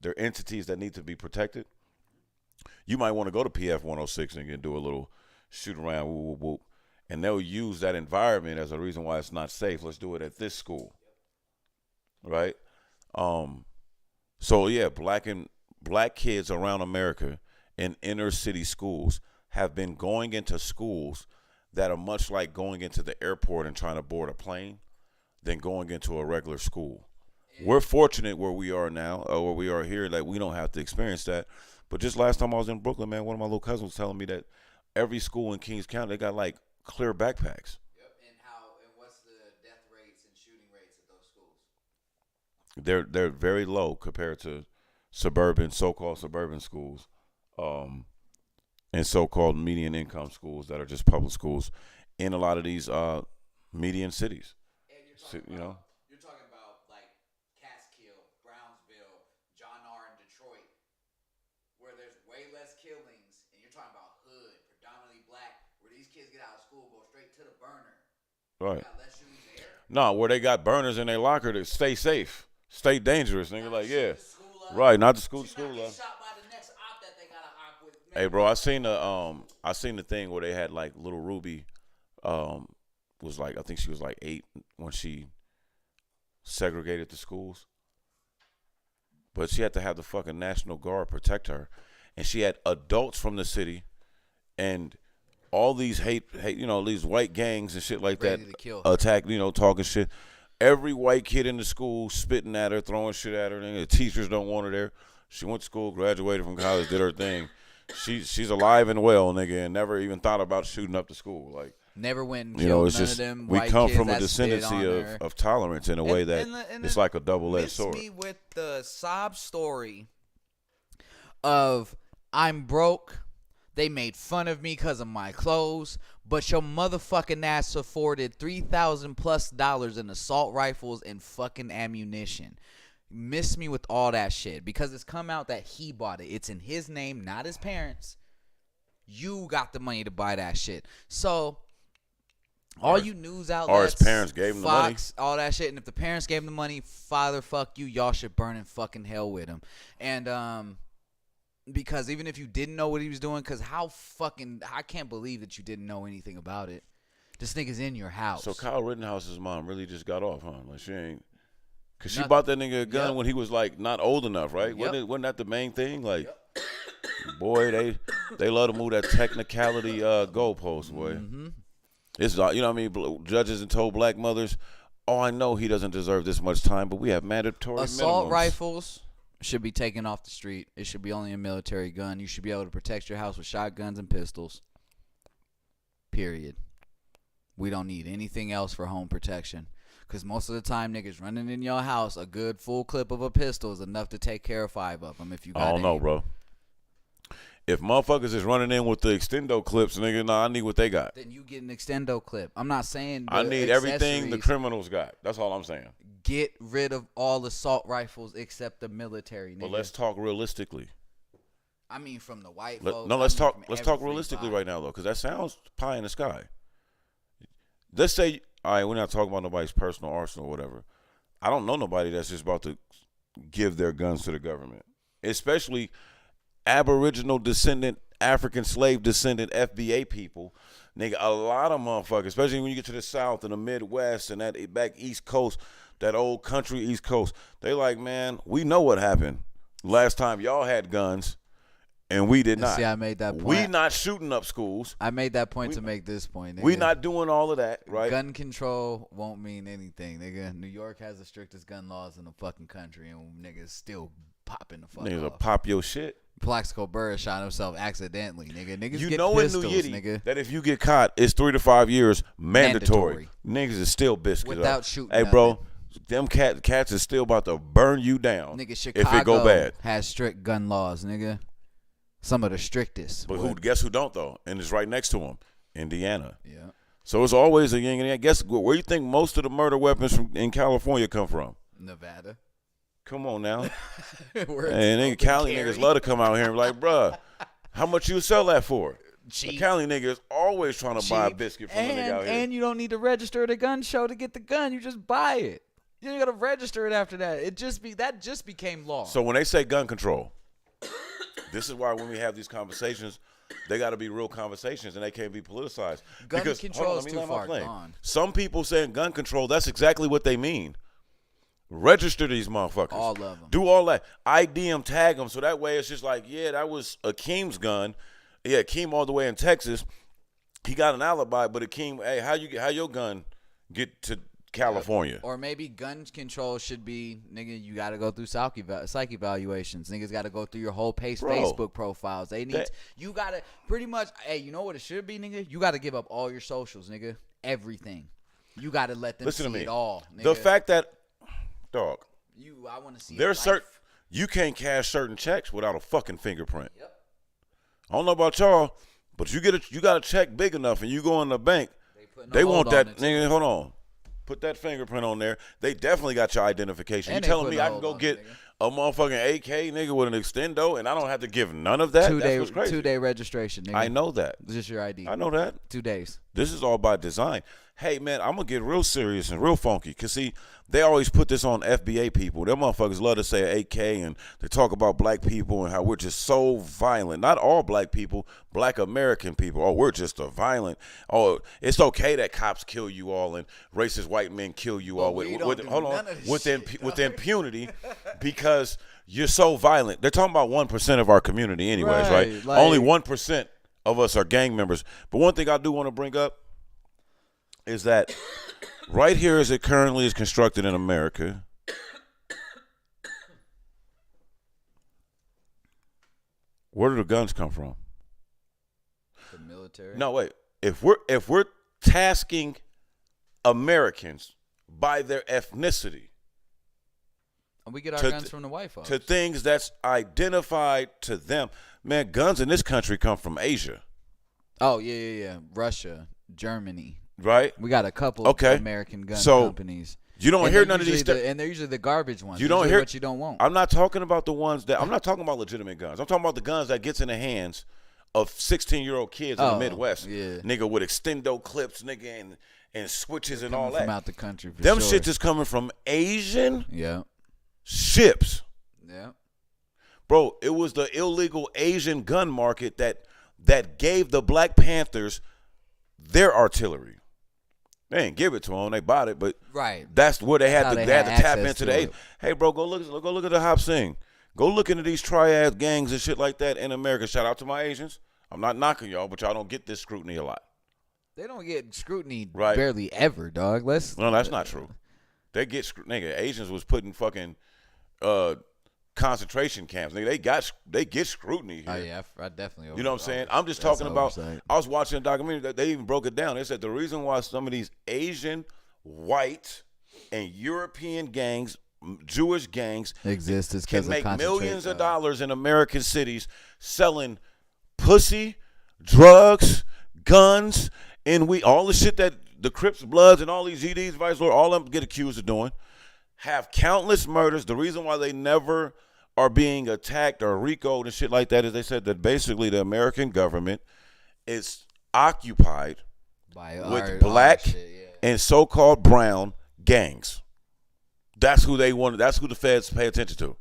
S3: they're entities that need to be protected. You might want to go to PF 106 and do a little shoot around, whoop, whoop, whoop, and they'll use that environment as a reason why it's not safe. Let's do it at this school, right? So yeah, black kids around America in inner city schools have been going into schools that are much like going into the airport and trying to board a plane than going into a regular school. We're fortunate where we are now, or where we are here, that we don't have to experience that. But just last time I was in Brooklyn, man, one of my little cousins was telling me that every school in Kings County, they got clear backpacks.
S2: Yep. And what's the death rates and shooting rates at those schools?
S3: They're very low compared to so-called suburban schools, and so-called median income schools that are just public schools in a lot of these median cities.
S2: And you're talking about like Catskill, Brownsville, John R. in Detroit, where there's way less killings, and you're talking about hood, predominantly black, where these kids get out of school, go straight to the burner.
S3: Right.
S2: Got less shootings there.
S3: No, where they got burners in their locker to stay safe, stay dangerous. Nigga, yeah. Right, not the school
S2: Shot by the next op that they got to op with.
S3: Hey, bro, I seen the thing where they had Little Ruby, was like, I think she was like 8 when she segregated the schools. But she had to have the fucking National Guard protect her. And she had adults from the city and all these hate, you know, these white gangs and shit like
S2: Ready
S3: that
S2: to kill her.
S3: attack, you know, talking shit. Every white kid in the school spitting at her, throwing shit at her. The teachers don't want her there. She went to school, graduated from college, did her thing. She's alive and well, nigga, and never even thought about shooting up the school. Like,
S2: Never went and
S3: you
S2: killed
S3: know, it's
S2: none
S3: just
S2: of them
S3: we
S2: white
S3: come
S2: kids
S3: from a
S2: that spit on
S3: descendancy
S2: her.
S3: of tolerance in a way that
S2: and
S3: it's like a double-edged sword.
S2: Me with the sob story of I'm broke. They made fun of me because of my clothes, but your motherfucking ass afforded $3,000+ in assault rifles and fucking ammunition. Miss me with all that shit because it's come out that he bought it. It's in his name, not his parents. You got the money to buy that shit. So all you news outlets,
S3: or his parents gave him
S2: Fox, all that shit. And if the parents gave him the money, father, fuck you. Y'all should burn in fucking hell with him. And because even if you didn't know what he was doing, because I can't believe that you didn't know anything about it. This nigga's in your house.
S3: So Kyle Rittenhouse's mom really just got off, huh? Like she ain't, cause she
S2: Nothing.
S3: bought that nigga a gun
S2: Yep.
S3: when he was like not old enough, right?
S2: Yep.
S3: Wasn't that the main thing? Like, boy, they love to move that technicality goalpost, boy.
S2: Mm-hmm.
S3: It's you know what I mean. Judges and told black mothers, "Oh, I know he doesn't deserve this much time, but we have mandatory
S2: Assault
S3: minimums."
S2: rifles should be taken off the street. It should be only a military gun. You should be able to protect your house with shotguns and pistols. Period. We don't need anything else for home protection. Because most of the time, niggas running in your house, a good full clip of a pistol is enough to take care of 5 of them if you got
S3: I don't know,
S2: aim.
S3: bro. If motherfuckers is running in with the extendo clips, nigga, nah, I need what they got.
S2: Then you get an extendo clip. I'm not saying
S3: I need everything the
S2: accessories.
S3: criminals got. That's all I'm saying.
S2: Get rid of all assault rifles except the military, nigga.
S3: But let's talk realistically.
S2: I mean, from the white folks.
S3: Let's
S2: I mean,
S3: talk.
S2: from
S3: Let's talk
S2: every
S3: realistically
S2: body.
S3: right now, though, because that sounds pie in the sky. Let's say, all right, we're not talking about nobody's personal arsenal or whatever. I don't know nobody that's just about to give their guns to the government, especially Aboriginal descendant, African slave descendant FBA people. Nigga, a lot of motherfuckers, especially when you get to the South and the Midwest and that back East Coast, that old country East Coast, they like, man, we know what happened last time y'all had guns. And we did not.
S2: See, I made that point.
S3: We not shooting up schools.
S2: I made that point to make this point, nigga.
S3: We not doing all of that, right?
S2: Gun control won't mean anything, nigga. New York has the strictest gun laws in the fucking country, and niggas still popping the fuck
S3: Niggas will
S2: off.
S3: pop your shit.
S2: Plaxico Burr shot himself accidentally, nigga. Niggas
S3: You
S2: get
S3: know in
S2: pistols,
S3: New Yiddy
S2: nigga.
S3: that if you get caught, it's 3 to 5 years mandatory. Niggas is still biscuit
S2: Without
S3: up.
S2: shooting
S3: Hey, bro,
S2: nothing.
S3: them cats is still about to burn you down.
S2: Nigga,
S3: if
S2: Chicago
S3: it go bad.
S2: has strict gun laws, nigga. Some of the strictest.
S3: But guess who don't though? And it's right next to them, Indiana.
S2: Yeah.
S3: So it's always a yin and yang. Guess where you think most of the murder weapons in California come from?
S2: Nevada.
S3: Come on now.
S2: Where it's
S3: And nigga,
S2: open
S3: Cali
S2: carry.
S3: niggas love to come out here and be like, bruh, how much you sell that for?
S2: Cheap.
S3: The Cali nigga is always trying to buy a
S2: Cheap.
S3: biscuit from the nigga out here.
S2: And you don't need to register at a gun show to get the gun. You just buy it. You don't got to register it after that. That just became law.
S3: So when they say gun control, this is why when we have these conversations, they got to be real conversations and they can't be politicized.
S2: Gun
S3: Because,
S2: control
S3: hold on,
S2: is
S3: let me
S2: too
S3: land my
S2: far
S3: plane.
S2: gone.
S3: Some people saying gun control, that's exactly what they mean. Register these motherfuckers.
S2: All of them.
S3: Do all that. ID them, tag them, so that way it's just like, yeah, that was Akeem's gun. Yeah, Akeem all the way in Texas. He got an alibi, but Akeem, hey, how your gun get to California?
S2: Or maybe gun control should be, nigga, you got to go through psych evaluations. Niggas got to go through your whole Facebook profiles. You got to pretty much, hey, you know what it should be, nigga? You got to give up all your socials, nigga. Everything. You got to let them
S3: Listen
S2: see
S3: to me.
S2: it all, nigga.
S3: The fact that, dog,
S2: I want to see
S3: there's
S2: life.
S3: you can't cash certain checks without a fucking fingerprint.
S2: Yep.
S3: I don't know about y'all, but you got a check big enough and you go in the bank,
S2: putting a
S3: they
S2: hold
S3: want
S2: on
S3: that
S2: it,
S3: nigga. Hold on, put that fingerprint on there. They definitely got your identification.
S2: And
S3: You
S2: they
S3: telling
S2: putting
S3: me
S2: a
S3: I can
S2: hold
S3: go
S2: on it,
S3: get
S2: nigga.
S3: a motherfucking AK nigga with an extendo and I don't have to give none of that? That's what's crazy.
S2: 2-day registration, nigga.
S3: I know that.
S2: Just your ID.
S3: I know that.
S2: 2 days.
S3: This is all by design. hey, man, I'm going to get real serious and real funky. Because, see, they always put this on FBA people. Them motherfuckers love to say AK, and they talk about black people and how we're just so violent. Not all black people, black American people. Oh, we're just a violent. Oh, it's okay that cops kill you all and racist white men kill you all with impunity because you're so violent. They're talking about 1% of our community anyways, right?
S2: Like,
S3: only 1% of us are gang members. But one thing I do want to bring up is that right here as it currently is constructed in America, where do the guns come from?
S2: The military.
S3: No, wait. If we're tasking Americans by their ethnicity,
S2: we get our guns from the white folks.
S3: to things that's identified to them, man, guns in this country come from Asia.
S2: Oh yeah. Russia, Germany.
S3: Right?
S2: We got a couple of American gun companies.
S3: You don't hear none of these
S2: and they're usually the garbage ones.
S3: You don't hear
S2: what you don't want.
S3: I'm not talking about the ones that I'm not talking about legitimate guns. I'm talking about the guns that gets in the hands of 16-year-old kids in the Midwest.
S2: Yeah.
S3: Nigga with extendo clips, nigga, and switches and all that.
S2: From out the country for
S3: Them
S2: sure.
S3: shits is coming from Asian ships.
S2: Yeah.
S3: Bro, it was the illegal Asian gun market that gave the Black Panthers their artillery. They didn't give it to them. They bought it, but that's where they had to tap into the Asian. Hey, bro, go look at the Hop Sing. Go look into these triad gangs and shit like that in America. Shout out to my Asians. I'm not knocking y'all, but y'all don't get this scrutiny a lot.
S2: They don't get scrutiny barely ever, dog.
S3: No, that's not true. They get nigga. Asians was putting fucking concentration camps. Nigga, they get scrutiny here.
S2: Oh yeah, I definitely.
S3: You know what I'm saying? I'm just talking about. I was watching a documentary that they even broke it down. They said the reason why some of these Asian, white, and European gangs, Jewish gangs,
S2: exist is
S3: can make millions of dollars in American cities selling pussy, drugs, guns, and all the shit that the Crips, Bloods, and all these GDs, Vice Lord, all of them get accused of doing. Have countless murders. The reason why they never are being attacked or RICO'd and shit like that is they said that basically the American government is occupied with black and so-called brown gangs. That's who they want. That's who the feds pay attention to.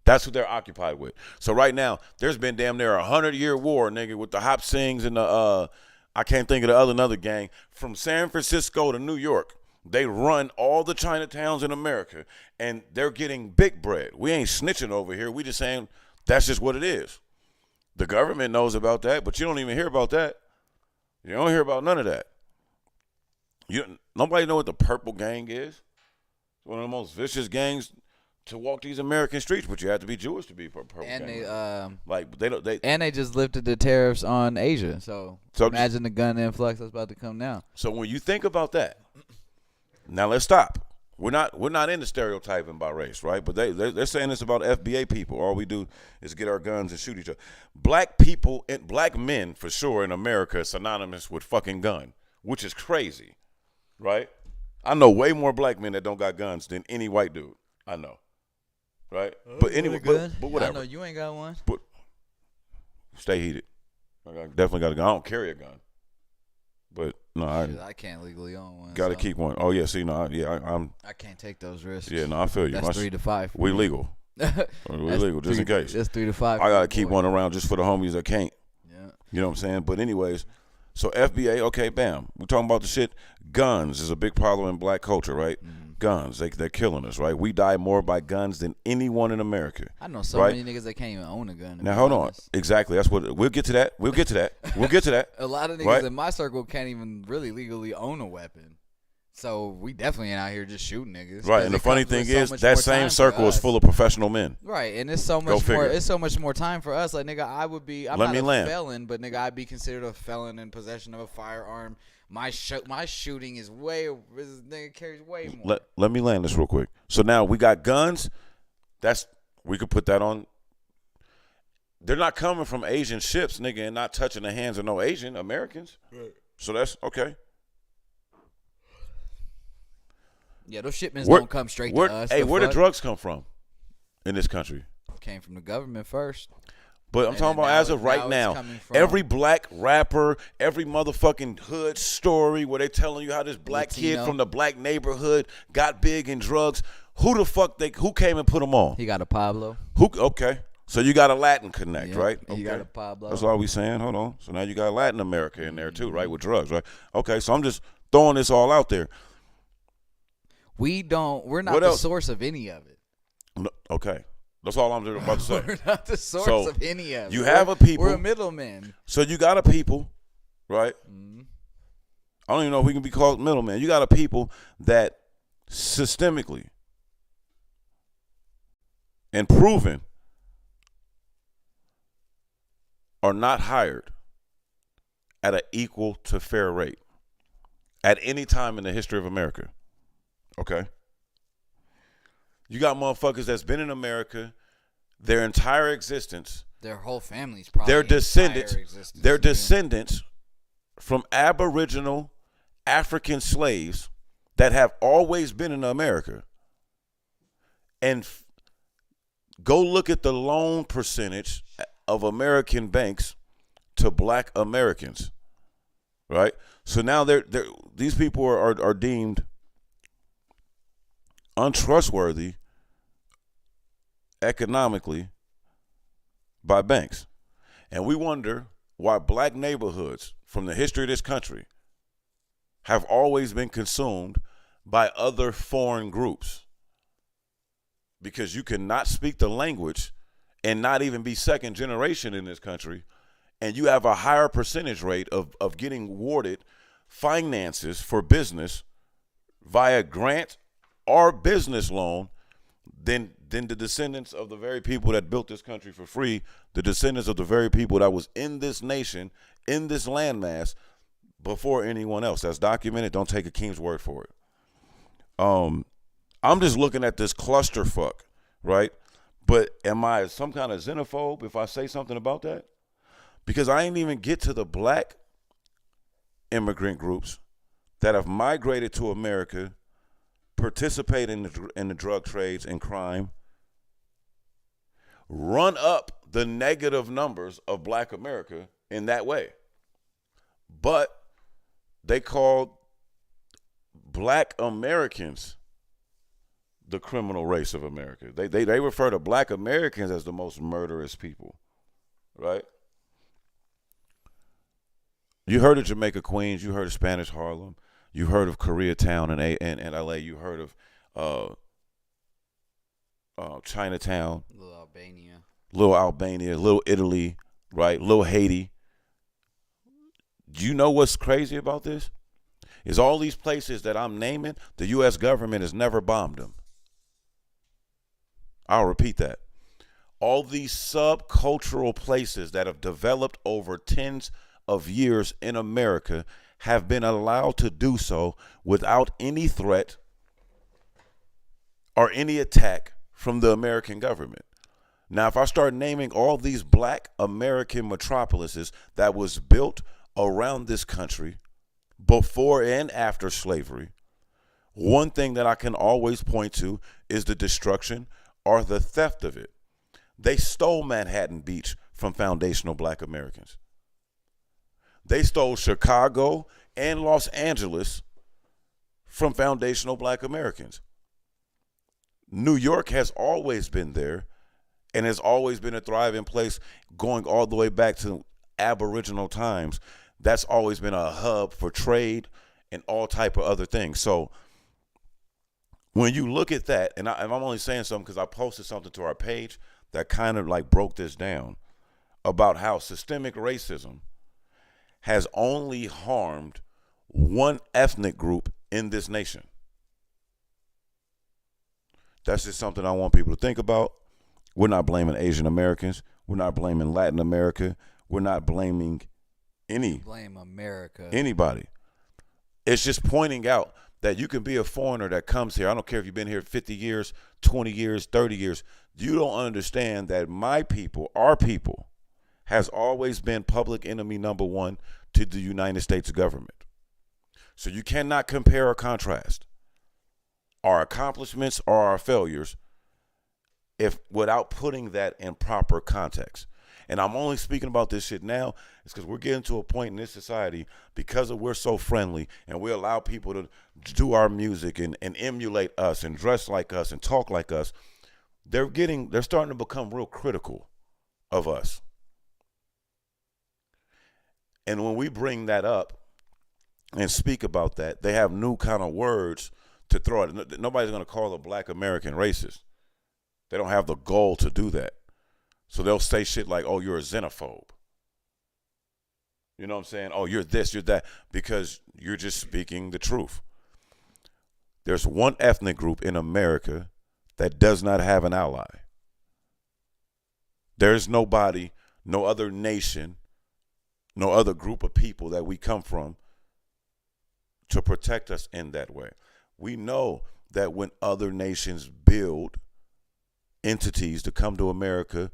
S3: That's who they're occupied with. So right now, there's been damn near 100-year war, nigga, with the Hop Sings and the I can't think of another gang from San Francisco to New York. They run all the Chinatowns in America, and they're getting big bread. We ain't snitching over here. We just saying that's just what it is. The government knows about that, but you don't even hear about that. You don't hear about none of that. Nobody know what the Purple Gang is. It's one of the most vicious gangs to walk these American streets, but you have to be Jewish to be Purple
S2: and
S3: Gang.
S2: They just lifted the tariffs on Asia. So imagine the gun influx that's about to come now.
S3: So when you think about that. Now let's stop. We're not into stereotyping by race, right? But they're saying it's about FBA people. All we do is get our guns and shoot each other. Black people and black men for sure in America is synonymous with fucking gun, which is crazy, right? I know way more black men that don't got guns than any white dude. I know, right? But anyway, but whatever.
S2: I know you ain't got one.
S3: But stay heated. I definitely got a gun. I don't carry a gun. But no,
S2: I can't legally own one.
S3: Gotta keep one. Oh yeah, see, no,
S2: I can't take those risks.
S3: Yeah, no, I feel you.
S2: That's 3 to 5.
S3: We legal. We legal just in case.
S2: That's 3 to 5.
S3: I gotta keep one around just for the homies that can't.
S2: Yeah.
S3: You know what I'm saying? But anyways, so FBA, okay, bam. We're talking about the shit. Guns is a big problem in black culture, right? Mm-hmm. Guns, they're killing us, right? We die more by guns than anyone in America.
S2: I know so many niggas that can't even own a gun.
S3: Now hold on, exactly. That's what we'll get to that. We'll get to that.
S2: A lot of niggas in my circle can't even really legally own a weapon. So we definitely ain't out here just shooting niggas.
S3: Right, and the funny thing is that same circle is full of professional men.
S2: Right, and it's so much more. It's so much more time for us. Like nigga, I'm not a felon, but nigga, I'd be considered a felon in possession of a firearm. My shooting is nigga carries way more.
S3: Let me land this real quick. So now we got guns. We could put that on. They're not coming from Asian ships, nigga, and not touching the hands of no Asian Americans. Right. So that's okay.
S2: Yeah, those shipments don't come straight to us.
S3: Hey, where the drugs come from in this country?
S2: Came from the government first.
S3: But I'm talking about as of right now, every black rapper, every motherfucking hood story where they telling you how this black kid from the black neighborhood got big in drugs. Who the fuck who came and put them on?
S2: He got a Pablo.
S3: Okay. So you got a Latin connect, right? Okay.
S2: You got a Pablo.
S3: That's all we saying. Hold on. So now you got Latin America in there too, right? With drugs, right? Okay. So I'm just throwing this all out there.
S2: We're not the source of any of it.
S3: No, okay. That's all I'm about to say.
S2: We're not the source of any of it.
S3: You have a people.
S2: We're a middleman.
S3: So you got a people, right? Mm-hmm. I don't even know if we can be called middleman. You got a people that systemically and proven are not hired at an equal to fair rate at any time in the history of America. Okay? You got motherfuckers that's been in America their entire existence.
S2: Their whole family's probably
S3: their descendants from Aboriginal African slaves that have always been in America. And go look at the loan percentage of American banks to black Americans. Right? So now these people are deemed untrustworthy economically by banks. And we wonder why black neighborhoods from the history of this country have always been consumed by other foreign groups. Because you cannot speak the language and not even be second generation in this country, and you have a higher percentage rate of getting awarded finances for business via grant or business loan than the descendants of the very people that built this country for free, the descendants of the very people that was in this nation, in this landmass, before anyone else. That's documented. Don't take Akeem's word for it. I'm just looking at this clusterfuck, right? But am I some kind of xenophobe if I say something about that? Because I ain't even get to the black immigrant groups that have migrated to America, participate in the drug trades and crime, run up the negative numbers of black America in that way. But they called black Americans the criminal race of America. They refer to black Americans as the most murderous people, right? You heard of Jamaica Queens. You heard of Spanish Harlem. You heard of Koreatown in LA. You heard of Chinatown. Little Albania. Little Italy, right? Little Haiti. Do you know what's crazy about this? Is all these places that I'm naming, the U.S. government has never bombed them. I'll repeat that. All these subcultural places that have developed over tens of years in America have been allowed to do so without any threat or any attack from the American government. Now, if I start naming all these black American metropolises that was built around this country before and after slavery, one thing that I can always point to is the destruction or the theft of it. They stole Manhattan Beach from foundational black Americans. They stole Chicago and Los Angeles from foundational black Americans. New York has always been there and has always been a thriving place going all the way back to Aboriginal times. That's always been a hub for trade and all type of other things. So when you look at that, and I'm only saying something because I posted something to our page that kind of like broke this down about how systemic racism has only harmed one ethnic group in this nation. That's just something I want people to think about. We're not blaming Asian Americans. We're not blaming Latin America. We're not blaming anybody. It's just pointing out that you can be a foreigner that comes here. I don't care if you've been here 50 years, 20 years, 30 years. You don't understand that my people, our people, has always been public enemy number one to the United States government. So you cannot compare or contrast our accomplishments or our failures without putting that in proper context. And I'm only speaking about this shit now is because we're getting to a point in this society because we're so friendly and we allow people to do our music and emulate us and dress like us and talk like us. They're starting to become real critical of us. And when we bring that up and speak about that, they have new kind of words to throw at. Nobody's going to call a black American racist. They don't have the goal to do that. So they'll say shit like, oh, you're a xenophobe. You know what I'm saying? Oh, you're this, you're that, because you're just speaking the truth. There's one ethnic group in America that does not have an ally. There's nobody, no other nation, no other group of people that we come from to protect us in that way. We know that when other nations build entities to come to America,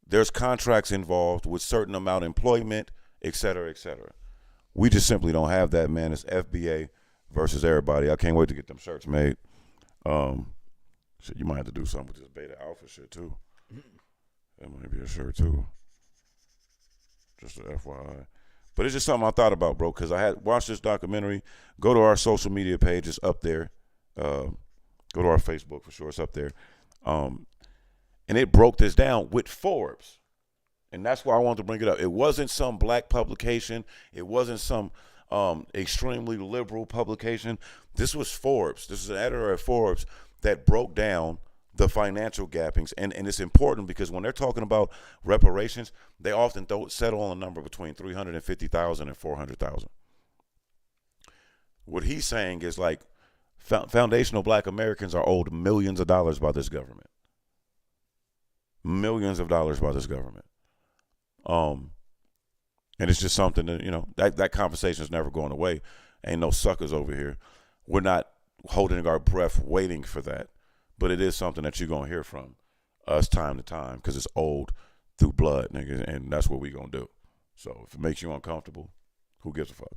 S3: there's contracts involved with certain amount of employment, et cetera, et cetera. We just simply don't have that, man. It's FBA versus everybody. I can't wait to get them shirts made. Shit, you might have to do something with this Beta Alpha shit too. That might be a shirt too. Just a FYI. But it's just something I thought about, bro, because I had watched this documentary. Go to our social media page. It's up there. Go to our Facebook for sure. It's up there. And it broke this down with Forbes. And that's why I wanted to bring it up. It wasn't some black publication. It wasn't some extremely liberal publication. This was Forbes. This is an editor at Forbes that broke down the financial gappings. And it's important because when they're talking about reparations, they often settle on a number between $350,000 and $400,000. What he's saying is like foundational black Americans are owed millions of dollars by this government. Millions of dollars by this government. And it's just something that, you know, that conversation is never going away. Ain't no suckers over here. We're not holding our breath waiting for that. But it is something that you're going to hear from us time to time because it's old through blood, nigga, and that's what we going to do. So if it makes you uncomfortable, who gives a fuck?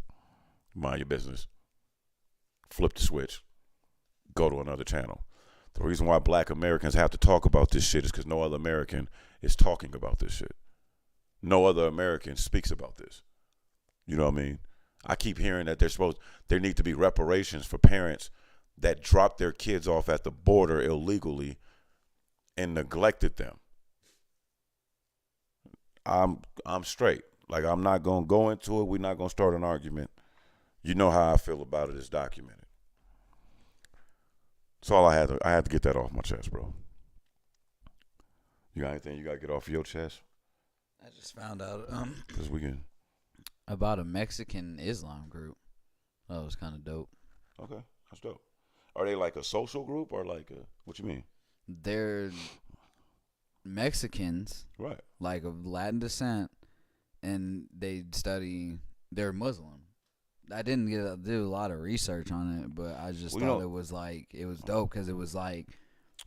S3: Mind your business. Flip the switch. Go to another channel. The reason why black Americans have to talk about this shit is because no other American is talking about this shit. No other American speaks about this. You know what I mean? I keep hearing that there need to be reparations for parents that dropped their kids off at the border illegally and neglected them. I'm straight. Like, I'm not going to go into it. We're not going to start an argument. You know how I feel about it. It's documented. That's all I had to get that off my chest, bro. You got anything you got to get off your chest?
S2: I just found out
S3: This weekend.
S2: about a Mexican Islam group. Oh, it was kind of dope.
S3: Okay, that's dope. Are they like a social group or like what you mean?
S2: They're Mexicans,
S3: Right.
S2: like of Latin descent, and they're Muslim. I didn't do a lot of research on it, but I just thought it was dope because it was like,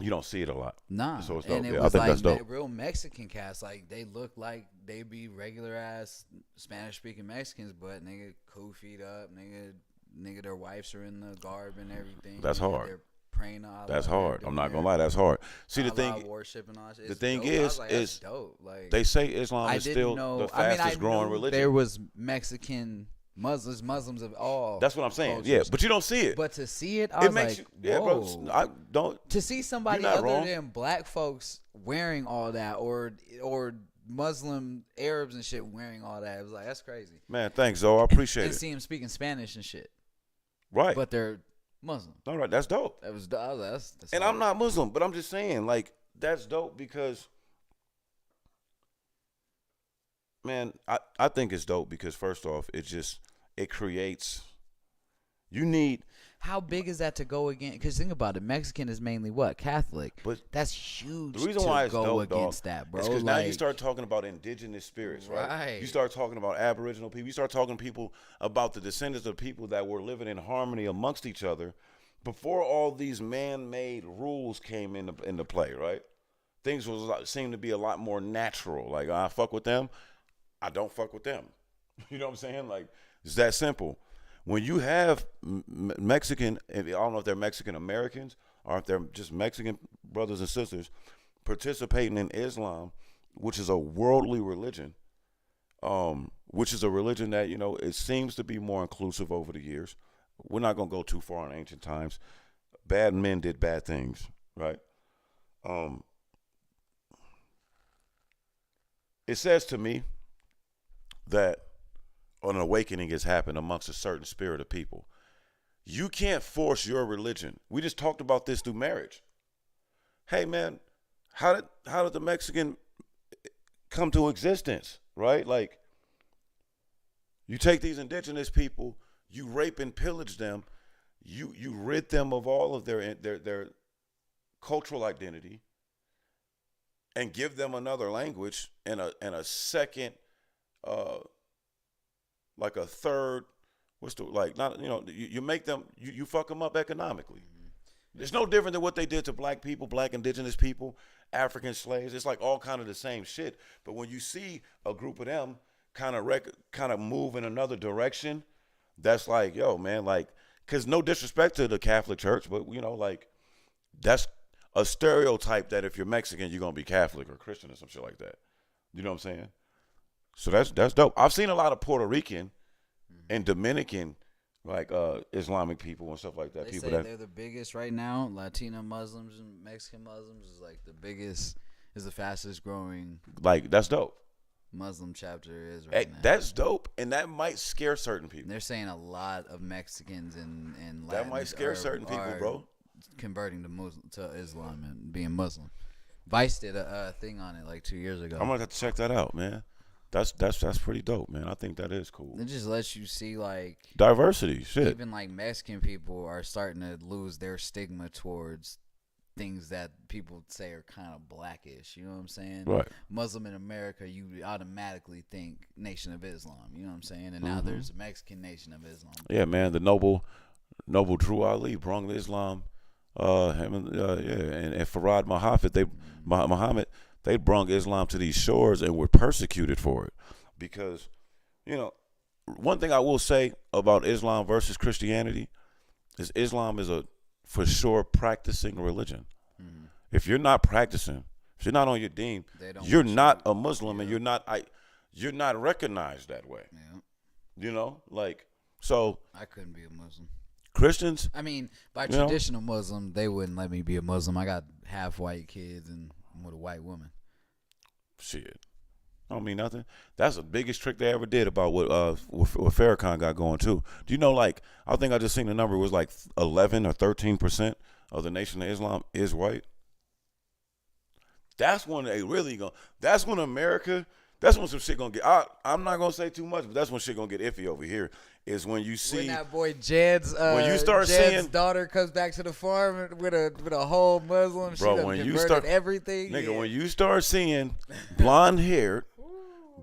S3: You don't see it a lot.
S2: nah,
S3: So it's dope.
S2: and it
S3: Yeah, I
S2: was
S3: think
S2: like
S3: that's dope.
S2: real Mexican cats. Like they look like they be regular ass Spanish speaking Mexicans, but nigga, cool feet up, nigga, their wives are in the garb and everything.
S3: That's hard.
S2: They're praying to Allah.
S3: That's
S2: They're
S3: hard.
S2: doing
S3: I'm not
S2: their
S3: gonna lie. That's hard. See, the
S2: Allah
S3: thing,
S2: worship and all that shit.
S3: the
S2: It's
S3: thing
S2: dope. I was
S3: is,
S2: like, that's dope. Like
S3: they say Islam
S2: I
S3: is
S2: didn't
S3: still
S2: know.
S3: the fastest growing religion.
S2: There was Mexican Muslims of all.
S3: That's what I'm saying.
S2: cultures.
S3: Yeah, but you don't see it.
S2: But to see it, I was
S3: makes
S2: like,
S3: you, yeah,
S2: whoa.
S3: bro. I don't.
S2: To see somebody
S3: You're not
S2: other
S3: wrong.
S2: than black folks wearing all that, or Muslim Arabs and shit wearing all that, it was like, that's crazy.
S3: Man, thanks, Zoe. I appreciate
S2: And
S3: it.
S2: see them speaking Spanish and shit,
S3: Right.
S2: but they're Muslim.
S3: All right, that's dope.
S2: I was like, that's
S3: And I'm not Muslim, but I'm just saying, like, that's dope because, man, I think it's dope because first off, it creates. You need.
S2: How big is that to go against? Because think about it, Mexican is mainly what? Catholic.
S3: But
S2: that's huge.
S3: The reason
S2: to
S3: why it's
S2: go
S3: dope,
S2: against
S3: dog,
S2: that, bro.
S3: is because
S2: like,
S3: now you start talking about indigenous spirits, right?
S2: Right.
S3: You start talking about Aboriginal people. You start talking to people about the descendants of people that were living in harmony amongst each other before all these man-made rules came into play, right? Things seemed to be a lot more natural. Like, I fuck with them, I don't fuck with them. You know what I'm saying? Like, it's that simple. When you have Mexican, I don't know if they're Mexican Americans or if they're just Mexican brothers and sisters participating in Islam, which is a worldly religion, which is a religion that, you know, it seems to be more inclusive over the years. We're not going to go too far in ancient times. Bad men did bad things, right? It says to me that an awakening has happened amongst a certain spirit of people. You can't force your religion. We just talked about this through marriage. Hey, man, how did the Mexican come to existence, right? Like, you take these indigenous people, you rape and pillage them, you rid them of all of their cultural identity, and give them another language and a second, like a third. You make them, you fuck them up economically. It's no different than what they did to black people, black indigenous people, African slaves. It's like all kind of the same shit. But when you see a group of them kind of move in another direction, that's like, yo, man, like, because no disrespect to the Catholic Church, but, you know, like, that's a stereotype that if you're Mexican, you're going to be Catholic or Christian or some shit like that. You know what I'm saying? So that's dope. I've seen a lot of Puerto Rican and Dominican, like, Islamic people and stuff like that.
S2: They
S3: people
S2: say
S3: that
S2: they're the biggest right now. Latino Muslims and Mexican Muslims is like the biggest, is the fastest growing.
S3: Like, that's dope.
S2: Muslim chapter is right now.
S3: That's dope, and that might scare certain people.
S2: And they're saying a lot of Mexicans and Latins
S3: that might scare certain people, bro.
S2: Converting to Islam and being Muslim. Vice did a thing on it like 2 years ago.
S3: I'm gonna have to check that out, man. That's pretty dope, man. I think that is cool.
S2: It just lets you see like
S3: Diversity, shit.
S2: even like Mexican people are starting to lose their stigma towards things that people say are kind of blackish. You know what I'm saying?
S3: Right.
S2: Muslim in America, you automatically think Nation of Islam. You know what I'm saying? And now there's a Mexican Nation of Islam.
S3: Yeah, man. The noble Drew Ali brung Islam. And Farad Muhammad, they brung Islam to these shores and were persecuted for it. Because, you know, one thing I will say about Islam versus Christianity is Islam is a for sure practicing religion. Mm-hmm. If you're not practicing, if you're not on your deen, you're not a Muslim, and you're not recognized that way.
S2: Yeah.
S3: You know, like, so
S2: I couldn't be a Muslim.
S3: Christians,
S2: I mean, by traditional Muslim, they wouldn't let me be a Muslim. I got half white kids and I'm with a white woman.
S3: Shit, I don't mean nothing. That's the biggest trick they ever did about what Farrakhan got going too. Do you know? Like, I think I just seen the number was like 11 or 13% of the Nation of Islam is white. That's when they really go. That's when America. That's when some shit gonna get. I'm not gonna say too much, but that's when shit gonna get iffy over here. Is when you see
S2: when that boy Jed's
S3: when you start
S2: Jed's
S3: seeing
S2: daughter comes back to the farm with a whole Muslim.
S3: Bro,
S2: she
S3: when you
S2: converted
S3: start
S2: everything,
S3: nigga, when you start seeing blonde-haired,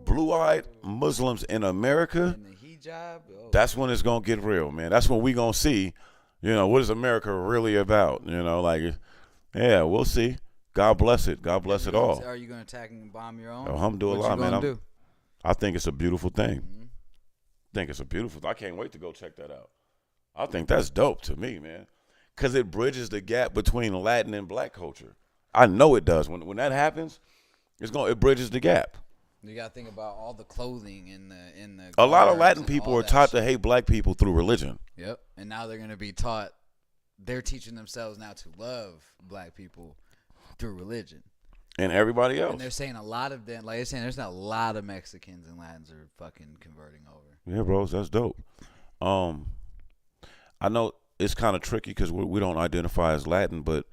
S3: blue-eyed Muslims in America,
S2: and the hijab,
S3: that's when it's gonna get real, man. That's when we gonna see, you know, what is America really about? You know, like, yeah, we'll see. God bless it. God bless it all.
S2: Are you gonna attack and bomb your own?
S3: Alhamdulillah, man.
S2: Do?
S3: I think it's a beautiful thing. I can't wait to go check that out. I think that's dope to me, man, because it bridges the gap between Latin and black culture. I know it does. When that happens, it bridges the gap.
S2: You gotta think about all the clothing in the.
S3: A lot of Latin people are taught to hate black people through religion.
S2: Yep, and now they're gonna be taught. They're teaching themselves now to love black people through religion.
S3: And everybody else.
S2: And they're saying a lot of them, like they're saying, there's not a lot of Mexicans and Latins are fucking converting over.
S3: Yeah, bros, that's dope. I know it's kind of tricky because we don't identify as Latin, but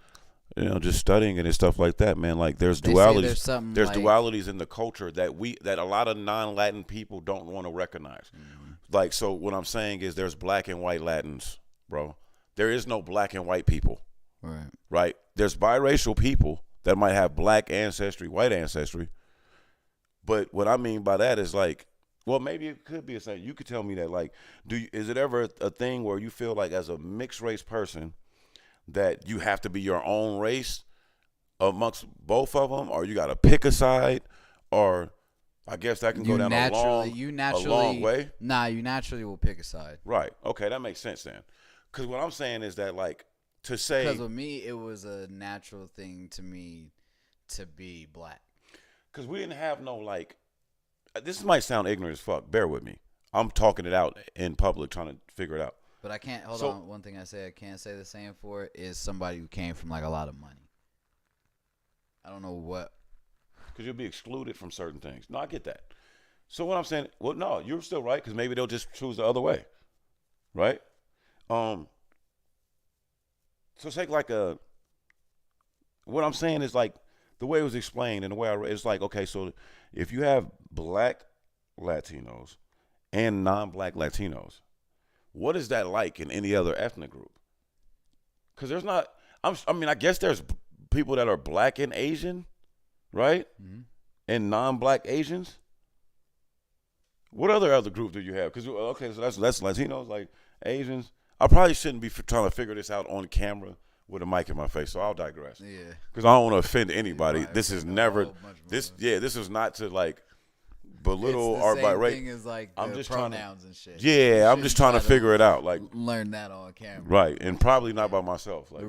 S3: you know, just studying it and stuff like that, man. Like, there's dualities. There's dualities in the culture that a lot of non-Latin people don't want to recognize. Mm-hmm. Like, so what I'm saying is, there's black and white Latins, bro. There is no black and white people. Right. There's biracial people that might have black ancestry, white ancestry. But what I mean by that is, like, well, maybe it could be a thing. You could tell me that, like, is it ever a thing where you feel like, as a mixed race person, that you have to be your own race amongst both of them, or you got to pick a side, or I guess that can go down a long way?
S2: Nah, you naturally will pick a side.
S3: Right. Okay, that makes sense then. Because what I'm saying is that, like, to say,
S2: because with me, it was a natural thing to me to be black.
S3: because we didn't have no like. This might sound ignorant as fuck. Bear with me. I'm talking it out in public, trying to figure it out.
S2: But I can't hold on. One thing I can't say the same for is somebody who came from like a lot of money. I don't know what.
S3: Because you'll be excluded from certain things. No, I get that. So what I'm saying, well, no, you're still right because maybe they'll just choose the other way, right? So take like what I'm saying is like the way it was explained and the way I read, it's like, okay, so if you have black Latinos and non-black Latinos, what is that like in any other ethnic group? Because there's not, I mean, I guess there's people that are black and Asian, right? Mm-hmm. And non-black Asians. What other group do you have? Because, okay, so that's Latinos, like Asians. I probably shouldn't be trying to figure this out on camera with a mic in my face, so I'll digress. Yeah. Because I don't want to offend anybody. This is never, this is not to like belittle or by right.
S2: Thing is like I'm just pronouns and shit.
S3: Yeah, I'm just trying to figure it out. Like
S2: learn that on camera.
S3: Right, and probably not by myself. Like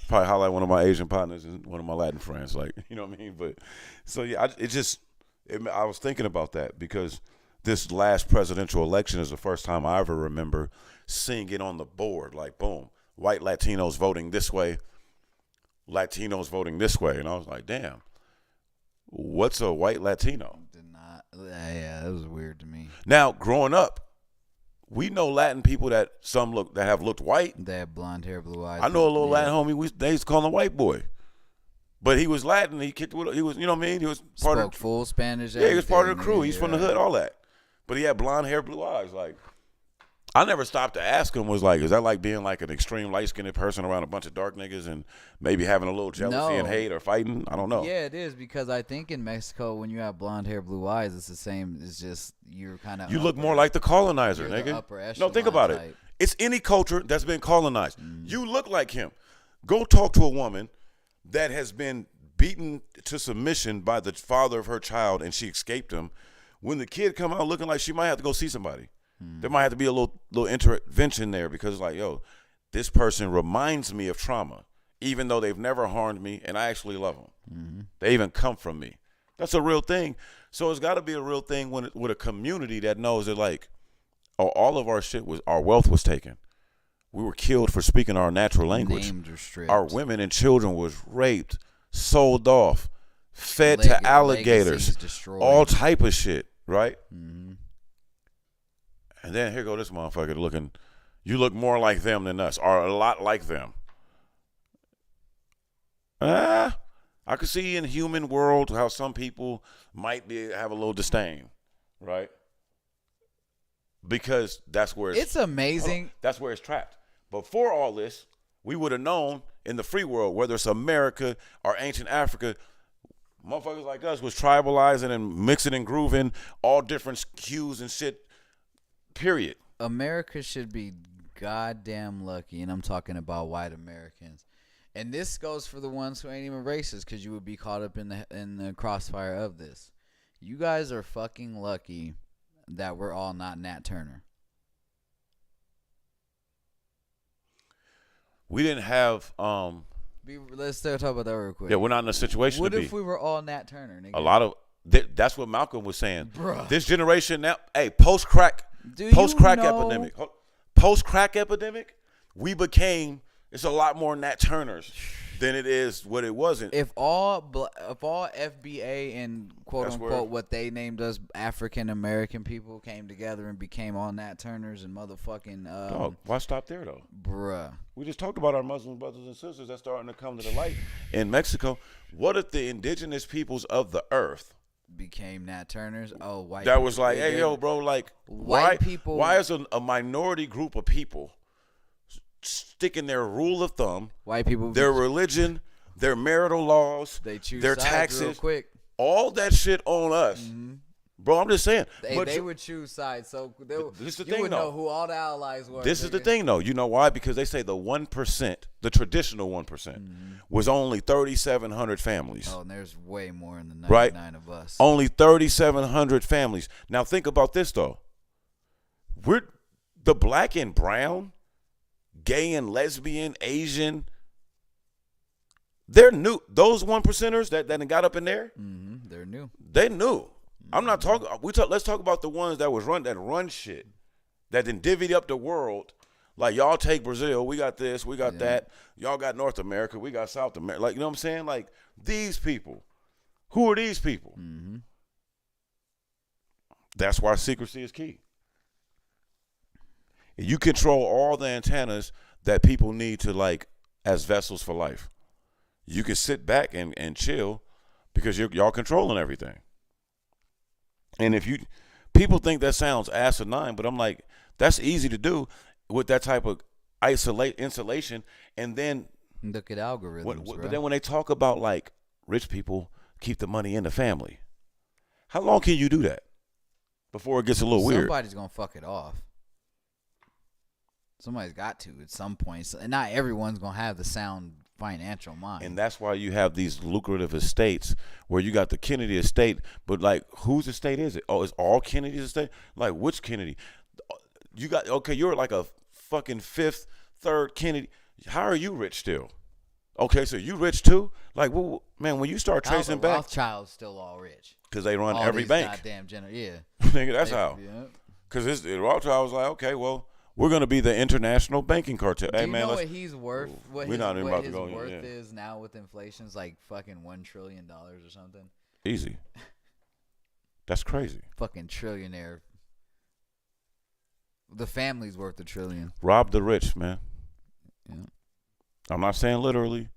S3: probably highlight one of my Asian partners and one of my Latin friends. Like, you know what I mean? But so yeah, I was thinking about that because this last presidential election is the first time I ever remember seeing it on the board. Like, boom, white Latinos voting this way, Latinos voting this way, and I was like, damn, what's a white Latino?
S2: Yeah, that was weird to me.
S3: Now, growing up, we know Latin people that have looked white.
S2: They have blonde hair, blue eyes.
S3: I know a little Latin homie. They used to call him white boy, but he was Latin. He was, you know what I mean. He was part
S2: Spoke full Spanish.
S3: Yeah, he was part of the crew. He's from the hood, all that. But he had blonde hair, blue eyes. Like, I never stopped to ask him. Was like, is that like being like an extreme light skinned person around a bunch of dark niggas and maybe having a little jealousy and hate or fighting? I don't know.
S2: Yeah, it is because I think in Mexico when you have blonde hair, blue eyes, it's the same. It's just you're kind of.
S3: You look more like the colonizer, nigga. No, think about it. It's any culture that's been colonized. You look like him. Go talk to a woman that has been beaten to submission by the father of her child and she escaped him. When the kid come out looking like she might have to go see somebody. There might have to be a little intervention there because it's like, yo, this person reminds me of trauma, even though they've never harmed me, and I actually love them. Mm-hmm. They even come from me. That's a real thing. So it's got to be a real thing with a community that knows that, like, oh, all of our our wealth was taken. We were killed for speaking our natural language.
S2: Named or stripped.
S3: Our women and children was raped, sold off, fed to alligators, all type of shit, right? Mm-hmm. And then here go this motherfucker looking, you look more like them than us, or a lot like them. I could see in the human world how some people might have a little disdain, right? Because that's where
S2: it's amazing.
S3: That's where it's trapped. Before all this, we would have known in the free world, whether it's America or ancient Africa, motherfuckers like us was tribalizing and mixing and grooving all different hues and shit. Period. America
S2: should be goddamn lucky, and I'm talking about white Americans. And this goes for the ones who ain't even racist, because you would be caught up in the crossfire of this. You guys are fucking lucky that we're all not Nat Turner.
S3: We didn't have.
S2: Let's still talk about that real quick.
S3: Yeah, we're not in a situation.
S2: What
S3: to
S2: if we were all Nat Turner? Nigga?
S3: A lot of that's what Malcolm was saying.
S2: Bruh.
S3: This generation now, hey, post crack epidemic. Post crack epidemic, we became. It's a lot more Nat Turners than it is what it wasn't.
S2: If all FBA and quote unquote what they named us African American people came together and became all Nat Turners and motherfucking
S3: dog, why stop there though?
S2: Bruh.
S3: We just talked about our Muslim brothers and sisters that's starting to come to the light in Mexico. What if the indigenous peoples of the earth
S2: became Nat Turners? Oh, white
S3: that
S2: people,
S3: was like, hey yo, bro, like
S2: white people.
S3: Why is a minority group of people sticking their rule of thumb,
S2: white people,
S3: their religion, their marital laws,
S2: they choose
S3: their
S2: sides
S3: taxes,
S2: real quick,
S3: all that shit on us, bro? I'm just saying,
S2: they would choose sides, so you would know who all the allies were.
S3: This is the thing, though. You know why? Because they say the 1%, the traditional 1%, was only 3,700 families.
S2: Oh, and there's way more in the 99 of us.
S3: Only 3,700 families. Now think about this though. We're the black and brown, gay and lesbian, Asian, They're new. Those 1%ers that got up in there,
S2: They're new.
S3: they knew. I'm not talking. Let's talk about the ones that run shit, that then divvied up the world. Like, y'all take Brazil, we got this, we got that. Y'all got North America, we got South America. Like, you know what I'm saying? Like, these people. Who are these people? That's why secrecy is key. You control all the antennas that people need to, like, as vessels for life. You can sit back and chill because y'all controlling everything. And people think that sounds asinine, but I'm like, that's easy to do with that type of insulation. And then
S2: look at algorithms, bro.
S3: But then when they talk about, like, rich people keep the money in the family, how long can you do that before it gets a little weird?
S2: Somebody's gonna fuck it off. Somebody's got to at some point. And not everyone's gonna have the sound financial mind.
S3: And that's why you have these lucrative estates where you got the Kennedy estate, but, like, whose estate is it? Oh, it's all Kennedy's estate? Like, which Kennedy? You got, okay, you're like a fucking third Kennedy. How are you rich still? Okay, so you rich too? Like, well, man, when you start tracing back.
S2: Rothschild's still all rich.
S3: Because they run
S2: all
S3: every
S2: these
S3: bank.
S2: Goddamn Nigga,
S3: that's how. Because Rothschild was like, okay, well, we're going to be the international banking cartel.
S2: Do
S3: hey,
S2: you
S3: man,
S2: know what he's worth? What his worth is now with inflation is like fucking $1 trillion or something.
S3: Easy. That's crazy.
S2: Fucking trillionaire. The family's worth $1 trillion.
S3: Rob the rich, man.
S2: Yeah.
S3: I'm not saying literally.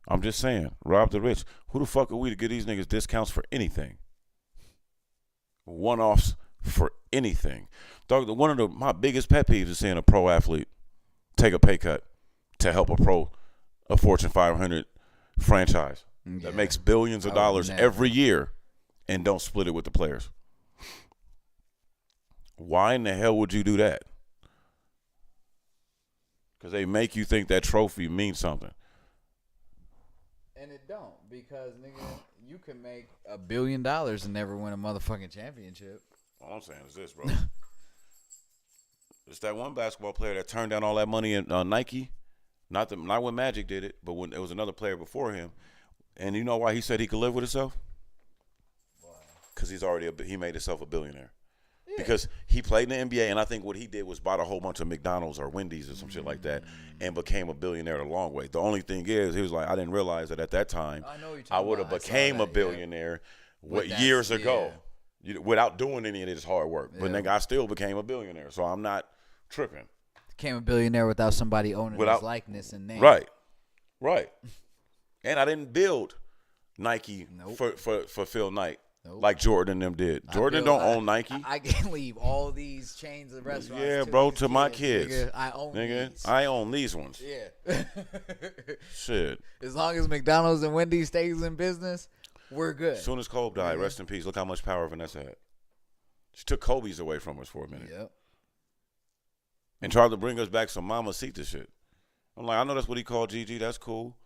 S3: I'm just saying, rob the rich. Who the fuck are we to give these niggas discounts for anything? One-offs for anything. Dog, one of my biggest pet peeves is seeing a pro athlete take a pay cut to help a Fortune 500 franchise that makes billions of dollars every year and don't split it with the players. Why in the hell would you do that? Because they make you think that trophy means something.
S2: And it don't, because, nigga, you can make $1 billion and never win a motherfucking championship.
S3: All I'm saying is this, bro. It's that one basketball player that turned down all that money in Nike. Not when Magic did it, but when it was another player before him. And you know why he said he could live with himself? Why? Because he made himself a billionaire. Yeah. Because he played in the NBA, and I think what he did was bought a whole bunch of McDonald's or Wendy's or some shit like that, and became a billionaire the long way. The only thing is, he was like, I didn't realize that at that time I would have became a billionaire years ago without doing any of this hard work. Yeah. But nigga, I still became a billionaire, so I'm not tripping.
S2: Became a billionaire without somebody owning his likeness and name.
S3: Right. And I didn't build Nike for Phil Knight. Nope. Like Jordan and them did. Jordan don't own Nike.
S2: I can leave all these chains of restaurants.
S3: Yeah, bro, to my kids.
S2: Nigga, I own these.
S3: I own these ones.
S2: Yeah.
S3: Shit.
S2: As long as McDonald's and Wendy's stays in business, we're good.
S3: As soon as Kobe died, rest in peace. Look how much power Vanessa had. She took Kobe's away from us for a minute. Yep. And tried to bring us back some Mamacita shit. I'm like, I know that's what he called Gigi. That's cool.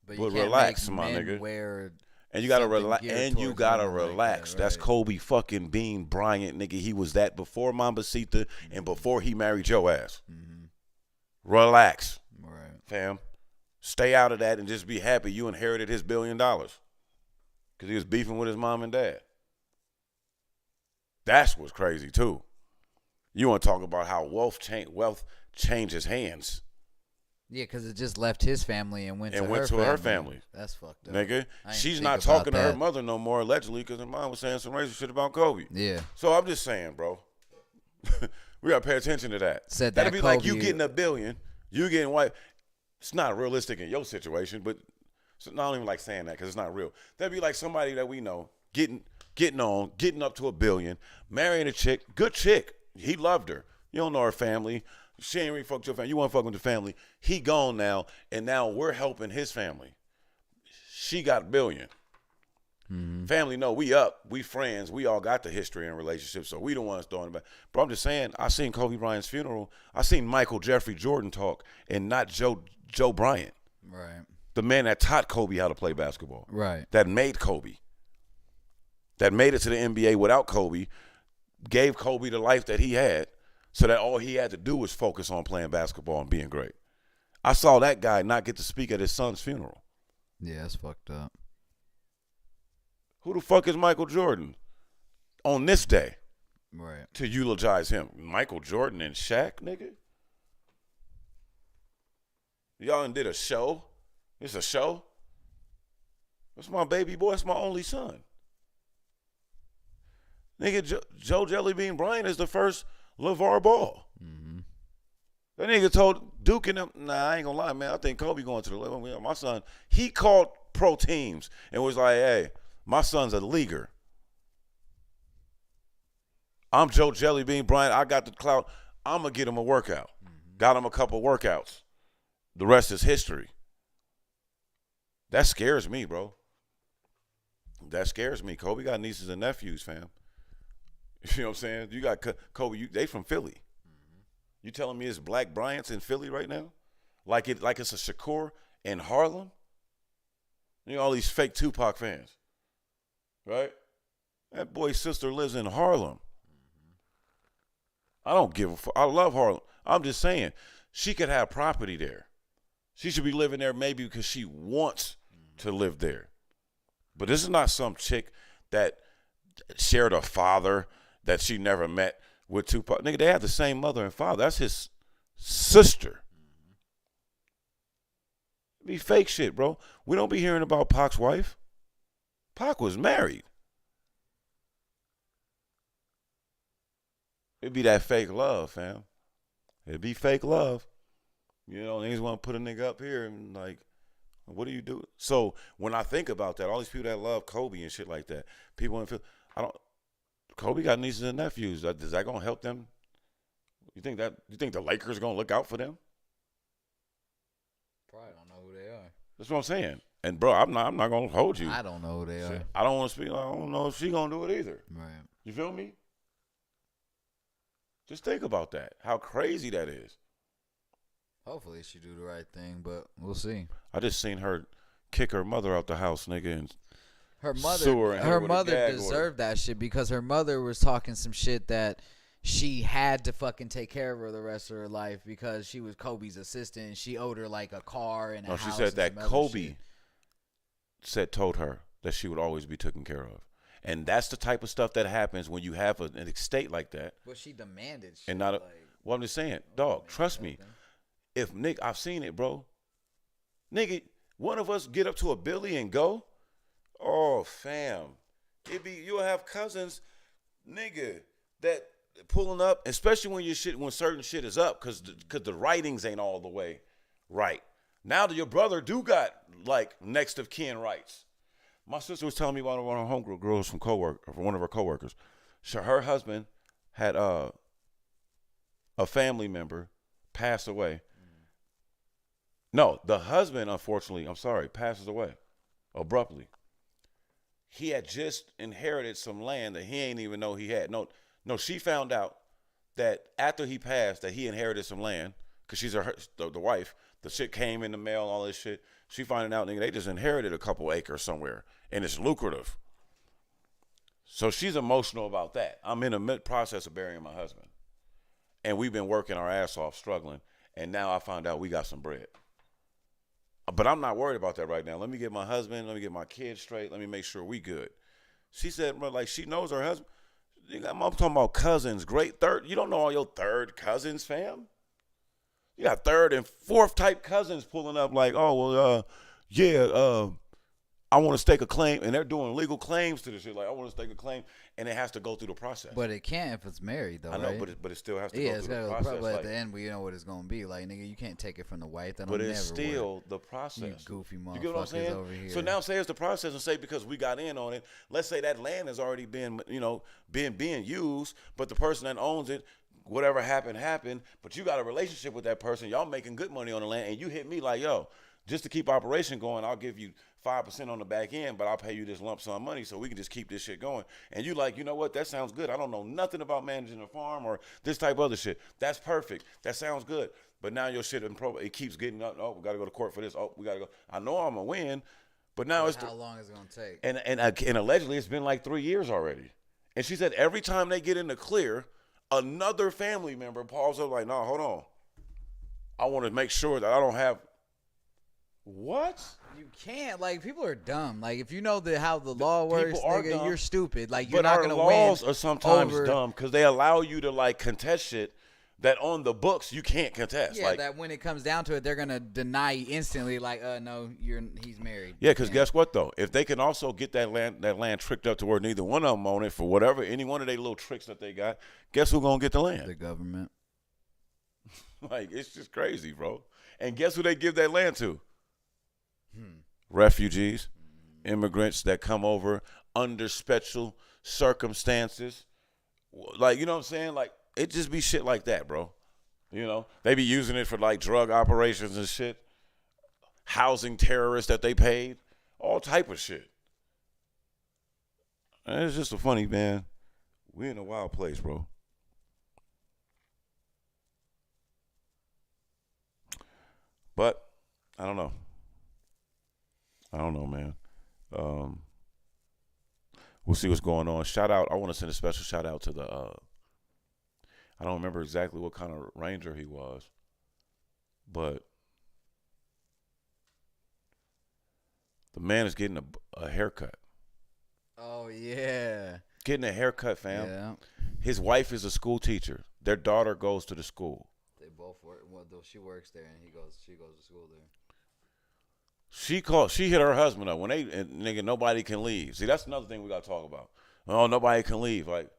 S3: But relax, my nigga. And you gotta relax. And you gotta relax. Like that, right? That's Kobe fucking Bean Bryant, nigga. He was that before Mamacita and before he married your ass. Mm-hmm. Relax, right, fam. Stay out of that and just be happy you inherited his $1 billion because he was beefing with his mom and dad. That's what's crazy too. You want to talk about how wealth changes hands?
S2: Yeah, because it just left his family and went to her family. That's fucked up.
S3: Nigga, she's not talking to her mother no more, allegedly, because her mom was saying some racist shit about Kobe.
S2: Yeah.
S3: So I'm just saying, bro, we got to pay attention to that. That'd be like you getting $1 billion, you getting white. It's not realistic in your situation, but it's not even like saying that because it's not real. That'd be like somebody that we know getting up to $1 billion, marrying a chick, good chick. He loved her. You don't know her family. She ain't really fucked your family. You want to fuck with the family. He gone now, and now we're helping his family. She got $1 billion. Mm-hmm. Family, no, we up. We friends. We all got the history and relationships, so we the ones throwing it back. But I'm just saying, I seen Kobe Bryant's funeral. I seen Michael Jeffrey Jordan talk, and not Joe Bryant.
S2: Right.
S3: The man that taught Kobe how to play basketball.
S2: Right.
S3: That made Kobe. That made it to the NBA without Kobe. Gave Kobe the life that he had. So that all he had to do was focus on playing basketball and being great. I saw that guy not get to speak at his son's funeral.
S2: Yeah, that's fucked up.
S3: Who the fuck is Michael Jordan on this day
S2: Right.
S3: to eulogize him? Michael Jordan and Shaq, nigga? Y'all done did a show? It's a show? That's my baby boy. That's my only son. Nigga, Joe Jellybean Bryant is the first LeVar Ball. Mm-hmm. That nigga told Duke and them, nah, I ain't gonna lie, man. I think Kobe going to the level. My son, he called pro teams and was like, hey, my son's a leaguer. I'm Joe Jellybean Bryant. I got the clout. I'm going to get him a workout. Mm-hmm. Got him a couple workouts. The rest is history. That scares me, bro. That scares me. Kobe got nieces and nephews, fam. You know what I'm saying? You got Kobe. They from Philly. Mm-hmm. You telling me it's black Bryants in Philly right now? Like it's a Shakur in Harlem? You know, all these fake Tupac fans. Right? That boy's sister lives in Harlem. I don't give a fuck. I love Harlem. I'm just saying, she could have property there. She should be living there maybe because she wants to live there. But this is not some chick that shared a father that she never met with Tupac. Nigga, they have the same mother and father. That's his sister. Be fake shit, bro. We don't be hearing about Pac's wife. Pac was married. It'd be that fake love, fam. It'd be fake love. You know, niggas want to put a nigga up here and like, what do you do? So when I think about that, all these people that love Kobe and shit like that, people in feel, Kobe got nieces and nephews. Is that gonna help them? You think the Lakers gonna look out for them?
S2: Probably don't know who they are.
S3: That's what I'm saying. And bro, I'm not gonna hold you.
S2: I don't know who they are.
S3: I don't want to speak. I don't know if she gonna do it either.
S2: Right.
S3: You feel me? Just think about that. How crazy that is.
S2: Hopefully she do the right thing, but we'll see.
S3: I just seen her kick her mother out the house, nigga, and
S2: her mother,
S3: sewer
S2: her mother deserved that shit because her mother was talking some shit that she had to fucking take care of her the rest of her life because she was Kobe's assistant and she owed her like a car and a house.
S3: She said that Kobe told her that she would always be taken care of. And that's the type of stuff that happens when you have an estate like that.
S2: But she demanded shit.
S3: And not well, I'm just saying, dog, trust me. If Nick, I've seen it, bro. Nigga, one of us get up to a Billy and go. Oh, fam. You'll have cousins, nigga, that pulling up, especially when certain shit is up, cause the writings ain't all the way right. Now that your brother do got like next of kin rights. My sister was telling me about one of her homegirls from one of her coworkers. Her husband had a family member pass away. No, the husband, unfortunately, passes away abruptly. He had just inherited some land that he ain't even know he had. No, she found out that after he passed that he inherited some land because she's the wife. The shit came in the mail, all this shit. She finding out, nigga, they just inherited a couple acres somewhere, and it's lucrative. So she's emotional about that. I'm in the mid-process of burying my husband, and we've been working our ass off, struggling, and now I found out we got some bread. But I'm not worried about that right now. Let me get my husband, let me get my kids straight, let me make sure we good. She said, bro, like she knows her husband. I'm talking about cousins, great third. You don't know all your third cousins, fam? You got third and fourth type cousins pulling up like, oh, well, I want to stake a claim. And they're doing legal claims to this shit. Like, I want to stake a claim. And it has to go through the process.
S2: But it can't if it's married, though,
S3: I know,
S2: right?
S3: but it still has to go through the process.
S2: Probably at the end, we know what it's going to be. Like, nigga, you can't take it from the wife. But
S3: it's still the process.
S2: You goofy motherfuckers,
S3: you get what I'm saying?
S2: Over here.
S3: So now say it's the process and say because we got in on it, let's say that land has already been, being used, but the person that owns it, whatever happened, but you got a relationship with that person, y'all making good money on the land, and you hit me like, yo, just to keep operation going, I'll give you 5% on the back end, but I'll pay you this lump sum money so we can just keep this shit going. And you like, you know what, that sounds good. I don't know nothing about managing a farm or this type of other shit. That's perfect. That sounds good. But now your shit, it keeps getting up. Oh, we got to go to court for this. Oh, we got to go. I know I'm going to win, but now it's...
S2: How long is it going to take?
S3: And allegedly it's been like 3 years already. And she said every time they get in the clear, another family member pulls up like, no, hold on. I want to make sure that I don't have What?
S2: You can't. Like, people are dumb. Like, if you know how the law works,
S3: people are
S2: nigga,
S3: dumb.
S2: you're stupid. Like, you're
S3: But
S2: not
S3: our
S2: gonna
S3: laws
S2: win
S3: are sometimes
S2: over,
S3: dumb because they allow you to like contest shit that on the books you can't contest.
S2: Yeah,
S3: like,
S2: that when it comes down to it, they're gonna deny instantly. Like, no, he's married.
S3: yeah, because guess what though? If they can also get that land tricked up to where neither one of them own it for whatever, any one of their little tricks that they got, guess who gonna get the land?
S2: The government.
S3: Like, it's just crazy, bro. And guess who they give that land to? Refugees, immigrants that come over under special circumstances. Like, you know what I'm saying? Like, it just be shit like that, bro. You know, they be using it for like drug operations and shit, housing terrorists that they paid, all type of shit. And it's just a funny, man. We in a wild place, bro. But I don't know. I don't know, man. We'll see what's going on. Shout out. I want to send a special shout out to the I don't remember exactly what kind of ranger he was, but the man is getting a haircut.
S2: Oh yeah.
S3: Getting a haircut, fam.
S2: Yeah.
S3: His wife is a school teacher. Their daughter goes to the school.
S2: They both work. Well, she works there, and she goes to school there.
S3: She hit her husband up when nigga, nobody can leave. See, that's another thing we gotta talk about. Oh, nobody can leave. Like,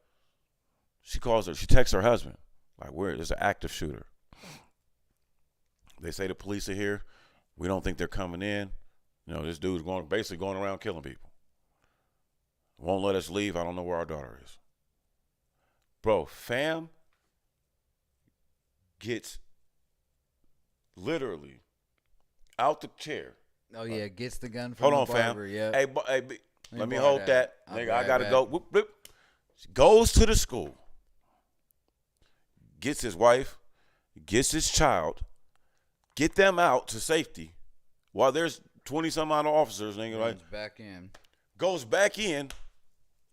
S3: she texts her husband, like, there's an active shooter. They say the police are here. We don't think they're coming in. You know, this dude's basically going around killing people. Won't let us leave. I don't know where our daughter is. Bro, fam gets literally out the chair.
S2: Oh yeah, gets the gun from
S3: Hold
S2: the
S3: on,
S2: barber.
S3: fam.
S2: Yeah.
S3: Hey, let me
S2: borrow
S3: hold that.
S2: I'll
S3: Nigga,
S2: be
S3: I
S2: right
S3: gotta
S2: back.
S3: go. Whoop, whoop. Goes to the school. Gets his wife. Gets his child. Get them out to safety. While there's 20-some odd officers, nigga, like,
S2: Runs back in.
S3: goes back in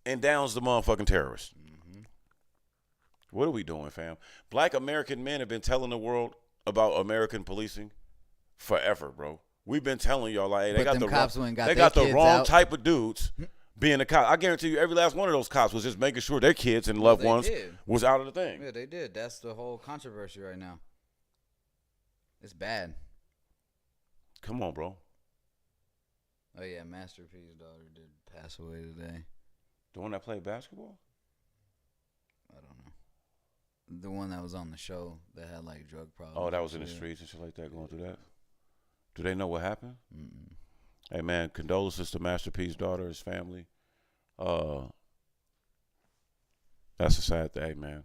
S3: and downs the motherfucking terrorist.
S2: Mm-hmm.
S3: What are we doing, fam? Black American men have been telling the world about American policing forever, bro. We've been telling y'all, like, hey, they
S2: But
S3: got
S2: them cops went and got
S3: they
S2: their
S3: got the
S2: kids
S3: wrong
S2: out.
S3: type of dudes being a cop. I guarantee you, every last one of those cops was just making sure their kids and loved
S2: they
S3: ones
S2: did.
S3: was out of the thing.
S2: Yeah, they did. That's the whole controversy right now. It's bad.
S3: Come on, bro.
S2: Oh yeah, Master P's daughter did pass away today.
S3: The one that played basketball?
S2: I don't know. The one that was on the show that had like drug problems.
S3: Oh, that was in the
S2: Yeah.
S3: streets and shit like that, going through that. Do they know what happened?
S2: Mm-mm.
S3: Hey, man, condolences to Master P's daughter, his family. That's a sad thing, man.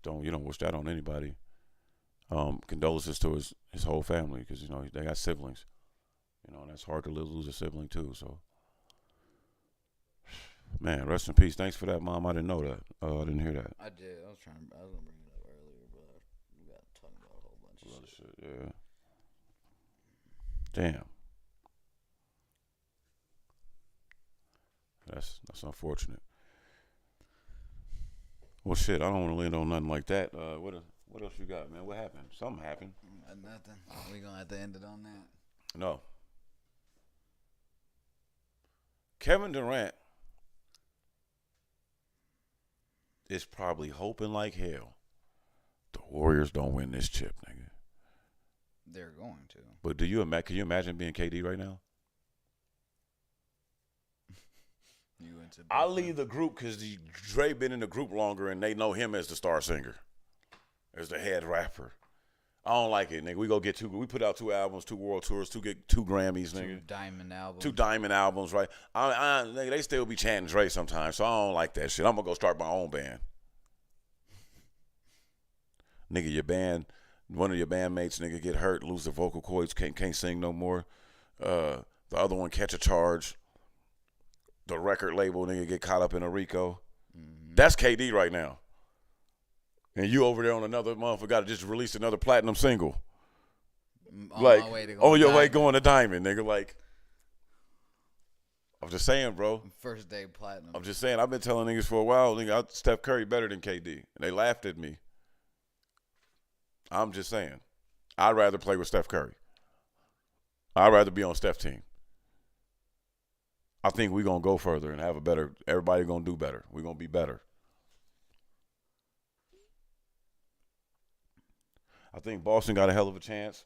S3: You don't wish that on anybody. Condolences to his whole family, because, you know, they got siblings. You know, and that's hard to lose a sibling too. So, man, rest in peace. Thanks for that, Mom. I didn't know that. I didn't hear that.
S2: I did. I was gonna bring it up earlier, but we got talking about a whole bunch of
S3: Other
S2: shit.
S3: shit, yeah. Damn. That's unfortunate. Well, shit, I don't want to land on nothing like that. What else you got, man? What happened? Something happened.
S2: Nothing. We gonna have to end it on that.
S3: No. Kevin Durant is probably hoping like hell the Warriors don't win this chip, nigga.
S2: They're going to.
S3: But can you imagine being KD right now?
S2: You into?
S3: I'll leave the group because Dre been in the group longer and they know him as the star singer, as the head rapper. I don't like it, nigga. We put out 2 albums, 2 world tours, 2 Grammys, nigga.
S2: 2 diamond albums.
S3: 2 diamond albums, right? Nigga, they still be chanting Dre sometimes, so I don't like that shit. I'm gonna go start my own band. Nigga, one of your bandmates, nigga, get hurt, lose the vocal cords, can't sing no more. The other one catch a charge. The record label, nigga, get caught up in a RICO. Mm-hmm. That's KD right now. And you over there on another motherfucker got to just release another platinum single.
S2: On
S3: like,
S2: my way to go
S3: on your way
S2: diamond.
S3: going to diamond, nigga. Like, I'm just saying, bro.
S2: First day platinum.
S3: I'm just saying, I've been telling niggas for a while, nigga, Steph Curry better than KD. And they laughed at me. I'm just saying. I'd rather play with Steph Curry. I'd rather be on Steph's team. I think we're going to go further and have a better – everybody going to do better. We're going to be better. I think Boston got a hell of a chance.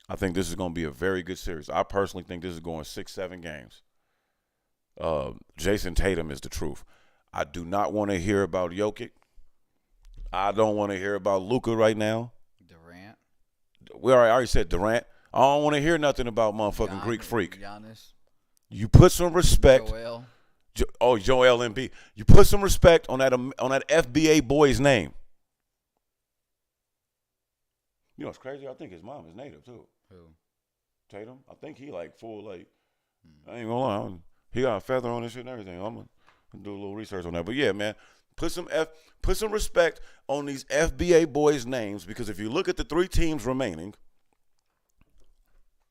S3: I think this is going to be a very good series. I personally think this is going 6-7 games. Jason Tatum is the truth. I do not want to hear about Jokic. I don't want to hear about Luka right now.
S2: Durant.
S3: I already said Durant. I don't want to hear nothing about motherfucking Greek Freak.
S2: Giannis.
S3: You put some respect.
S2: Joel.
S3: Joel Embiid. You put some respect on that FBA boy's name. You know what's crazy? I think his mom is native too.
S2: Who?
S3: Tatum. I think he like full like. I ain't gonna lie. He got a feather on his shit and everything. I'm gonna do a little research on that. But yeah, man, put some respect on these FBA boys' names, because if you look at the 3 teams remaining,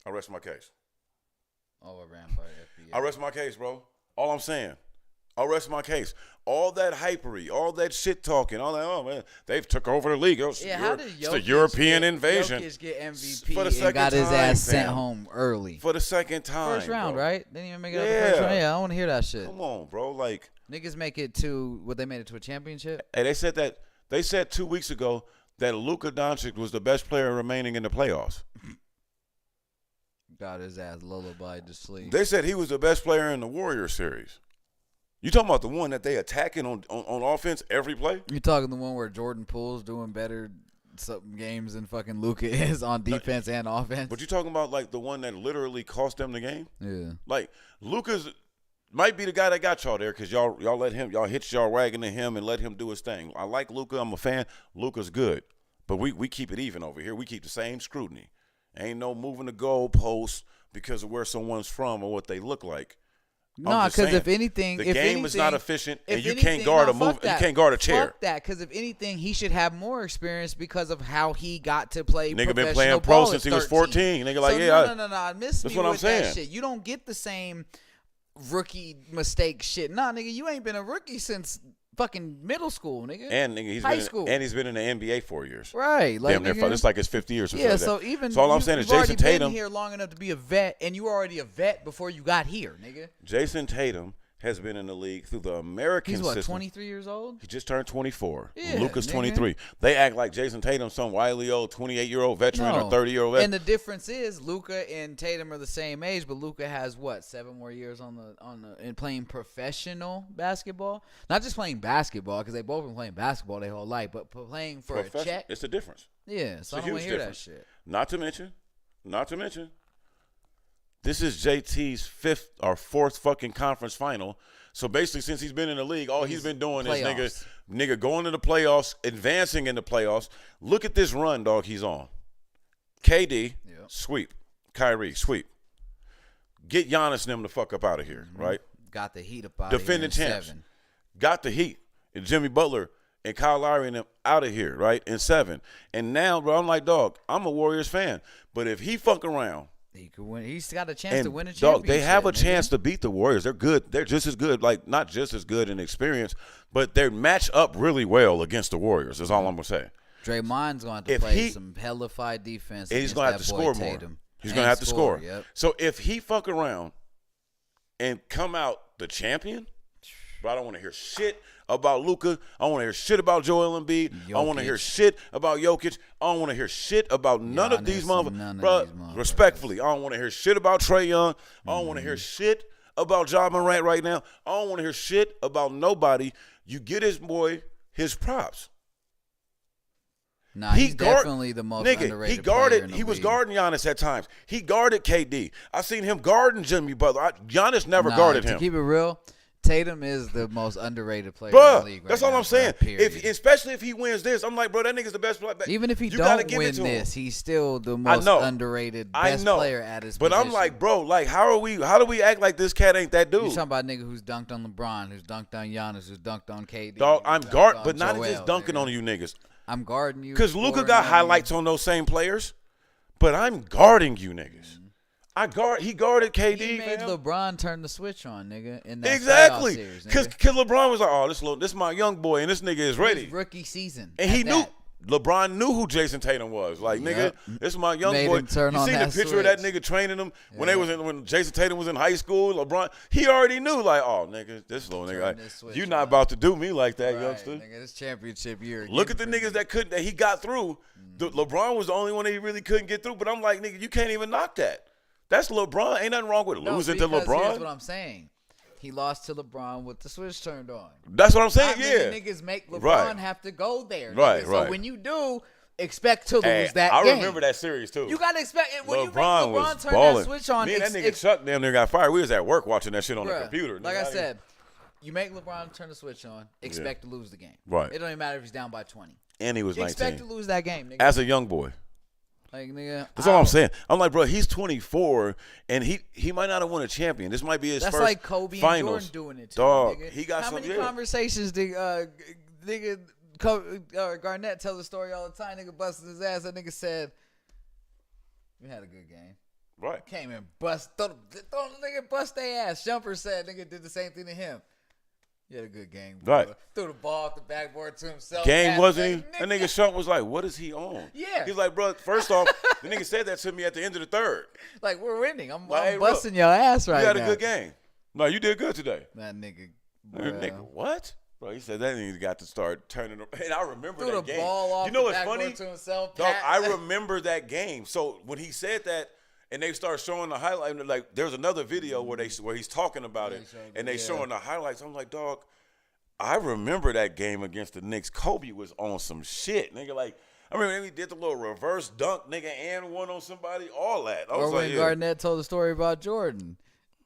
S3: I rest my case.
S2: Oh, I ran by FBA.
S3: I rest my case, bro. All I'm saying. I rest my case. All that hypery, all that shit talking, all that, oh man, they've took over the league. It's the European invasion.
S2: Jokic get MVP
S3: for the second
S2: and got his
S3: time,
S2: ass sent
S3: fam.
S2: home early.
S3: For the second time.
S2: First round,
S3: bro.
S2: right? Didn't even make it out the first round. Yeah, I want to hear that shit.
S3: Come on, bro. Like,
S2: niggas make it to what, they made it to a championship?
S3: hey, they said 2 weeks ago that Luka Doncic was the best player remaining in the playoffs.
S2: Got his ass lullabied to sleep.
S3: They said he was the best player in the Warriors series. You talking about the one that they attacking on offense every play?
S2: You talking the one where Jordan Poole's doing better some games than fucking Luka is on defense and offense?
S3: But you talking about like the one that literally cost them the game?
S2: Yeah.
S3: Like Luka's might be the guy that got y'all there, because y'all hitched y'all wagon to him and let him do his thing. I like Luka. I'm a fan. Luka's good. But we keep it even over here. We keep the same scrutiny. Ain't no moving the goalposts because of where someone's from or what they look like.
S2: No, because if anything,
S3: the game is not efficient, and you can't guard you can't guard a chair.
S2: Fuck that, because if anything, he should have more experience because of how he got to play.
S3: Nigga been playing pro since he was 14. Nigga, like,
S2: no, I miss
S3: that's
S2: me
S3: what
S2: with
S3: I'm saying.
S2: that shit. You don't get the same rookie mistake shit. Nah, nigga, you ain't been a rookie since fucking middle school, nigga.
S3: And nigga, he's been in the NBA 4 years.
S2: Right, like,
S3: damn near, it's like his 50 years. Or
S2: yeah,
S3: so
S2: even
S3: all I'm saying is
S2: you've
S3: Jason
S2: already
S3: Tatum
S2: been here long enough to be a vet, and you were already a vet before you got here, nigga.
S3: Jason Tatum has been in the league through the American system.
S2: He's 23 years old?
S3: He just turned 24.
S2: Yeah,
S3: Luka's
S2: nigga.
S3: 23. They act like Jason Tatum, some wily old 28-year-old veteran or 30-year-old veteran.
S2: And the difference is Luka and Tatum are the same age, but Luka has 7 more years in playing professional basketball. Not just playing basketball, because they both been playing basketball their whole life, but playing for a check.
S3: It's a difference.
S2: Yeah, so I don't want to hear that shit.
S3: Not to mention, this is JT's 5th or 4th fucking conference final. So basically, since he's been in the league, all he's been doing is nigga going to the playoffs, advancing in the playoffs. Look at this run, dog, he's on. KD, sweep. Kyrie, sweep. Get Giannis and them the fuck up out of here, right?
S2: Got the Heat up out
S3: Defending
S2: of here in
S3: champs.
S2: 7. Got
S3: the Heat. And Jimmy Butler and Kyle Lowry and them out of here, right, in 7. And now, bro, I'm like, dog, I'm a Warriors fan. But if he fuck around,
S2: he could win. He's got a chance to win a
S3: dog,
S2: championship.
S3: they have a chance to beat the Warriors. They're good. They're just as good, like not just as good in experience, but they match up really well against the Warriors. Is all I'm gonna say.
S2: Draymond's going to have to play some hellified defense.
S3: And he's going to have to score more. He's going to have to score.
S2: Yep.
S3: So if he fuck around and come out the champion, bro, I don't want to hear shit about Luka. I don't want to hear shit about Joel Embiid. I don't want to hear shit about Jokic. I don't want to hear shit about none of these motherfuckers. Bro, respectfully, I don't want to hear shit about Trae Young. I don't want to hear shit about Ja Morant right now. I don't want to hear shit about nobody. You get his boy his props.
S2: Nah, he's definitely the most underrated player in the
S3: He was
S2: league.
S3: guarding Giannis at times. He guarded KD. I seen him guarding Jimmy Butler. Giannis never guarded him.
S2: To keep it real, Tatum is the most underrated player in the league right
S3: that's
S2: now,
S3: all I'm saying.
S2: Period.
S3: Especially if he wins this, I'm like, bro, that nigga's the best player.
S2: Even if he don't win this, he's still the most underrated best player at his position.
S3: But I'm like, bro, like, how do we act like this cat ain't that dude?
S2: You talking about a nigga who's dunked on LeBron, who's dunked on Giannis, who's dunked on KD.
S3: Dog, I'm guard, but not just dunking on you niggas.
S2: I'm guarding you.
S3: Because Luka got highlights on those same players, but I'm guarding you niggas. He guarded KD.
S2: He made LeBron turn the switch on, nigga. In that
S3: exactly,
S2: series,
S3: because LeBron was like, "Oh, this my young boy, and this nigga is ready."
S2: His rookie season,
S3: and he knew LeBron knew who Jason Tatum was. Like, nigga, this is my young
S2: Made
S3: boy.
S2: him turn
S3: You
S2: on
S3: seen the
S2: that
S3: picture of that
S2: switch.
S3: nigga training him when Jason Tatum was in high school? LeBron, he already knew, like, oh, nigga, this little nigga, like,
S2: this switch
S3: you not
S2: on.
S3: about to do me like that,
S2: Right,
S3: youngster.
S2: nigga, this championship year.
S3: Look at the niggas that he got through. LeBron was the only one that he really couldn't get through. But I'm like, nigga, you can't even knock that. That's LeBron. Ain't nothing wrong with losing to
S2: Here's
S3: LeBron.
S2: what I'm saying. He lost to LeBron with the switch turned on.
S3: That's what I'm saying.
S2: Not
S3: Yeah.
S2: many niggas make LeBron
S3: Right.
S2: have to go there.
S3: Right,
S2: nigga.
S3: right.
S2: So when you do, expect to lose
S3: Hey,
S2: that
S3: I
S2: game.
S3: remember that series too.
S2: You gotta expect it when
S3: LeBron
S2: you make
S3: was
S2: LeBron turn
S3: balling.
S2: that switch on.
S3: Me and that nigga Chuck damn near got fired. We was at work watching that shit on the
S2: Bruh,
S3: computer.
S2: Like
S3: nigga.
S2: I said, you make LeBron turn the switch on, expect to lose the game.
S3: Right.
S2: It don't even matter if he's down by 20.
S3: And he was 19.
S2: Expect to lose that game, nigga.
S3: As a young boy.
S2: Like, nigga.
S3: That's all I'm saying. I'm like, bro, he's 24, and he might not have won a champion. This might be his
S2: That's
S3: first
S2: like Kobe
S3: finals.
S2: and Jordan doing it, too,
S3: Dog,
S2: nigga.
S3: he got
S2: How
S3: some.
S2: many
S3: Yeah.
S2: conversations did nigga Garnett tells the story all the time? Nigga busting his ass. That nigga said, "We had a good game."
S3: Right.
S2: Came and throw the nigga bust their ass. Jumper said nigga did the same thing to him. He had a good game. Bro.
S3: Right.
S2: Threw the ball off the backboard to himself.
S3: Game wasn't he?
S2: Like,
S3: That nigga Shump was like, what is he on?
S2: Yeah.
S3: He's like, bro, first off, the nigga said that to me at the end of the third.
S2: Like, we're winning. I'm
S3: Like,
S2: busting
S3: look,
S2: your ass right
S3: You had
S2: now.
S3: a good game. No, you did good today.
S2: That nigga.
S3: Nigga, what? Bro, he said that nigga got to start turning. And I remember
S2: Threw
S3: that
S2: the
S3: game.
S2: ball off
S3: You know
S2: the
S3: what's
S2: backboard
S3: funny?
S2: to himself.
S3: Dog,
S2: Pat.
S3: I remember that game. So when he said that, and they start showing the highlight, like there's another video where he's talking about it, and they showing the highlights. I'm like, dog, I remember that game against the Knicks. Kobe was on some shit, nigga. Like I remember he did the little reverse dunk, nigga, and one on somebody, all that. I was
S2: Or
S3: like,
S2: when
S3: yeah.
S2: Garnett told the story about Jordan.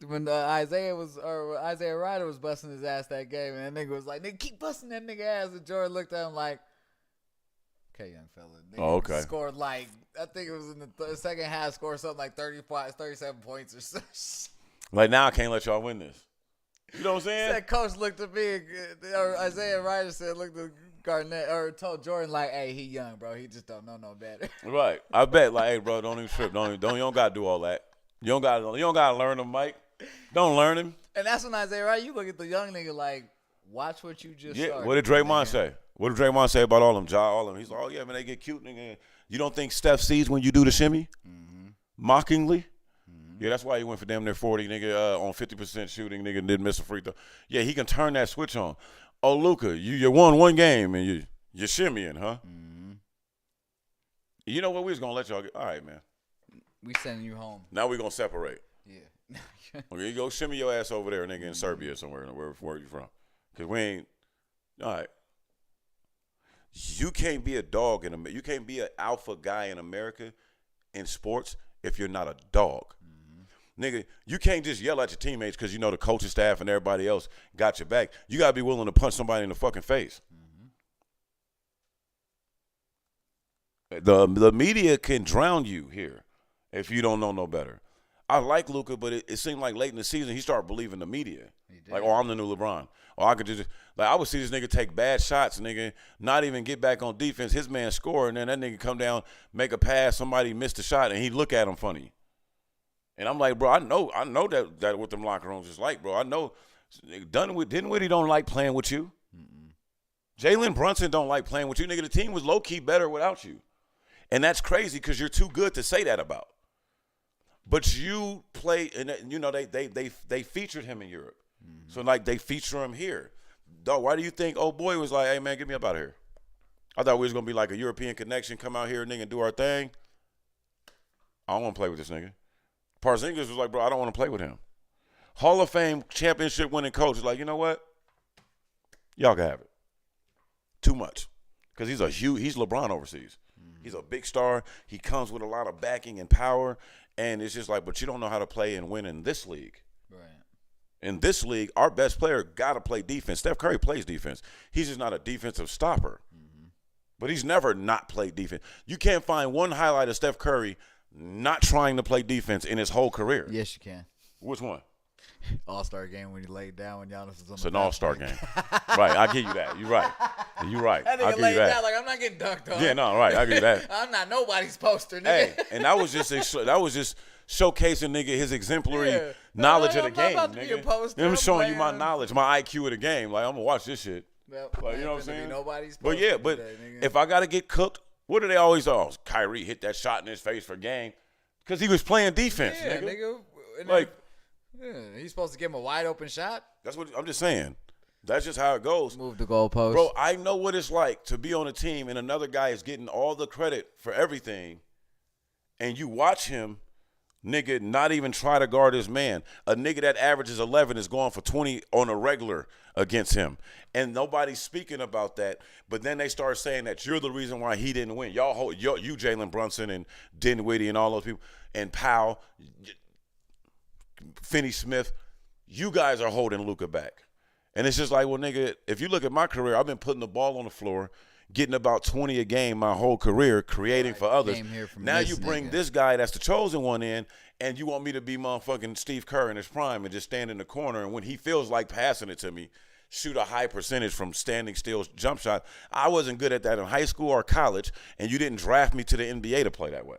S2: When Isaiah Ryder was busting his ass that game, and that nigga was like, "Nigga, keep busting that nigga ass." And Jordan looked at him like, "Okay, young fella." Nigga
S3: okay.
S2: Scored like, I think it was in the second half, scored something like 37 points or something.
S3: Like now I can't let y'all win this. You know what I'm saying?
S2: That coach looked at me, or Isaiah Ryder said, looked at Garnett, or told Jordan like, "Hey, he young, bro. He just don't know no better."
S3: Right. I bet. Like, hey, bro, don't even trip. You don't gotta do all that. You don't gotta learn them, Mike. Don't learn him.
S2: And that's when Isaiah Ryder, you look at the young nigga like, watch what you just started.
S3: What did Draymond say? What did Draymond say about all them? All of them. He's like, oh yeah, man, they get cute, nigga. You don't think Steph sees when you do the shimmy? Mm-hmm. Mockingly? Mm-hmm. Yeah, that's why he went for damn near 40, nigga, on 50% shooting, nigga, didn't miss a free throw. Yeah, he can turn that switch on. Oh, Luka, you won one game and you're shimmying, huh? Mm-hmm. You know what? We was gonna let y'all get. All right, man.
S2: We sending you home.
S3: Now we gonna separate.
S2: Yeah.
S3: Okay, you go shimmy your ass over there, nigga, in Serbia somewhere. Where you from? Because we ain't. All right. You can't be a dog in America. You can't be an alpha guy in America in sports if you're not a dog. Mm-hmm. Nigga, you can't just yell at your teammates because you know the coaching staff and everybody else got your back. You got to be willing to punch somebody in the fucking face. Mm-hmm. The media can drown you here if you don't know no better. I like Luka, but it seemed like late in the season he started believing the media. Like, oh, I'm the new LeBron. Or I could just like I would see this nigga take bad shots, nigga, not even get back on defense. His man score, and then that nigga come down, make a pass, somebody missed a shot, and he look at him funny. And I'm like, bro, I know that what them locker rooms is like, bro. I know Dinwiddie don't like playing with you. Jalen Brunson don't like playing with you, nigga. The team was low key better without you, and that's crazy because you're too good to say that about. But you play, and you know they featured him in Europe, so like they feature him here. Dog, why do you think old boy was like, hey man, get me up out of here? I thought we was gonna be like a European connection, come out here, nigga, and do our thing. I don't want to play with this nigga. Porzingis was like, bro, I don't want to play with him. Hall of Fame championship winning coach is like, you know what? Y'all can have it. Too much, because he's LeBron overseas. He's a big star. He comes with a lot of backing and power. And it's just like, but you don't know how to play and win in this league. Right. In this league, our best player got to play defense. Steph Curry plays defense. He's just not a defensive stopper. Mm-hmm. But he's never not played defense. You can't find one highlight of Steph Curry not trying to play defense in his whole career.
S2: Yes, you can.
S3: Which one?
S2: All-Star game when he laid down when Giannis was on.
S3: It's an all-star game. Right, I give you that. You're right. You're right.
S2: That
S3: I'll
S2: nigga
S3: give
S2: laid
S3: you that.
S2: down like I'm not getting dunked on.
S3: Yeah, no, right. I give you that.
S2: I'm not nobody's poster, nigga.
S3: Hey, and that was just showcasing nigga his exemplary knowledge of the game.
S2: I'm not about to be a
S3: nigga.
S2: poster.
S3: I'm
S2: I'm
S3: showing you my
S2: playing.
S3: knowledge, my IQ of the game. Like I'm gonna watch this shit. Like, you know what I'm saying?
S2: Nobody's
S3: But yeah, but if I got to get cooked, what do they always Kyrie hit that shot in his face for game? Because he was playing defense, nigga. Like,
S2: he's supposed to give him a wide open shot.
S3: That's what I'm just saying. That's just how it goes.
S2: Move the goalpost.
S3: Bro, I know what it's like to be on a team and another guy is getting all the credit for everything, and you watch him, nigga, not even try to guard his man. A nigga that averages 11 is going for 20 on a regular against him. And nobody's speaking about that. But then they start saying that you're the reason why he didn't win. You Jalen Brunson and Dinwiddie and all those people, and Powell, Finney Smith, you guys are holding Luka back. And it's just like, well, nigga, if you look at my career, I've been putting the ball on the floor, getting about 20 a game my whole career, creating for others. Now you bring this guy that's the chosen one in, and you want me to be motherfucking Steve Kerr in his prime and just stand in the corner, and when he feels like passing it to me, shoot a high percentage from standing still jump shot. I wasn't good at that in high school or college, and you didn't draft me to the NBA to play that way.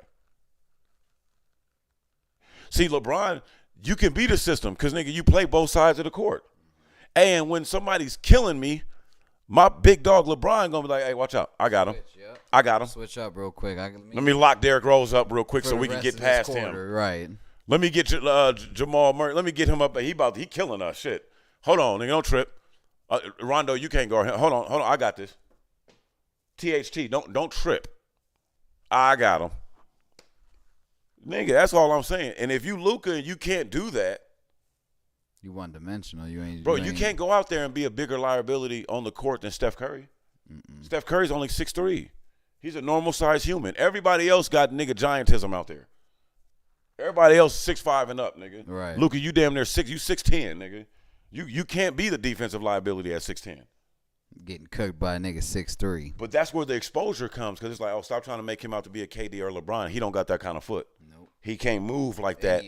S3: See, LeBron, you can beat the system because, nigga, you play both sides of the court. And when somebody's killing me, my big dog LeBron gonna be like, hey, watch out. I got him. I got him.
S2: Switch up real quick.
S3: Let me lock Derrick Rose up real quick so we can get past him.
S2: Right.
S3: Let me get Jamal Murray. Let me get him up. He killing us. Shit. Hold on, nigga. Don't trip. Rondo, you can't guard him. Hold on. I got this. THT, don't trip. I got him. Nigga, that's all I'm saying. And if you Luka and you can't do that,
S2: you one dimensional.
S3: You can't go out there and be a bigger liability on the court than Steph Curry. Steph Curry's only 6'3". He's a normal sized human. Everybody else got nigga giantism out there. Everybody else 6'5" and up, nigga.
S2: Right.
S3: Luka, you damn near 6'10", nigga. You can't be the defensive liability at 6'10".
S2: Getting cooked by a nigga 6'3".
S3: But that's where the exposure comes, because it's like, stop trying to make him out to be a KD or LeBron. He don't got that kind of foot.
S2: Nope.
S3: He can't move like that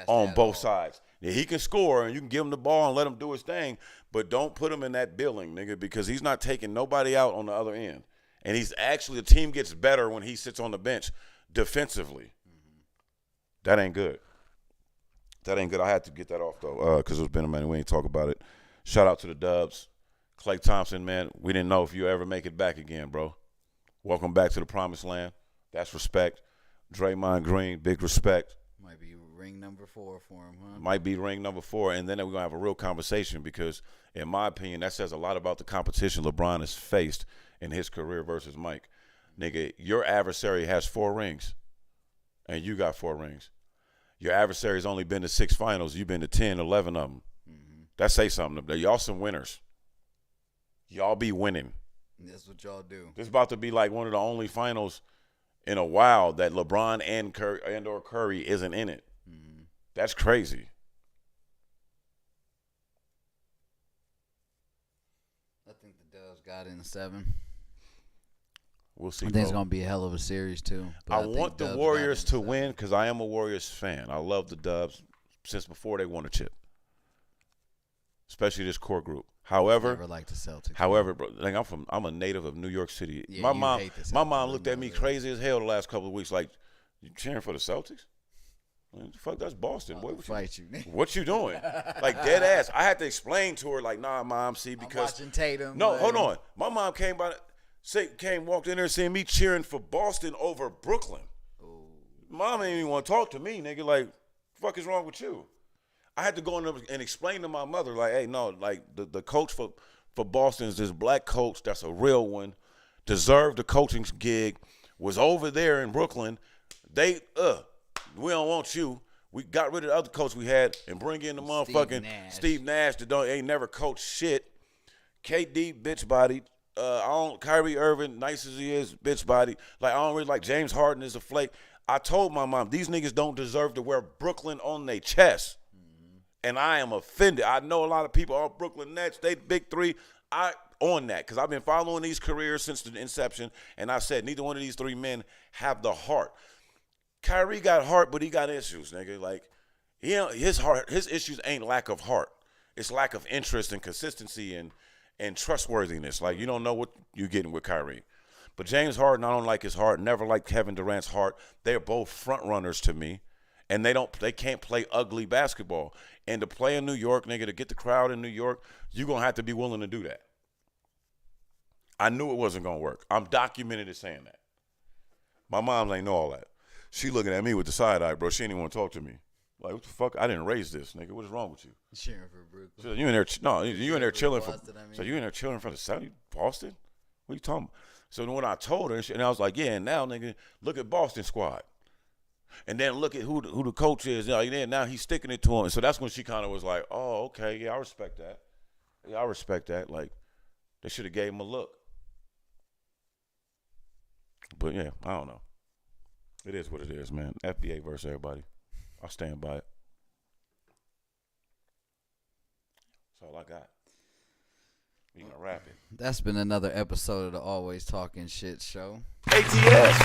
S3: on both sides. Yeah, he can score, and you can give him the ball and let him do his thing, but don't put him in that billing, nigga, because he's not taking nobody out on the other end. And he's actually, the team gets better when he sits on the bench defensively. That ain't good. That ain't good. I had to get that off, though, because it's been a minute. We ain't talk about it. Shout out to the Dubs. Klay Thompson, man, we didn't know if you ever make it back again, bro. Welcome back to the promised land. That's respect. Draymond Green, big respect.
S2: Might be ring number 4 for him, huh?
S3: Might be ring number 4, and then we're going to have a real conversation because, in my opinion, that says a lot about the competition LeBron has faced in his career versus Mike. Nigga, your adversary has 4 rings, and you got 4 rings. Your adversary's only been to 6 finals. You've been to 10, 11 of them. Mm-hmm. That say something. Y'all some winners. Y'all be winning.
S2: That's what y'all do.
S3: This is about to be like one of the only finals in a while that LeBron and Curry isn't in it. Mm-hmm. That's crazy.
S2: I think the Dubs got in 7.
S3: We'll see.
S2: I think it's going to be a hell of a series, too.
S3: I want the Warriors to win because I am a Warriors fan. I love the Dubs since before they won a chip, especially this core group. However,
S2: never liked the Celtics.
S3: However, bro, like I'm a native of New York City.
S2: Yeah,
S3: my mom looked at me crazy as hell the last couple of weeks. Like, you cheering for the Celtics? Man, fuck, that's Boston. Boy, what you doing? Like, dead ass. I had to explain to her, like, nah, mom, see, because
S2: I'm watching Tatum.
S3: No, hold on. My mom walked in there seeing me cheering for Boston over Brooklyn. Ooh. Mom ain't even want to talk to me, nigga. Like, fuck is wrong with you? I had to go in there and explain to my mother, like, hey, no, like the coach for Boston is this black coach that's a real one, deserved the coaching gig, was over there in Brooklyn. We don't want you. We got rid of the other coach we had and bring in the motherfucking Steve Nash that ain't never coached shit. KD, bitch body. Kyrie Irving, nice as he is, bitch body. Like, I don't really like James Harden is a flake. I told my mom, these niggas don't deserve to wear Brooklyn on their chest. And I am offended. I know a lot of people, Brooklyn Nets, they big 3. I on that because I've been following these careers since the inception, and I said neither one of these 3 men have the heart. Kyrie got heart, but he got issues, nigga. Like, his issues ain't lack of heart. It's lack of interest and consistency and trustworthiness. Like, you don't know what you're getting with Kyrie. But James Harden, I don't like his heart. Never liked Kevin Durant's heart. They're both front runners to me. And they can't play ugly basketball. And to play in New York, nigga, to get the crowd in New York, you're going to have to be willing to do that. I knew it wasn't gonna work. I'm documented as saying that. My mom ain't know all that. She looking at me with the side eye, bro. She ain't even want to talk to me. Like, what the fuck? I didn't raise this, nigga. What is wrong with you?
S2: Cheering for Brooklyn.
S3: She said, you in there? No, you in there chilling for.
S2: Boston, I mean.
S3: So you in there chilling from the South? Boston? What are you talking about? So then when I told her, and I was like, yeah, and now, nigga, look at Boston squad. And then look at who the coach is. You know, now he's sticking it to him. So that's when she kind of was like, oh, okay, yeah, I respect that. Yeah, I respect that. Like, they should have gave him a look. But, yeah, I don't know. It is what it is, man. FBA versus everybody. I stand by it. That's all I got. We gonna wrap it.
S2: That's been another episode of the Always Talking Shit show.
S3: ATS.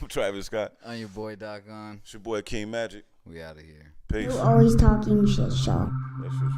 S3: Travis Scott.
S2: I'm your boy Talkin.
S3: It's your boy Akeem Magic.
S2: We out of here.
S3: Peace.
S1: You always talking shit show.
S3: That's just